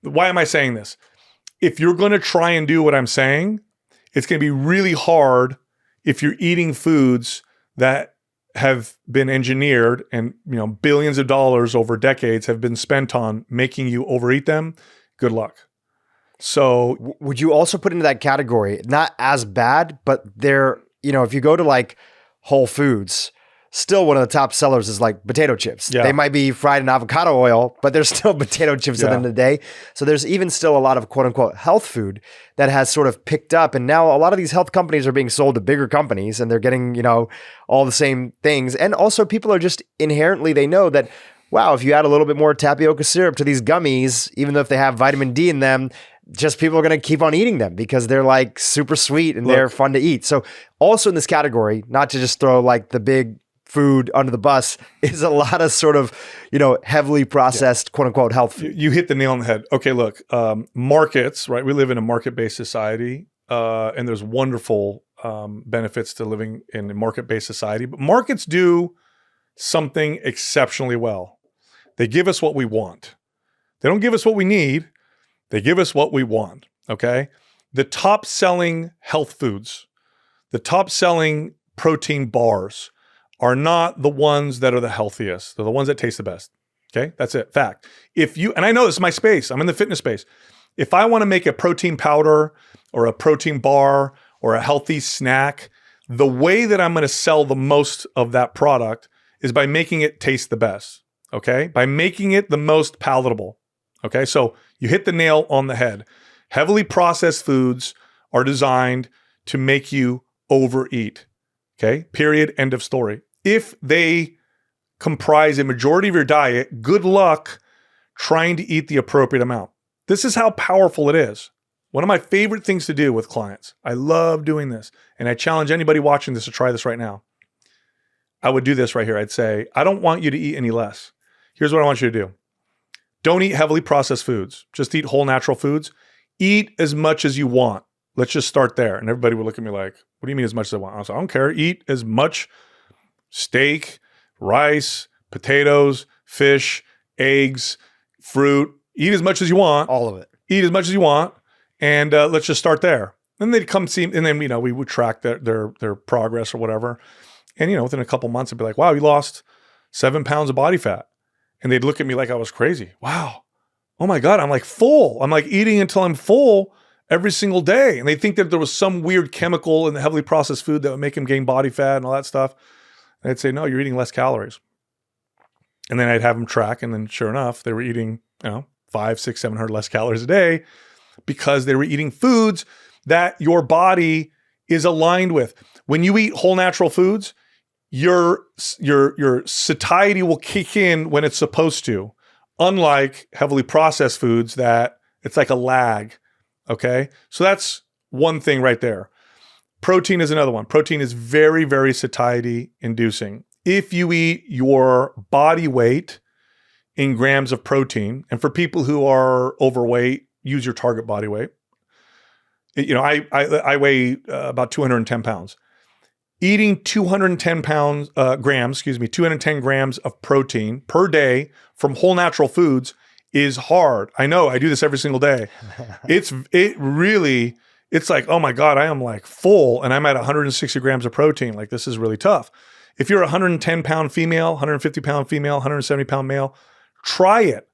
[SPEAKER 2] why am I saying this? If you're going to try and do what I'm saying, it's going to be really hard if you're eating foods that have been engineered and, billions of dollars over decades have been spent on making you overeat them. Good luck. So
[SPEAKER 6] would you also put into that category, not as bad, but they're, if you go to like Whole Foods, still one of the top sellers is like potato chips.
[SPEAKER 2] Yeah.
[SPEAKER 6] They might be fried in avocado oil, but they're still potato chips at the end of the day. So there's even still a lot of quote unquote health food that has sort of picked up. And now a lot of these health companies are being sold to bigger companies and they're getting, all the same things. And also people are just inherently, they know that, wow, if you add a little bit more tapioca syrup to these gummies, even though if they have vitamin D in them, just people are going to keep on eating them because they're like super sweet and they're fun to eat. So also in this category, not to just throw like the big food under the bus, is a lot of sort of, heavily processed quote unquote health food.
[SPEAKER 2] You hit the nail on the head. Okay, look, markets, right? We live in a market-based society and there's wonderful benefits to living in a market-based society, but markets do something exceptionally well. They give us what we want. They don't give us what we need. They give us what we want, okay? The top selling health foods, the top selling protein bars are not the ones that are the healthiest. They're the ones that taste the best, okay? That's it, fact. And I know this is my space. I'm in the fitness space. If I want to make a protein powder or a protein bar or a healthy snack, the way that I'm going to sell the most of that product is by making it taste the best, okay? By making it the most palatable. Okay, so you hit the nail on the head. Heavily processed foods are designed to make you overeat. Okay, period, end of story. If they comprise a majority of your diet, good luck trying to eat the appropriate amount. This is how powerful it is. One of my favorite things to do with clients, I love doing this, and I challenge anybody watching this to try this right now. I would do this right here. I'd say, I don't want you to eat any less. Here's what I want you to do. Don't eat heavily processed foods. Just eat whole natural foods. Eat as much as you want. Let's just start there. And everybody would look at me like, what do you mean as much as I want? I was like, I don't care. Eat as much steak, rice, potatoes, fish, eggs, fruit. Eat as much as you want.
[SPEAKER 6] All of it.
[SPEAKER 2] Eat as much as you want. And let's just start there. Then they'd come see, and then, we would track their progress or whatever. And, within a couple months, I'd be like, wow, you lost 7 pounds of body fat. And they'd look at me like I was crazy. Wow. Oh my God. I'm like full. I'm like eating until I'm full every single day. And they think that there was some weird chemical in the heavily processed food that would make them gain body fat and all that stuff. And I'd say, no, you're eating less calories. And then I'd have them track. And then sure enough, they were eating, 500, 600, 700 less calories a day because they were eating foods that your body is aligned with. When you eat whole natural foods, your satiety will kick in when it's supposed to, unlike heavily processed foods that it's like a lag, okay? So that's one thing right there. Protein is another one. Protein is very, very satiety inducing. If you eat your body weight in grams of protein, and for people who are overweight, use your target body weight. I weigh about 210 pounds. eating 210 210 grams of protein per day from whole natural foods is hard. I know, I do this every single day. It's like, oh my God, I am like full and I'm at 160 grams of protein. Like, this is really tough. If you're a 110 pound female, 150 pound female, 170 pound male, try it.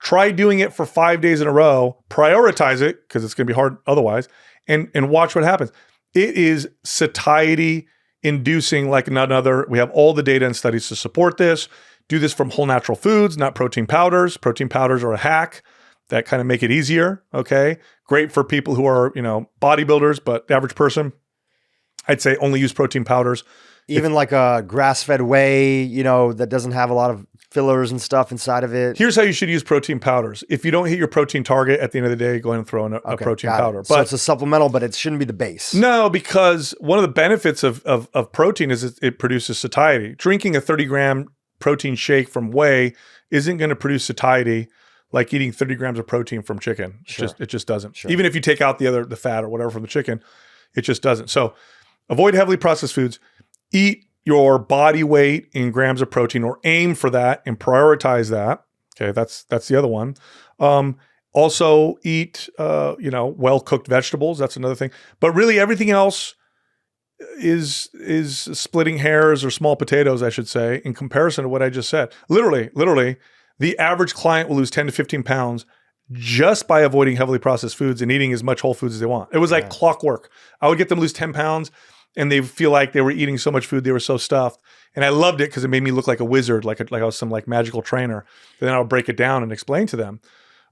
[SPEAKER 2] Try doing it for 5 days in a row, prioritize it because it's going to be hard otherwise, and watch what happens. It is satiety inducing like none other. We have all the data and studies to support this. Do this from whole natural foods, not protein powders. Protein powders are a hack that kind of make it easier. Okay. Great for people who are, bodybuilders, but the average person, I'd say only use protein powders.
[SPEAKER 6] Even like a grass-fed whey, that doesn't have a lot of fillers and stuff inside of it.
[SPEAKER 2] Here's how you should use protein powders. If you don't hit your protein target at the end of the day, go ahead and throw in a protein powder.
[SPEAKER 6] So it's a supplemental, but it shouldn't be the base.
[SPEAKER 2] No, because one of the benefits of protein is it produces satiety. Drinking a 30-gram protein shake from whey isn't going to produce satiety like eating 30 grams of protein from chicken.
[SPEAKER 6] Sure.
[SPEAKER 2] It just doesn't.
[SPEAKER 6] Sure.
[SPEAKER 2] Even if you take out the fat or whatever from the chicken, it just doesn't. So avoid heavily processed foods. Eat your body weight in grams of protein, or aim for that and prioritize that. Okay, that's the other one. Also eat, well-cooked vegetables. That's another thing. But really everything else is splitting hairs or small potatoes, I should say, in comparison to what I just said. Literally, the average client will lose 10 to 15 pounds just by avoiding heavily processed foods and eating as much whole foods as they want. It was like clockwork. I would get them lose 10 pounds and they feel like they were eating so much food, they were so stuffed. And I loved it because it made me look like a wizard, like I was some like magical trainer. Then I would break it down and explain to them.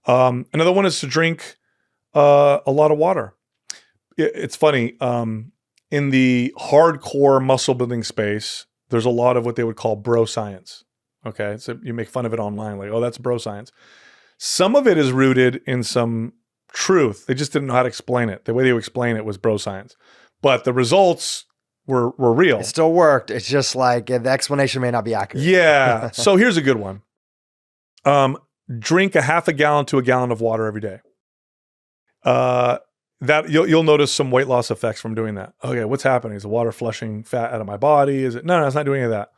[SPEAKER 2] Another one is to drink a lot of water. It's funny. In the hardcore muscle building space, there's a lot of what they would call bro science. Okay. So you make fun of it online, like, oh, that's bro science. Some of it is rooted in some truth. They just didn't know how to explain it. The way they would explain it was bro science. But the results were real.
[SPEAKER 6] It still worked. It's just like the explanation may not be accurate.
[SPEAKER 2] Yeah. So here's a good one. Drink a half a gallon to a gallon of water every day. That you'll notice some weight loss effects from doing that. Okay, what's happening? Is the water flushing fat out of my body? Is it? No, it's not doing any of that.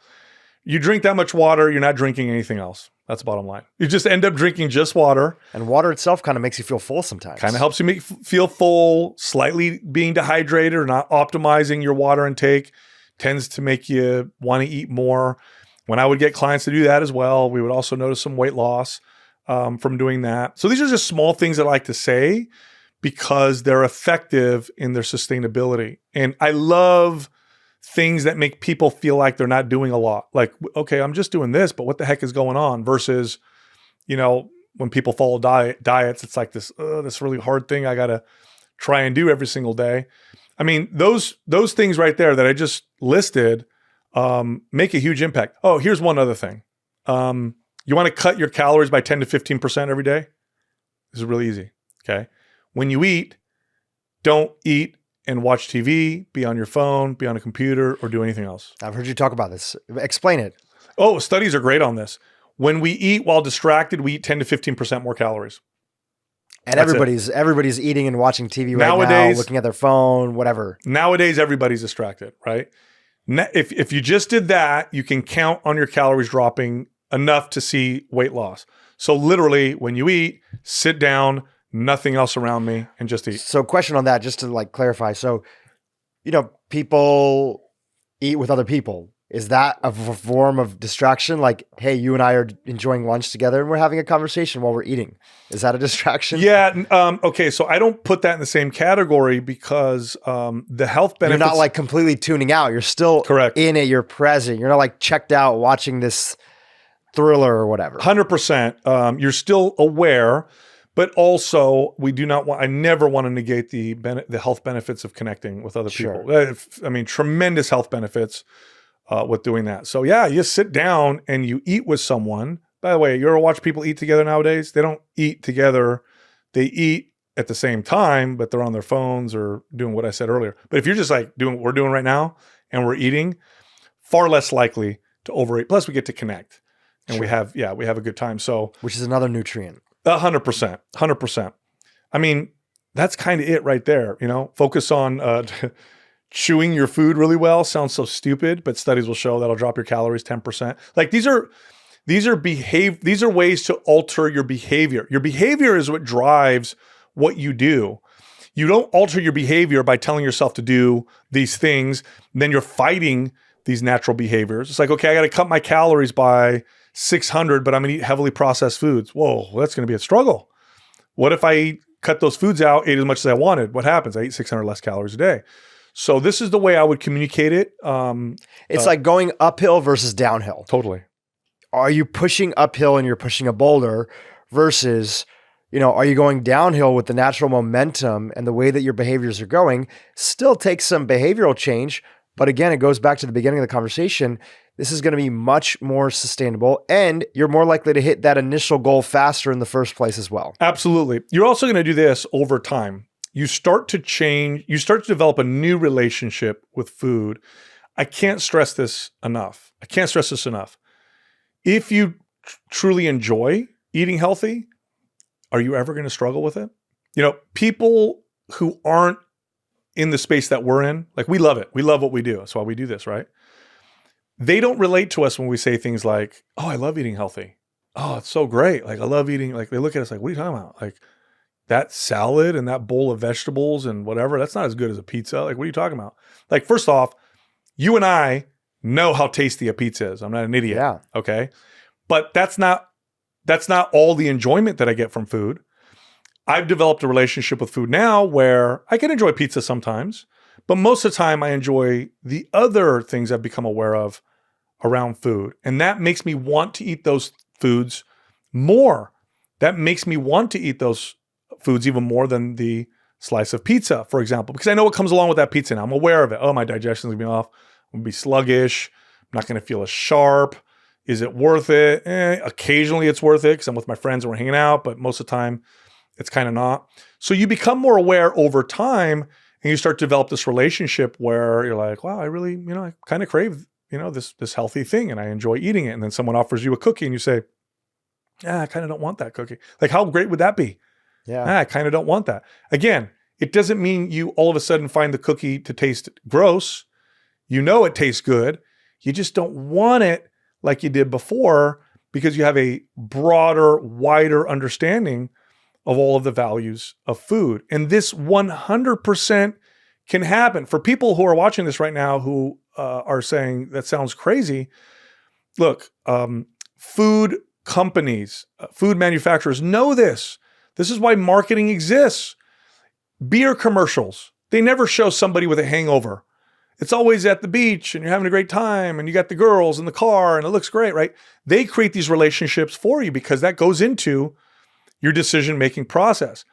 [SPEAKER 2] You drink that much water, you're not drinking anything else. That's the bottom line. You just end up drinking just water.
[SPEAKER 6] And water itself kind of makes you feel full sometimes.
[SPEAKER 2] Kind of helps you feel full. Slightly being dehydrated or not optimizing your water intake tends to make you want to eat more. When I would get clients to do that as well, we would also notice some weight loss from doing that. So these are just small things that I like to say because they're effective in their sustainability. And I love things that make people feel like they're not doing a lot. Like, okay, I'm just doing this, but what the heck is going on? Versus, when people follow diets, it's like this really hard thing I got to try and do every single day. I mean, those things right there that I just listed make a huge impact. Oh, here's one other thing. You want to cut your calories by 10 to 15% every day? This is really easy, okay? When you eat, don't eat and watch TV, be on your phone, be on a computer, or do anything else.
[SPEAKER 6] I've heard you talk about this. Explain it.
[SPEAKER 2] Oh, studies are great on this. When we eat while distracted, we eat 10 to 15% more calories.
[SPEAKER 6] And everybody's eating and watching TV
[SPEAKER 2] nowadays,
[SPEAKER 6] now, looking at their phone, whatever.
[SPEAKER 2] Nowadays, everybody's distracted, right? If you just did that, you can count on your calories dropping enough to see weight loss. So literally, when you eat, sit down, nothing else around me, and just eat.
[SPEAKER 6] So question on that, just to like clarify. So, people eat with other people. Is that a form of distraction? Like, hey, you and I are enjoying lunch together and we're having a conversation while we're eating. Is that a distraction?
[SPEAKER 2] Yeah. Okay. So I don't put that in the same category because the health benefits.
[SPEAKER 6] You're not like completely tuning out. You're still
[SPEAKER 2] correct
[SPEAKER 6] in it. You're present. You're not like checked out watching this thriller or whatever.
[SPEAKER 2] 100%. You're still aware. But also, I never want to negate the health benefits of connecting with other people. I mean, tremendous health benefits with doing that. So yeah, you sit down and you eat with someone. By the way, you ever watch people eat together nowadays? They don't eat together. They eat at the same time, but they're on their phones or doing what I said earlier. But if you're just like doing what we're doing right now and we're eating, far less likely to overeat. Plus we get to connect and we have a good time. So,
[SPEAKER 6] which is another nutrient.
[SPEAKER 2] 100%. I mean, that's kind of it right there. Focus on chewing your food really well sounds so stupid, but studies will show that'll drop your calories 10%. Like these are ways to alter your behavior. Your behavior is what drives what you do. You don't alter your behavior by telling yourself to do these things. Then you're fighting these natural behaviors. It's like, okay, I got to cut my calories by 600, but I'm going to eat heavily processed foods. Whoa, well, that's going to be a struggle. What if I cut those foods out, ate as much as I wanted? What happens? I eat 600 less calories a day. So this is the way I would communicate it.
[SPEAKER 6] It's like going uphill versus downhill.
[SPEAKER 2] Totally.
[SPEAKER 6] Are you pushing uphill and you're pushing a boulder versus, are you going downhill with the natural momentum and the way that your behaviors are going? Still takes some behavioral change. But again, it goes back to the beginning of the conversation. This is going to be much more sustainable and you're more likely to hit that initial goal faster in the first place as well.
[SPEAKER 2] Absolutely. You're also going to do this over time. You start to change, you start to develop a new relationship with food. I can't stress this enough. If you truly enjoy eating healthy, are you ever going to struggle with it? People who aren't in the space that we're in, like we love it. We love what we do. That's why we do this, right? They don't relate to us when we say things like, oh, I love eating healthy. Oh, it's so great. Like I love eating, like they look at us like, what are you talking about? Like that salad and that bowl of vegetables and whatever, that's not as good as a pizza. Like, what are you talking about? Like, first off, you and I know how tasty a pizza is. I'm not an idiot.
[SPEAKER 6] Yeah.
[SPEAKER 2] Okay. But that's not all the enjoyment that I get from food. I've developed a relationship with food now where I can enjoy pizza sometimes, but most of the time I enjoy the other things I've become aware of around food. And that makes me want to eat those foods more. That makes me want to eat those foods even more than the slice of pizza, for example, because I know what comes along with that pizza now. I'm aware of it. Oh, my digestion's gonna be off. I'm gonna be sluggish. I'm not gonna feel as sharp. Is it worth it? Occasionally it's worth it because I'm with my friends and we're hanging out, but most of the time it's kind of not. So you become more aware over time and you start to develop this relationship where you're like, wow, I really, I kind of crave, this healthy thing and I enjoy eating it. And then someone offers you a cookie and you say, I kind of don't want that cookie. Like, how great would that be?
[SPEAKER 6] Yeah.
[SPEAKER 2] I kind of don't want that. Again, it doesn't mean you all of a sudden find the cookie to taste gross. It tastes good. You just don't want it like you did before because you have a broader, wider understanding of all of the values of food. And this 100% can happen. For people who are watching this right now who are saying, that sounds crazy. Look, food companies, food manufacturers know this. This is why marketing exists. Beer commercials, they never show somebody with a hangover. It's always at the beach and you're having a great time and you got the girls in the car and it looks great, right? They create these relationships for you because that goes into your decision-making process.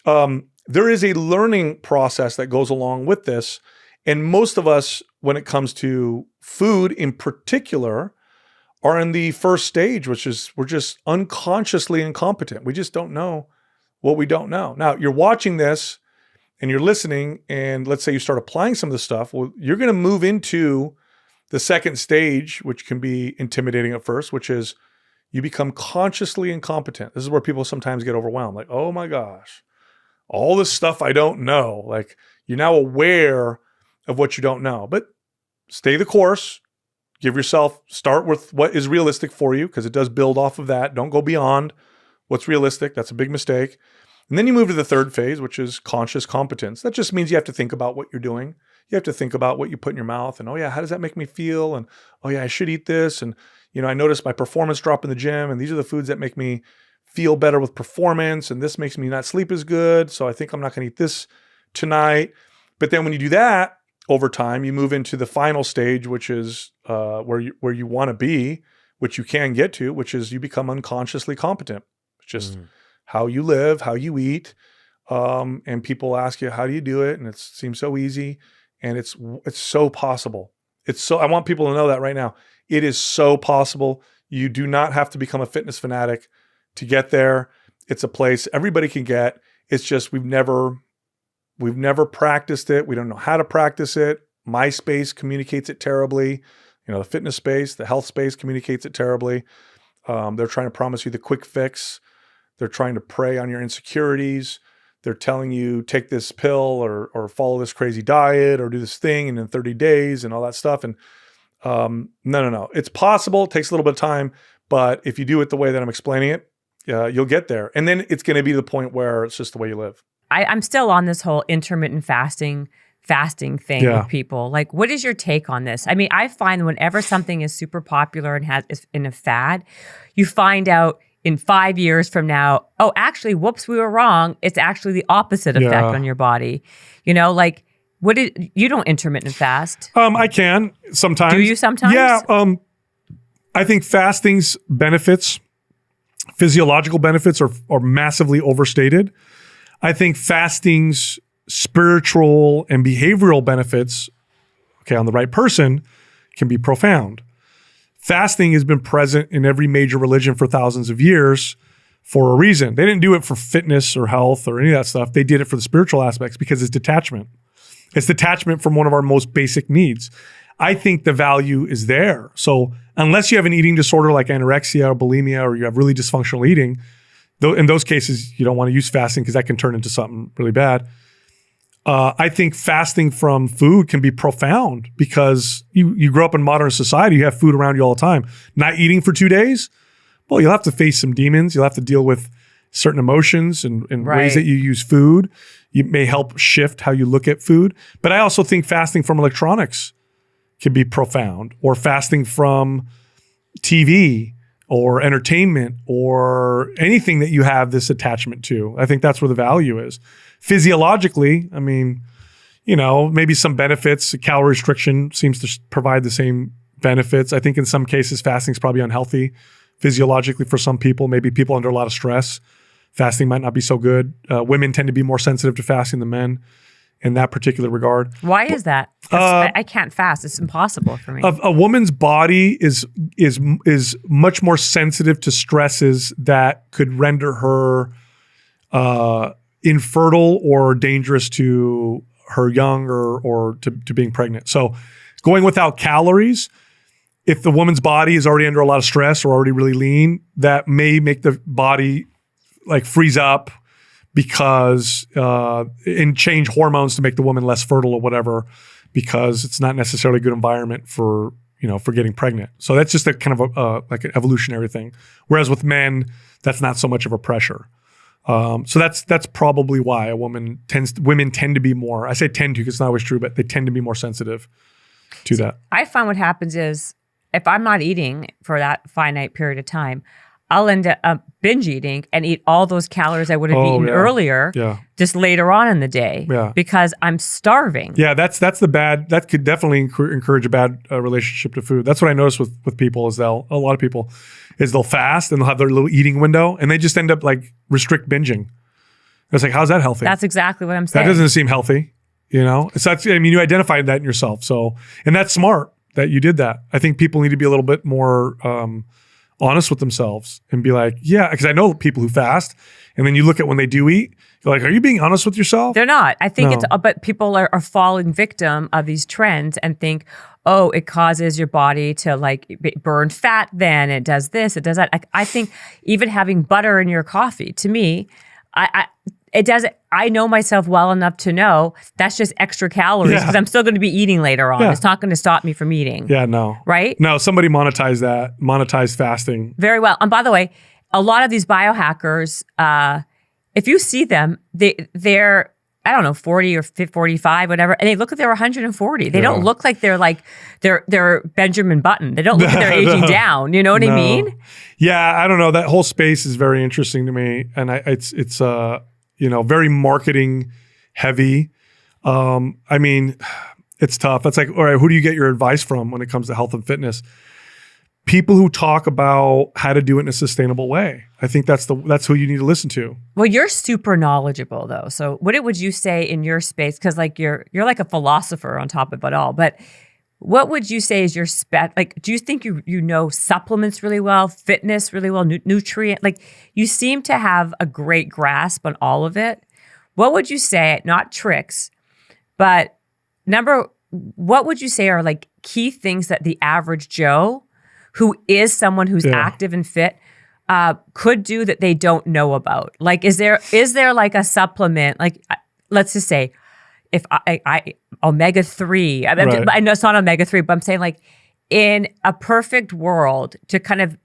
[SPEAKER 2] There is a learning process that goes along with this. And most of us, when it comes to food in particular, are in the first stage, which is we're just unconsciously incompetent. We just don't know what we don't know. Now, you're watching this and you're listening, and let's say you start applying some of this stuff. Well, you're going to move into the second stage, which can be intimidating at first, which is you become consciously incompetent. This is where people sometimes get overwhelmed. Like, oh my gosh, all this stuff I don't know. Like, you're now aware of what you don't know. But stay the course. Start with what is realistic for you, because it does build off of that. Don't go beyond what's realistic. That's a big mistake. And then you move to the third phase, which is conscious competence. That just means you have to think about what you're doing. You have to think about what you put in your mouth and, oh yeah, how does that make me feel? And, oh yeah, I should eat this. And, I noticed my performance drop in the gym, and these are the foods that make me feel better with performance. And this makes me not sleep as good. So I think I'm not going to eat this tonight. But then when you do that over time, you move into the final stage, which is where you want to be, which you can get to, which is you become unconsciously competent. It's just how you live, how you eat. And people ask you, how do you do it? And it seems so easy. And it's so possible. I want people to know that right now. It is so possible. You do not have to become a fitness fanatic to get there. It's a place everybody can get. It's just we've never practiced it. We don't know how to practice it. My space communicates it terribly. The fitness space, the health space communicates it terribly. They're trying to promise you the quick fix. They're trying to prey on your insecurities. they're telling you take this pill or follow this crazy diet or do this thing and in 30 days and all that stuff. And no. It's possible. It takes a little bit of time, but if you do it the way that I'm explaining it, you'll get there. And then it's going to be the point where it's just the way you live. I'm
[SPEAKER 7] still on this whole intermittent fasting thing with people. Like, what is your take on this? I mean, I find whenever something is super popular and is in a fad, you find out in 5 years from now, oh, actually, whoops, we were wrong. It's actually the opposite effect on your body. Like, you don't intermittent fast?
[SPEAKER 2] I can sometimes.
[SPEAKER 7] Do you sometimes?
[SPEAKER 2] Yeah. I think fasting's benefits, physiological benefits, are massively overstated. I think fasting's spiritual and behavioral benefits, on the right person, can be profound. Fasting has been present in every major religion for thousands of years for a reason. They didn't do it for fitness or health or any of that stuff. They did it for the spiritual aspects because it's detachment. It's detachment from one of our most basic needs. I think the value is there. So unless you have an eating disorder like anorexia or bulimia, or you have really dysfunctional eating, in those cases, you don't want to use fasting because that can turn into something really bad. I think fasting from food can be profound because you grow up in modern society, you have food around you all the time. Not eating for 2 days, well, you'll have to face some demons. You'll have to deal with certain emotions and ways that you use food. It may help shift how you look at food. But I also think fasting from electronics can be profound, or fasting from TV or entertainment or anything that you have this attachment to. I think that's where the value is. Physiologically, I mean, maybe some benefits. Calorie restriction seems to provide the same benefits. I think in some cases, fasting is probably unhealthy physiologically for some people. Maybe people under a lot of stress, fasting might not be so good. Women tend to be more sensitive to fasting than men in that particular regard.
[SPEAKER 7] Why is that? I can't fast. It's impossible for me.
[SPEAKER 2] A woman's body is much more sensitive to stresses that could render her infertile or dangerous to her young or to being pregnant. So going without calories, if the woman's body is already under a lot of stress or already really lean, that may make the body like freeze up because and change hormones to make the woman less fertile or whatever, because it's not necessarily a good environment for getting pregnant. So that's just a kind of like an evolutionary thing. Whereas with men, that's not so much of a pressure. So that's probably why women tend to be more, I say tend to because it's not always true, but they tend to be more sensitive to that.
[SPEAKER 7] I find what happens is if I'm not eating for that finite period of time, I'll end up binge eating and eat all those calories I would have eaten earlier, just later on in the day, because I'm starving. Yeah, that's the bad. That could definitely encourage a bad relationship to food. That's what I notice with people is a lot of people is they'll fast and they'll have their little eating window and they just end up like restrict binging. It's like, how's that healthy? That's exactly what I'm saying. That doesn't seem healthy. You identified that in yourself. So, and that's smart that you did that. I think people need to be a little bit more honest with themselves and be like, because I know people who fast and then you look at when they do eat, you're like, are you being honest with yourself? They're not. I think but people are falling victim of these trends and think, oh, it causes your body to like burn fat then, it does this, it does that. I think even having butter in your coffee, to me, it doesn't. I know myself well enough to know that's just extra calories because I'm still going to be eating later on. It's not going to stop me from eating. Yeah, no. Right? No, somebody monetized fasting. Very well. And by the way, a lot of these biohackers, if you see them, they're, I don't know, 40 or 45, whatever, and they look like they're 140. They don't look like they're Benjamin Button. They don't look like they're aging down. You know what I mean? Yeah, I don't know. That whole space is very interesting to me, and it's very marketing heavy. I mean, it's tough. It's like, all right, who do you get your advice from when it comes to health and fitness? People who talk about how to do it in a sustainable way. I think that's who you need to listen to. Well, you're super knowledgeable though. So what would you say in your space? Because like you're like a philosopher on top of it all. But what would you say is your do you think you know supplements really well, fitness really well, nutrient? Like you seem to have a great grasp on all of it. What would you say, not tricks, but what would you say are like key things that the average Joe who is someone who's active and fit could do that they don't know about? Like, is there like a supplement? Like, let's just say, if I omega-3, I know it's not omega-3, but I'm saying like in a perfect world to kind of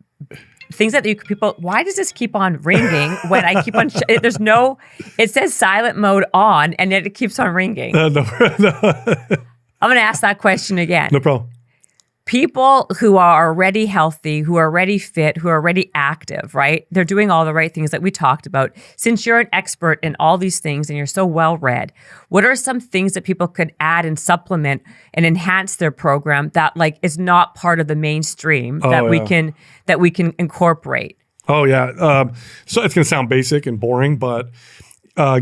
[SPEAKER 7] things that people, why does this keep on ringing when I keep on, it says silent mode on and then it keeps on ringing.
[SPEAKER 2] No.
[SPEAKER 7] I'm going to ask that question again.
[SPEAKER 2] No problem.
[SPEAKER 7] People who are already healthy, who are already fit, who are already active, right? They're doing all the right things that we talked about. Since you're an expert in all these things and you're so well read, what are some things that people could add and supplement and enhance their program that like is not part of the mainstream we can incorporate?
[SPEAKER 2] Oh yeah. So it's going to sound basic and boring, but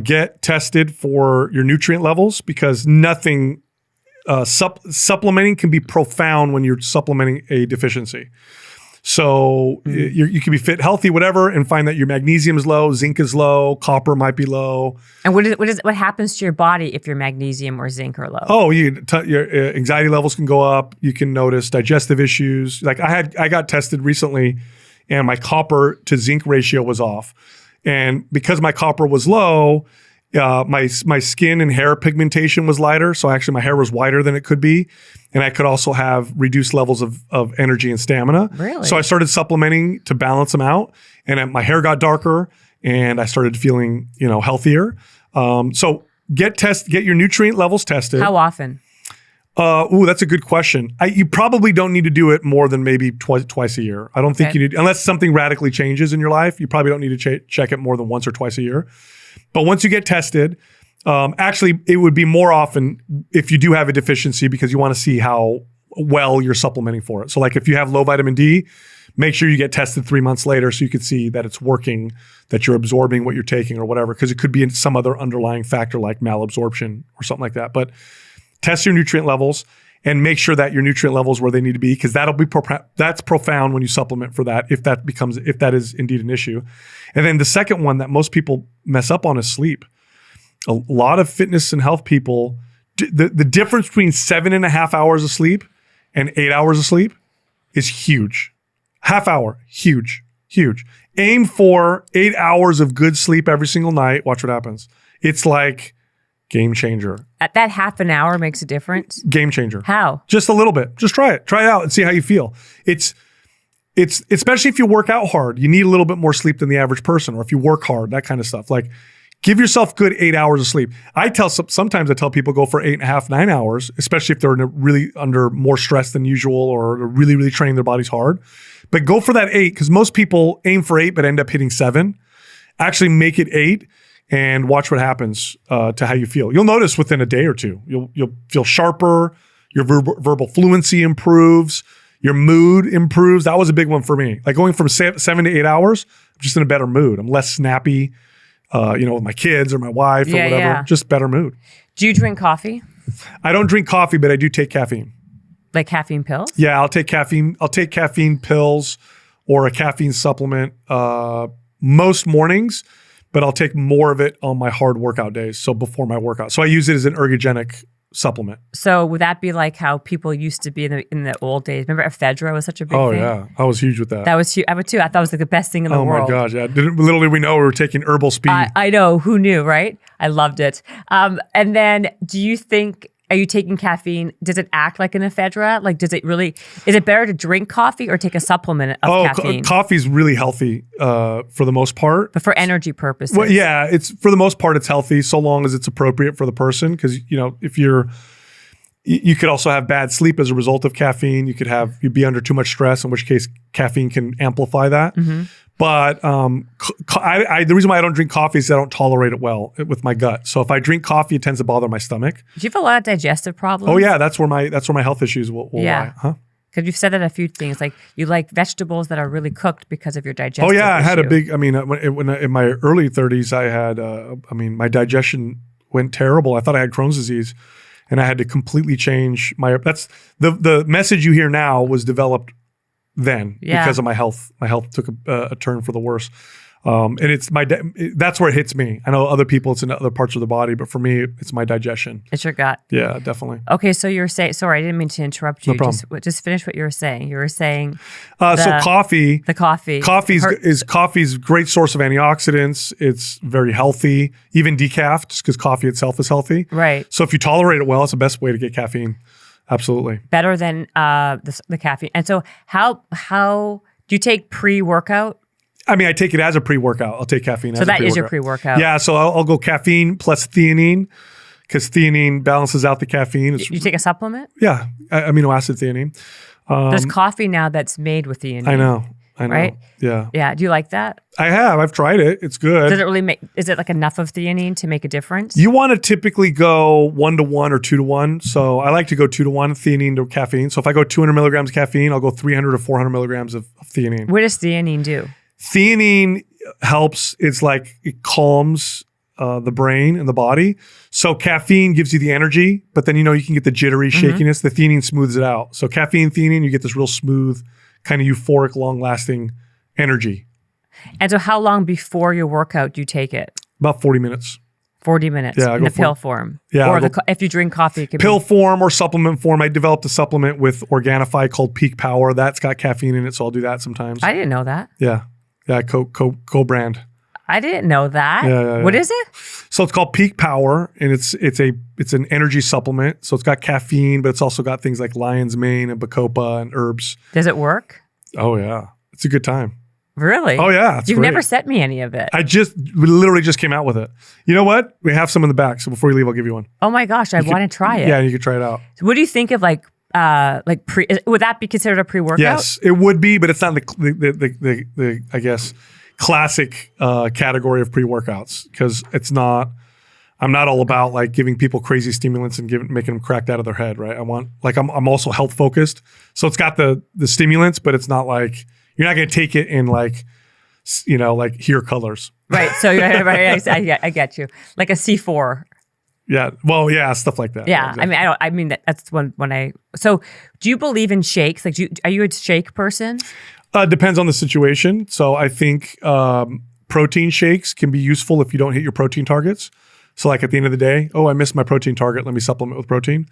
[SPEAKER 2] get tested for your nutrient levels because nothing. Supplementing can be profound when you're supplementing a deficiency. So you can be fit, healthy, whatever, and find that your magnesium is low, zinc is low, copper might be low.
[SPEAKER 7] And what happens to your body if your magnesium or zinc are low?
[SPEAKER 2] Oh, your anxiety levels can go up. You can notice digestive issues. Like I got tested recently, and my copper to zinc ratio was off, and because my copper was low. My skin and hair pigmentation was lighter, so actually my hair was whiter than it could be, and I could also have reduced levels of energy and stamina.
[SPEAKER 7] Really?
[SPEAKER 2] So I started supplementing to balance them out, and my hair got darker, and I started feeling healthier. So get your nutrient levels tested.
[SPEAKER 7] How often?
[SPEAKER 2] That's a good question. You probably don't need to do it more than maybe twice a year. I don't think you need, unless something radically changes in your life. You probably don't need to check it more than once or twice a year. But once you get tested, actually, it would be more often if you do have a deficiency because you want to see how well you're supplementing for it. So like if you have low vitamin D, make sure you get tested 3 months later so you can see that it's working, that you're absorbing what you're taking or whatever, because it could be in some other underlying factor like malabsorption or something like that. But test your nutrient levels and make sure that your nutrient levels where they need to be, because that's profound when you supplement for that, if that is indeed an issue. And then the second one that most people mess up on is sleep. A lot of fitness and health people, the difference between 7.5 hours of sleep and 8 hours of sleep is huge. Half hour, huge. Aim for 8 hours of good sleep every single night. Watch what happens. It's like game changer.
[SPEAKER 7] At that half an hour makes a difference?
[SPEAKER 2] Game changer.
[SPEAKER 7] How?
[SPEAKER 2] Just a little bit. Just try it. Try it out and see how you feel. It's especially if you work out hard, you need a little bit more sleep than the average person, or if you work hard, that kind of stuff. Like give yourself good 8 hours of sleep. Sometimes I tell people go for 8.5, 9 hours, especially if they're really under more stress than usual or really, really training their bodies hard. But go for that 8, because most people aim for 8 but end up hitting 7. Actually make it 8 and watch what happens to how you feel. You'll notice within a day or two, you'll feel sharper, your verbal fluency improves, your mood improves. That was a big one for me. Like going from 7 to 8 hours, I'm just in a better mood. I'm less snappy, with my kids or my wife or whatever.
[SPEAKER 7] Yeah.
[SPEAKER 2] Just better mood.
[SPEAKER 7] Do you drink coffee?
[SPEAKER 2] I don't drink coffee, but I do take caffeine.
[SPEAKER 7] Like caffeine pills?
[SPEAKER 2] Yeah, I'll take caffeine. I'll take caffeine pills or a caffeine supplement most mornings, but I'll take more of it on my hard workout days. So before my workout. So I use it as an ergogenic supplement.
[SPEAKER 7] So would that be like how people used to be in the old days? Remember ephedra was such a big thing?
[SPEAKER 2] Oh yeah, I was huge with that.
[SPEAKER 7] That was huge. I would too. I thought it was like the best thing in the world.
[SPEAKER 2] Oh my gosh, yeah. Little did we know we were taking herbal speed.
[SPEAKER 7] I know. Who knew, right? I loved it. And then are you taking caffeine? Does it act like an ephedra? Like, is it better to drink coffee or take a supplement of caffeine?
[SPEAKER 2] Coffee's really healthy for the most part.
[SPEAKER 7] But for energy purposes.
[SPEAKER 2] Well, yeah, it's for the most part, it's healthy so long as it's appropriate for the person. Because, if you could also have bad sleep as a result of caffeine. You'd be under too much stress, in which case caffeine can amplify that. Mm-hmm. But the reason why I don't drink coffee is I don't tolerate it well with my gut. So if I drink coffee, it tends to bother my stomach.
[SPEAKER 7] Do you have a lot of digestive problems?
[SPEAKER 2] Oh yeah, that's where my health issues will lie. Huh?
[SPEAKER 7] Because you've said that a few things, like you like vegetables that are really cooked because of your digestive.
[SPEAKER 2] Oh yeah, I had
[SPEAKER 7] issue.
[SPEAKER 2] when in my early 30s, I had my digestion went terrible. I thought I had Crohn's disease, and I had to completely change that's the message you hear now was developed then because of my health. My health took a turn for the worse. And it's that's where it hits me. I know other people, it's in other parts of the body, but for me, it's my digestion.
[SPEAKER 7] It's your gut.
[SPEAKER 2] Yeah, definitely.
[SPEAKER 7] Okay, so you were saying, sorry, I didn't mean to interrupt you.
[SPEAKER 2] No problem.
[SPEAKER 7] Just finish what you were saying. You were saying
[SPEAKER 2] so coffee.
[SPEAKER 7] The coffee.
[SPEAKER 2] Coffee's a great source of antioxidants. It's very healthy, even decaf, just because coffee itself is healthy.
[SPEAKER 7] Right.
[SPEAKER 2] So if you tolerate it well, it's the best way to get caffeine. Absolutely.
[SPEAKER 7] Better than the caffeine. And so how do you take pre-workout?
[SPEAKER 2] I mean, I take it as a pre-workout. I'll take caffeine as a pre-workout.
[SPEAKER 7] So that is your pre-workout.
[SPEAKER 2] Yeah, so I'll go caffeine plus theanine because theanine balances out the caffeine.
[SPEAKER 7] You take a supplement?
[SPEAKER 2] Yeah, amino acid theanine.
[SPEAKER 7] There's coffee now that's made with theanine.
[SPEAKER 2] I know.
[SPEAKER 7] Right?
[SPEAKER 2] Yeah.
[SPEAKER 7] Yeah. Do you like that?
[SPEAKER 2] I've tried it. It's good.
[SPEAKER 7] Does it really is it like enough of theanine to make a difference?
[SPEAKER 2] You want to typically go 1-to-1 or 2-to-1. So I like to go 2-to-1 theanine to caffeine. So if I go 200 milligrams of caffeine, I'll go 300 to 400 milligrams of theanine.
[SPEAKER 7] What does theanine do?
[SPEAKER 2] Theanine helps. It's like it calms the brain and the body. So caffeine gives you the energy, but then you can get the jittery shakiness. The theanine smooths it out. So caffeine, theanine, you get this real smooth, kind of euphoric, long-lasting energy.
[SPEAKER 7] And so how long before your workout do you take it?
[SPEAKER 2] About 40 minutes.
[SPEAKER 7] 40 minutes in the pill form.
[SPEAKER 2] Yeah.
[SPEAKER 7] Or if you drink coffee, it could
[SPEAKER 2] pill form or supplement form. I developed a supplement with Organifi called Peak Power. That's got caffeine in it, so I'll do that sometimes.
[SPEAKER 7] I didn't know that.
[SPEAKER 2] Yeah. Yeah, co-brand.
[SPEAKER 7] I didn't know that.
[SPEAKER 2] Yeah.
[SPEAKER 7] What is it?
[SPEAKER 2] So it's called Peak Power, and it's an energy supplement. So it's got caffeine, but it's also got things like lion's mane and bacopa and herbs.
[SPEAKER 7] Does it work?
[SPEAKER 2] Oh yeah, it's a good time.
[SPEAKER 7] Really?
[SPEAKER 2] Oh yeah,
[SPEAKER 7] You've never sent me any of it.
[SPEAKER 2] We literally just came out with it. You know what? We have some in the back, so before you leave, I'll give you one.
[SPEAKER 7] Oh my gosh, I want to try it.
[SPEAKER 2] Yeah, you could try it out.
[SPEAKER 7] So what do you think of would that be considered a pre-workout?
[SPEAKER 2] Yes, it would be, but it's not the I guess classic category of pre-workouts because it's not. I'm not all about like giving people crazy stimulants and making them cracked out of their head, right? I'm also health focused, so it's got the stimulants, but it's not like you're not going to take it in like here colors.
[SPEAKER 7] Right. So right, I get you. Like a C4.
[SPEAKER 2] Yeah. Well, yeah, stuff like that.
[SPEAKER 7] Yeah.
[SPEAKER 2] Exactly.
[SPEAKER 7] I mean that's when I. So do you believe in shakes? Like, are you a shake person?
[SPEAKER 2] Depends on the situation. So I think protein shakes can be useful if you don't hit your protein targets. So like at the end of the day, I missed my protein target. Let me supplement with protein.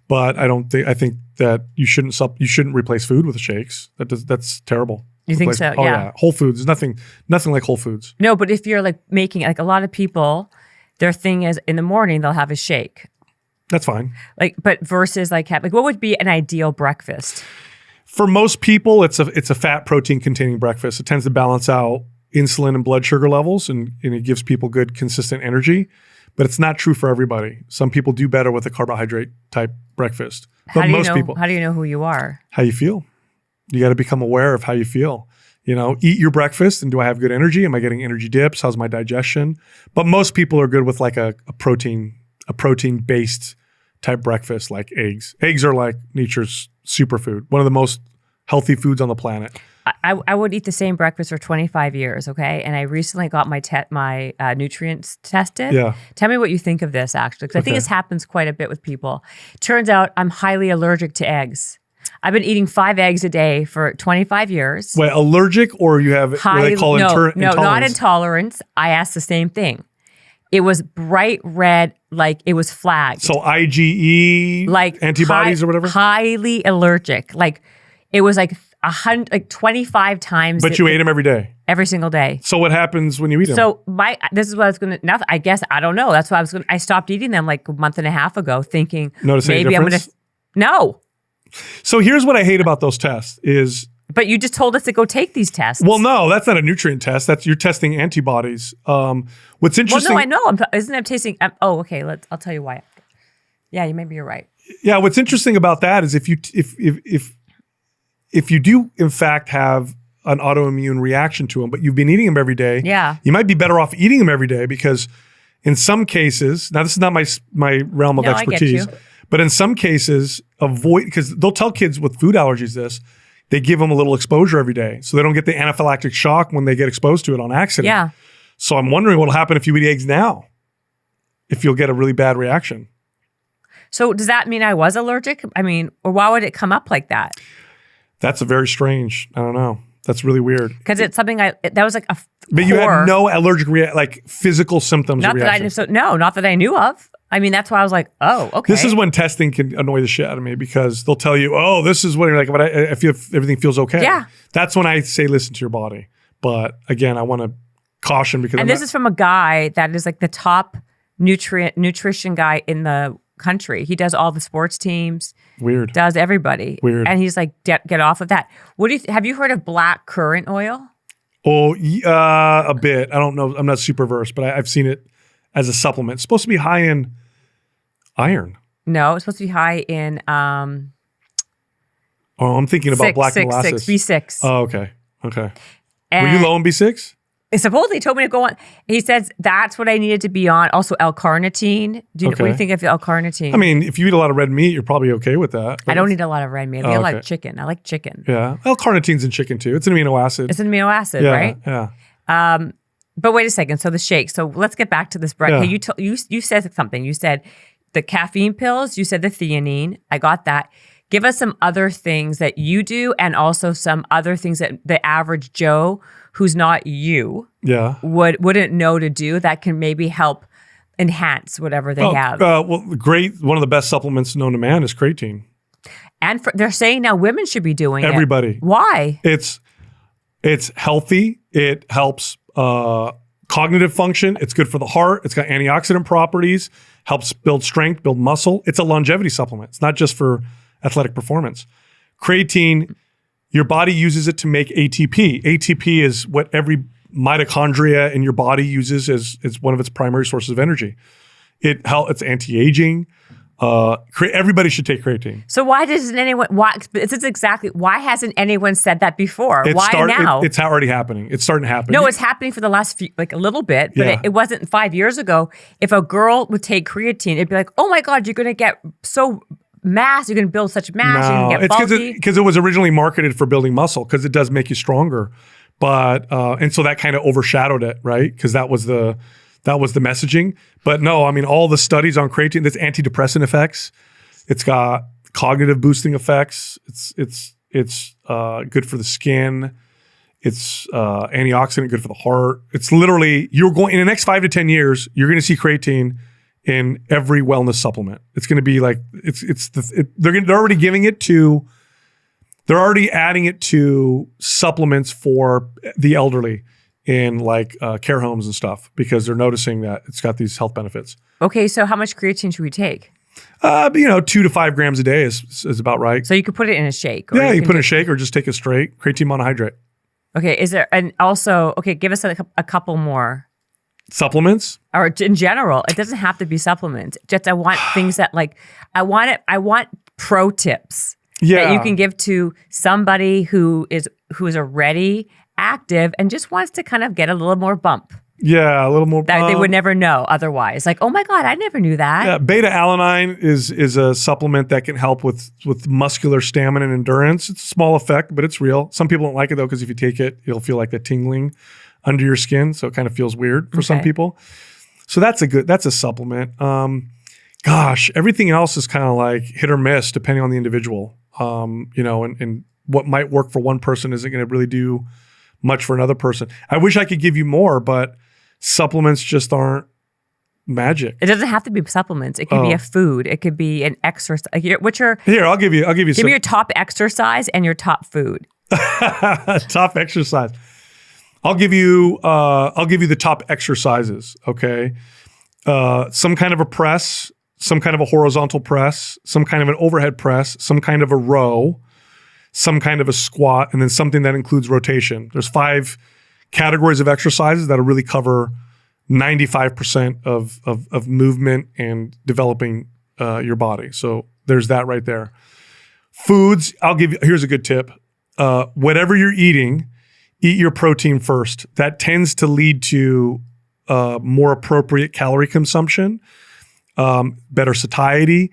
[SPEAKER 2] But I think that you shouldn't replace food with shakes. That's terrible.
[SPEAKER 7] You think so?
[SPEAKER 2] Oh yeah. Whole Foods. There's nothing like Whole Foods.
[SPEAKER 7] No, but if you're like making like a lot of people, their thing is in the morning they'll have a shake.
[SPEAKER 2] That's fine.
[SPEAKER 7] But versus what would be an ideal breakfast?
[SPEAKER 2] For most people, it's a fat protein containing breakfast. It tends to balance out insulin and blood sugar levels, and it gives people good consistent energy. But it's not true for everybody. Some people do better with a carbohydrate type breakfast. But most people.
[SPEAKER 7] How do you know who you are?
[SPEAKER 2] How you feel. You got to become aware of how you feel. Eat your breakfast, and do I have good energy? Am I getting energy dips? How's my digestion? But most people are good with like a protein based type breakfast, like eggs. Eggs are like nature's superfood, one of the most healthy foods on the planet.
[SPEAKER 7] I would eat the same breakfast for 25 years, okay? And I recently got my nutrients tested.
[SPEAKER 2] Yeah.
[SPEAKER 7] Tell me what you think of this, actually, because I think this happens quite a bit with people. Turns out I'm highly allergic to eggs. I've been eating 5 eggs a day for 25 years.
[SPEAKER 2] Wait, allergic or you have what they call intolerance?
[SPEAKER 7] No, not intolerance. I asked the same thing. It was bright red, like it was flagged.
[SPEAKER 2] So IgE, like antibodies or whatever?
[SPEAKER 7] Highly allergic. Like it was like 25 times.
[SPEAKER 2] But you ate them every day?
[SPEAKER 7] Every single day.
[SPEAKER 2] So what happens when you eat them?
[SPEAKER 7] So this is what I was going to, I guess, I don't know. That's why I stopped eating them like a month and a half ago thinking maybe I'm going to, no.
[SPEAKER 2] So here's what I hate about those tests is.
[SPEAKER 7] But you just told us to go take these tests.
[SPEAKER 2] Well, no, that's not a nutrient test. You're testing antibodies. What's interesting.
[SPEAKER 7] Well, no, I know. Isn't it tasting? Okay, I'll tell you why. Yeah, maybe you're right.
[SPEAKER 2] Yeah, what's interesting about that is if you do in fact have an autoimmune reaction to them, but you've been eating them every day, you might be better off eating them every day because in some cases, now this is not my realm of expertise, but in some cases, because they'll tell kids with food allergies this, they give them a little exposure every day so they don't get the anaphylactic shock when they get exposed to it on accident.
[SPEAKER 7] Yeah.
[SPEAKER 2] So I'm wondering what will happen if you eat eggs now, if you'll get a really bad reaction.
[SPEAKER 7] So does that mean I was allergic? I mean, or why would it come up like that?
[SPEAKER 2] That's a very strange, I don't know. That's really weird.
[SPEAKER 7] Because it's something that was like a
[SPEAKER 2] But you had no allergic like physical symptoms
[SPEAKER 7] not
[SPEAKER 2] or
[SPEAKER 7] that I knew, not that I knew of. I mean, that's why I was like, oh, okay.
[SPEAKER 2] This is when testing can annoy the shit out of me because they'll tell you, oh, this is what you're like, but I feel everything feels okay.
[SPEAKER 7] Yeah.
[SPEAKER 2] That's when I say listen to your body. But again, I want to caution because
[SPEAKER 7] this is from a guy that is like the top nutrition guy in the country. He does all the sports teams.
[SPEAKER 2] Weird.
[SPEAKER 7] Does everybody.
[SPEAKER 2] Weird.
[SPEAKER 7] And he's like, get off of that. What do you have you heard of black currant oil?
[SPEAKER 2] Oh, a bit. I don't know. I'm not super versed, but I've seen it as a supplement. It's supposed to be high in iron.
[SPEAKER 7] No, it's supposed to be high in
[SPEAKER 2] I'm thinking about black molasses.
[SPEAKER 7] B6.
[SPEAKER 2] Oh, okay. Okay.
[SPEAKER 7] And
[SPEAKER 2] were you low in B6?
[SPEAKER 7] Supposedly he told me to go on. He says that's what I needed to be on. Also L-carnitine. What do you think of L-carnitine?
[SPEAKER 2] I mean, if you eat a lot of red meat, you're probably okay with that.
[SPEAKER 7] I don't eat a lot of red meat. I eat a lot of chicken. I like chicken.
[SPEAKER 2] Yeah. L-carnitine's in chicken too. It's an amino acid.
[SPEAKER 7] It's an amino acid,
[SPEAKER 2] yeah,
[SPEAKER 7] right?
[SPEAKER 2] Yeah.
[SPEAKER 7] But wait a second. So the shake. So let's get back to this, Brett.
[SPEAKER 2] Yeah.
[SPEAKER 7] Hey, you said something. You said the caffeine pills. You said the theanine. I got that. Give us some other things that you do and also some other things that the average Joe who's not you wouldn't know to do that can maybe help enhance whatever they have.
[SPEAKER 2] Well, great. One of the best supplements known to man is creatine.
[SPEAKER 7] And they're saying now women should be doing
[SPEAKER 2] Everybody.
[SPEAKER 7] it. Why?
[SPEAKER 2] It's healthy. It helps cognitive function. It's good for the heart. It's got antioxidant properties, helps build strength, build muscle. It's a longevity supplement. It's not just for athletic performance. Creatine, your body uses it to make ATP. ATP is what every mitochondria in your body uses as one of its primary sources of energy. It's anti-aging. Everybody should take creatine.
[SPEAKER 7] So why hasn't anyone said that before? Why now?
[SPEAKER 2] It's already happening. It's starting to happen.
[SPEAKER 7] No, it's happening for the last few, like a little bit, but it wasn't 5 years ago. If a girl would take creatine, it'd be like, oh my God, you're going to get so mass, you're going to build such mass, you're going to get bulky. It's
[SPEAKER 2] because it was originally marketed for building muscle because it does make you stronger. But, and so that kind of overshadowed it, right? Because that was the messaging. But no, I mean, all the studies on creatine, there's antidepressant effects. It's got cognitive boosting effects. It's good for the skin. It's antioxidant, good for the heart. It's literally, in the next 5 to 10 years, you're going to see creatine in every wellness supplement. It's going to be like, they're already giving it to, they're already adding it to supplements for the elderly in like care homes and stuff because they're noticing that it's got these health benefits.
[SPEAKER 7] Okay, so how much creatine should we take?
[SPEAKER 2] 2 to 5 grams a day is about right.
[SPEAKER 7] So you could put it in a shake.
[SPEAKER 2] Or you put it in a shake or just take it straight. Creatine monohydrate.
[SPEAKER 7] Okay, give us a couple more.
[SPEAKER 2] Supplements?
[SPEAKER 7] Or in general, it doesn't have to be supplements. Just I want things that I want pro tips that you can give to somebody who is already active and just wants to kind of get a little more bump.
[SPEAKER 2] Yeah, a little more.
[SPEAKER 7] That they would never know otherwise. Like, oh my God, I never knew that.
[SPEAKER 2] Yeah, beta alanine is a supplement that can help with muscular stamina and endurance. It's a small effect, but it's real. Some people don't like it though because if you take it, you'll feel like that tingling under your skin, so it kind of feels weird for some people. So that's a supplement. Everything else is kind of like hit or miss depending on the individual. And what might work for one person isn't going to really do much for another person. I wish I could give you more, but supplements just aren't magic.
[SPEAKER 7] It doesn't have to be supplements. It could be a food. It could be an exercise. Here,
[SPEAKER 2] I'll give you.
[SPEAKER 7] Give me your top exercise and your top food.
[SPEAKER 2] Top exercise. I'll give you the top exercises. Okay, some kind of a press, some kind of a horizontal press, some kind of an overhead press, some kind of a row, some kind of a squat, and then something that includes rotation. There's 5 categories of exercises that'll really cover 95% of movement and developing your body. So there's that right there. Foods, here's a good tip. Whatever you're eating, eat your protein first. That tends to lead to more appropriate calorie consumption, better satiety,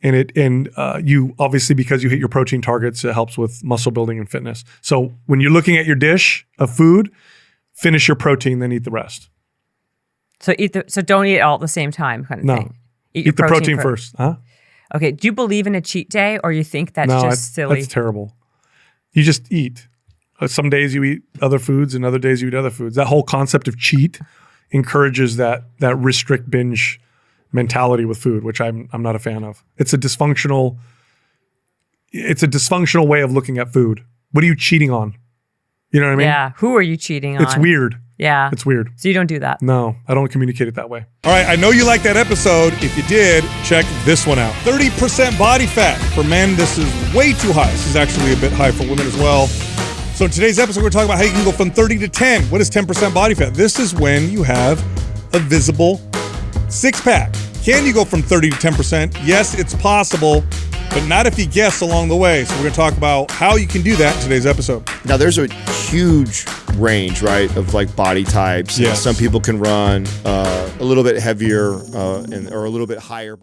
[SPEAKER 2] and you obviously, because you hit your protein targets, it helps with muscle building and fitness. So when you're looking at your dish of food, finish your protein, then eat the rest.
[SPEAKER 7] So don't eat it all at the same time, kind of thing.
[SPEAKER 2] Eat the protein first. Huh?
[SPEAKER 7] Okay. Do you believe in a cheat day, or you think that's just silly?
[SPEAKER 2] That's terrible. You just eat. Some days you eat other foods and other days you eat other foods. That whole concept of cheat encourages that restrict binge mentality with food, which I'm not a fan of. It's a dysfunctional way of looking at food. What are you cheating on? You know what I mean?
[SPEAKER 7] Yeah. Who are you cheating on?
[SPEAKER 2] It's weird.
[SPEAKER 7] Yeah.
[SPEAKER 2] It's weird.
[SPEAKER 7] So you don't do that.
[SPEAKER 2] No, I don't communicate it that way. All right, I know you liked that episode. If you did, check this one out. 30% body fat. For men, this is way too high. This is actually a bit high for women as well. So in today's episode, we're talking about how you can go from 30 to 10. What is 10% body fat? This is when you have a visible six-pack. Can you go from 30 to 10%? Yes, it's possible, but not if you guess along the way. So we're going to talk about how you can do that in today's episode.
[SPEAKER 1] Now, there's a huge range, right, of like body types.
[SPEAKER 2] Yes.
[SPEAKER 1] Some people can run a little bit heavier or a little bit higher body.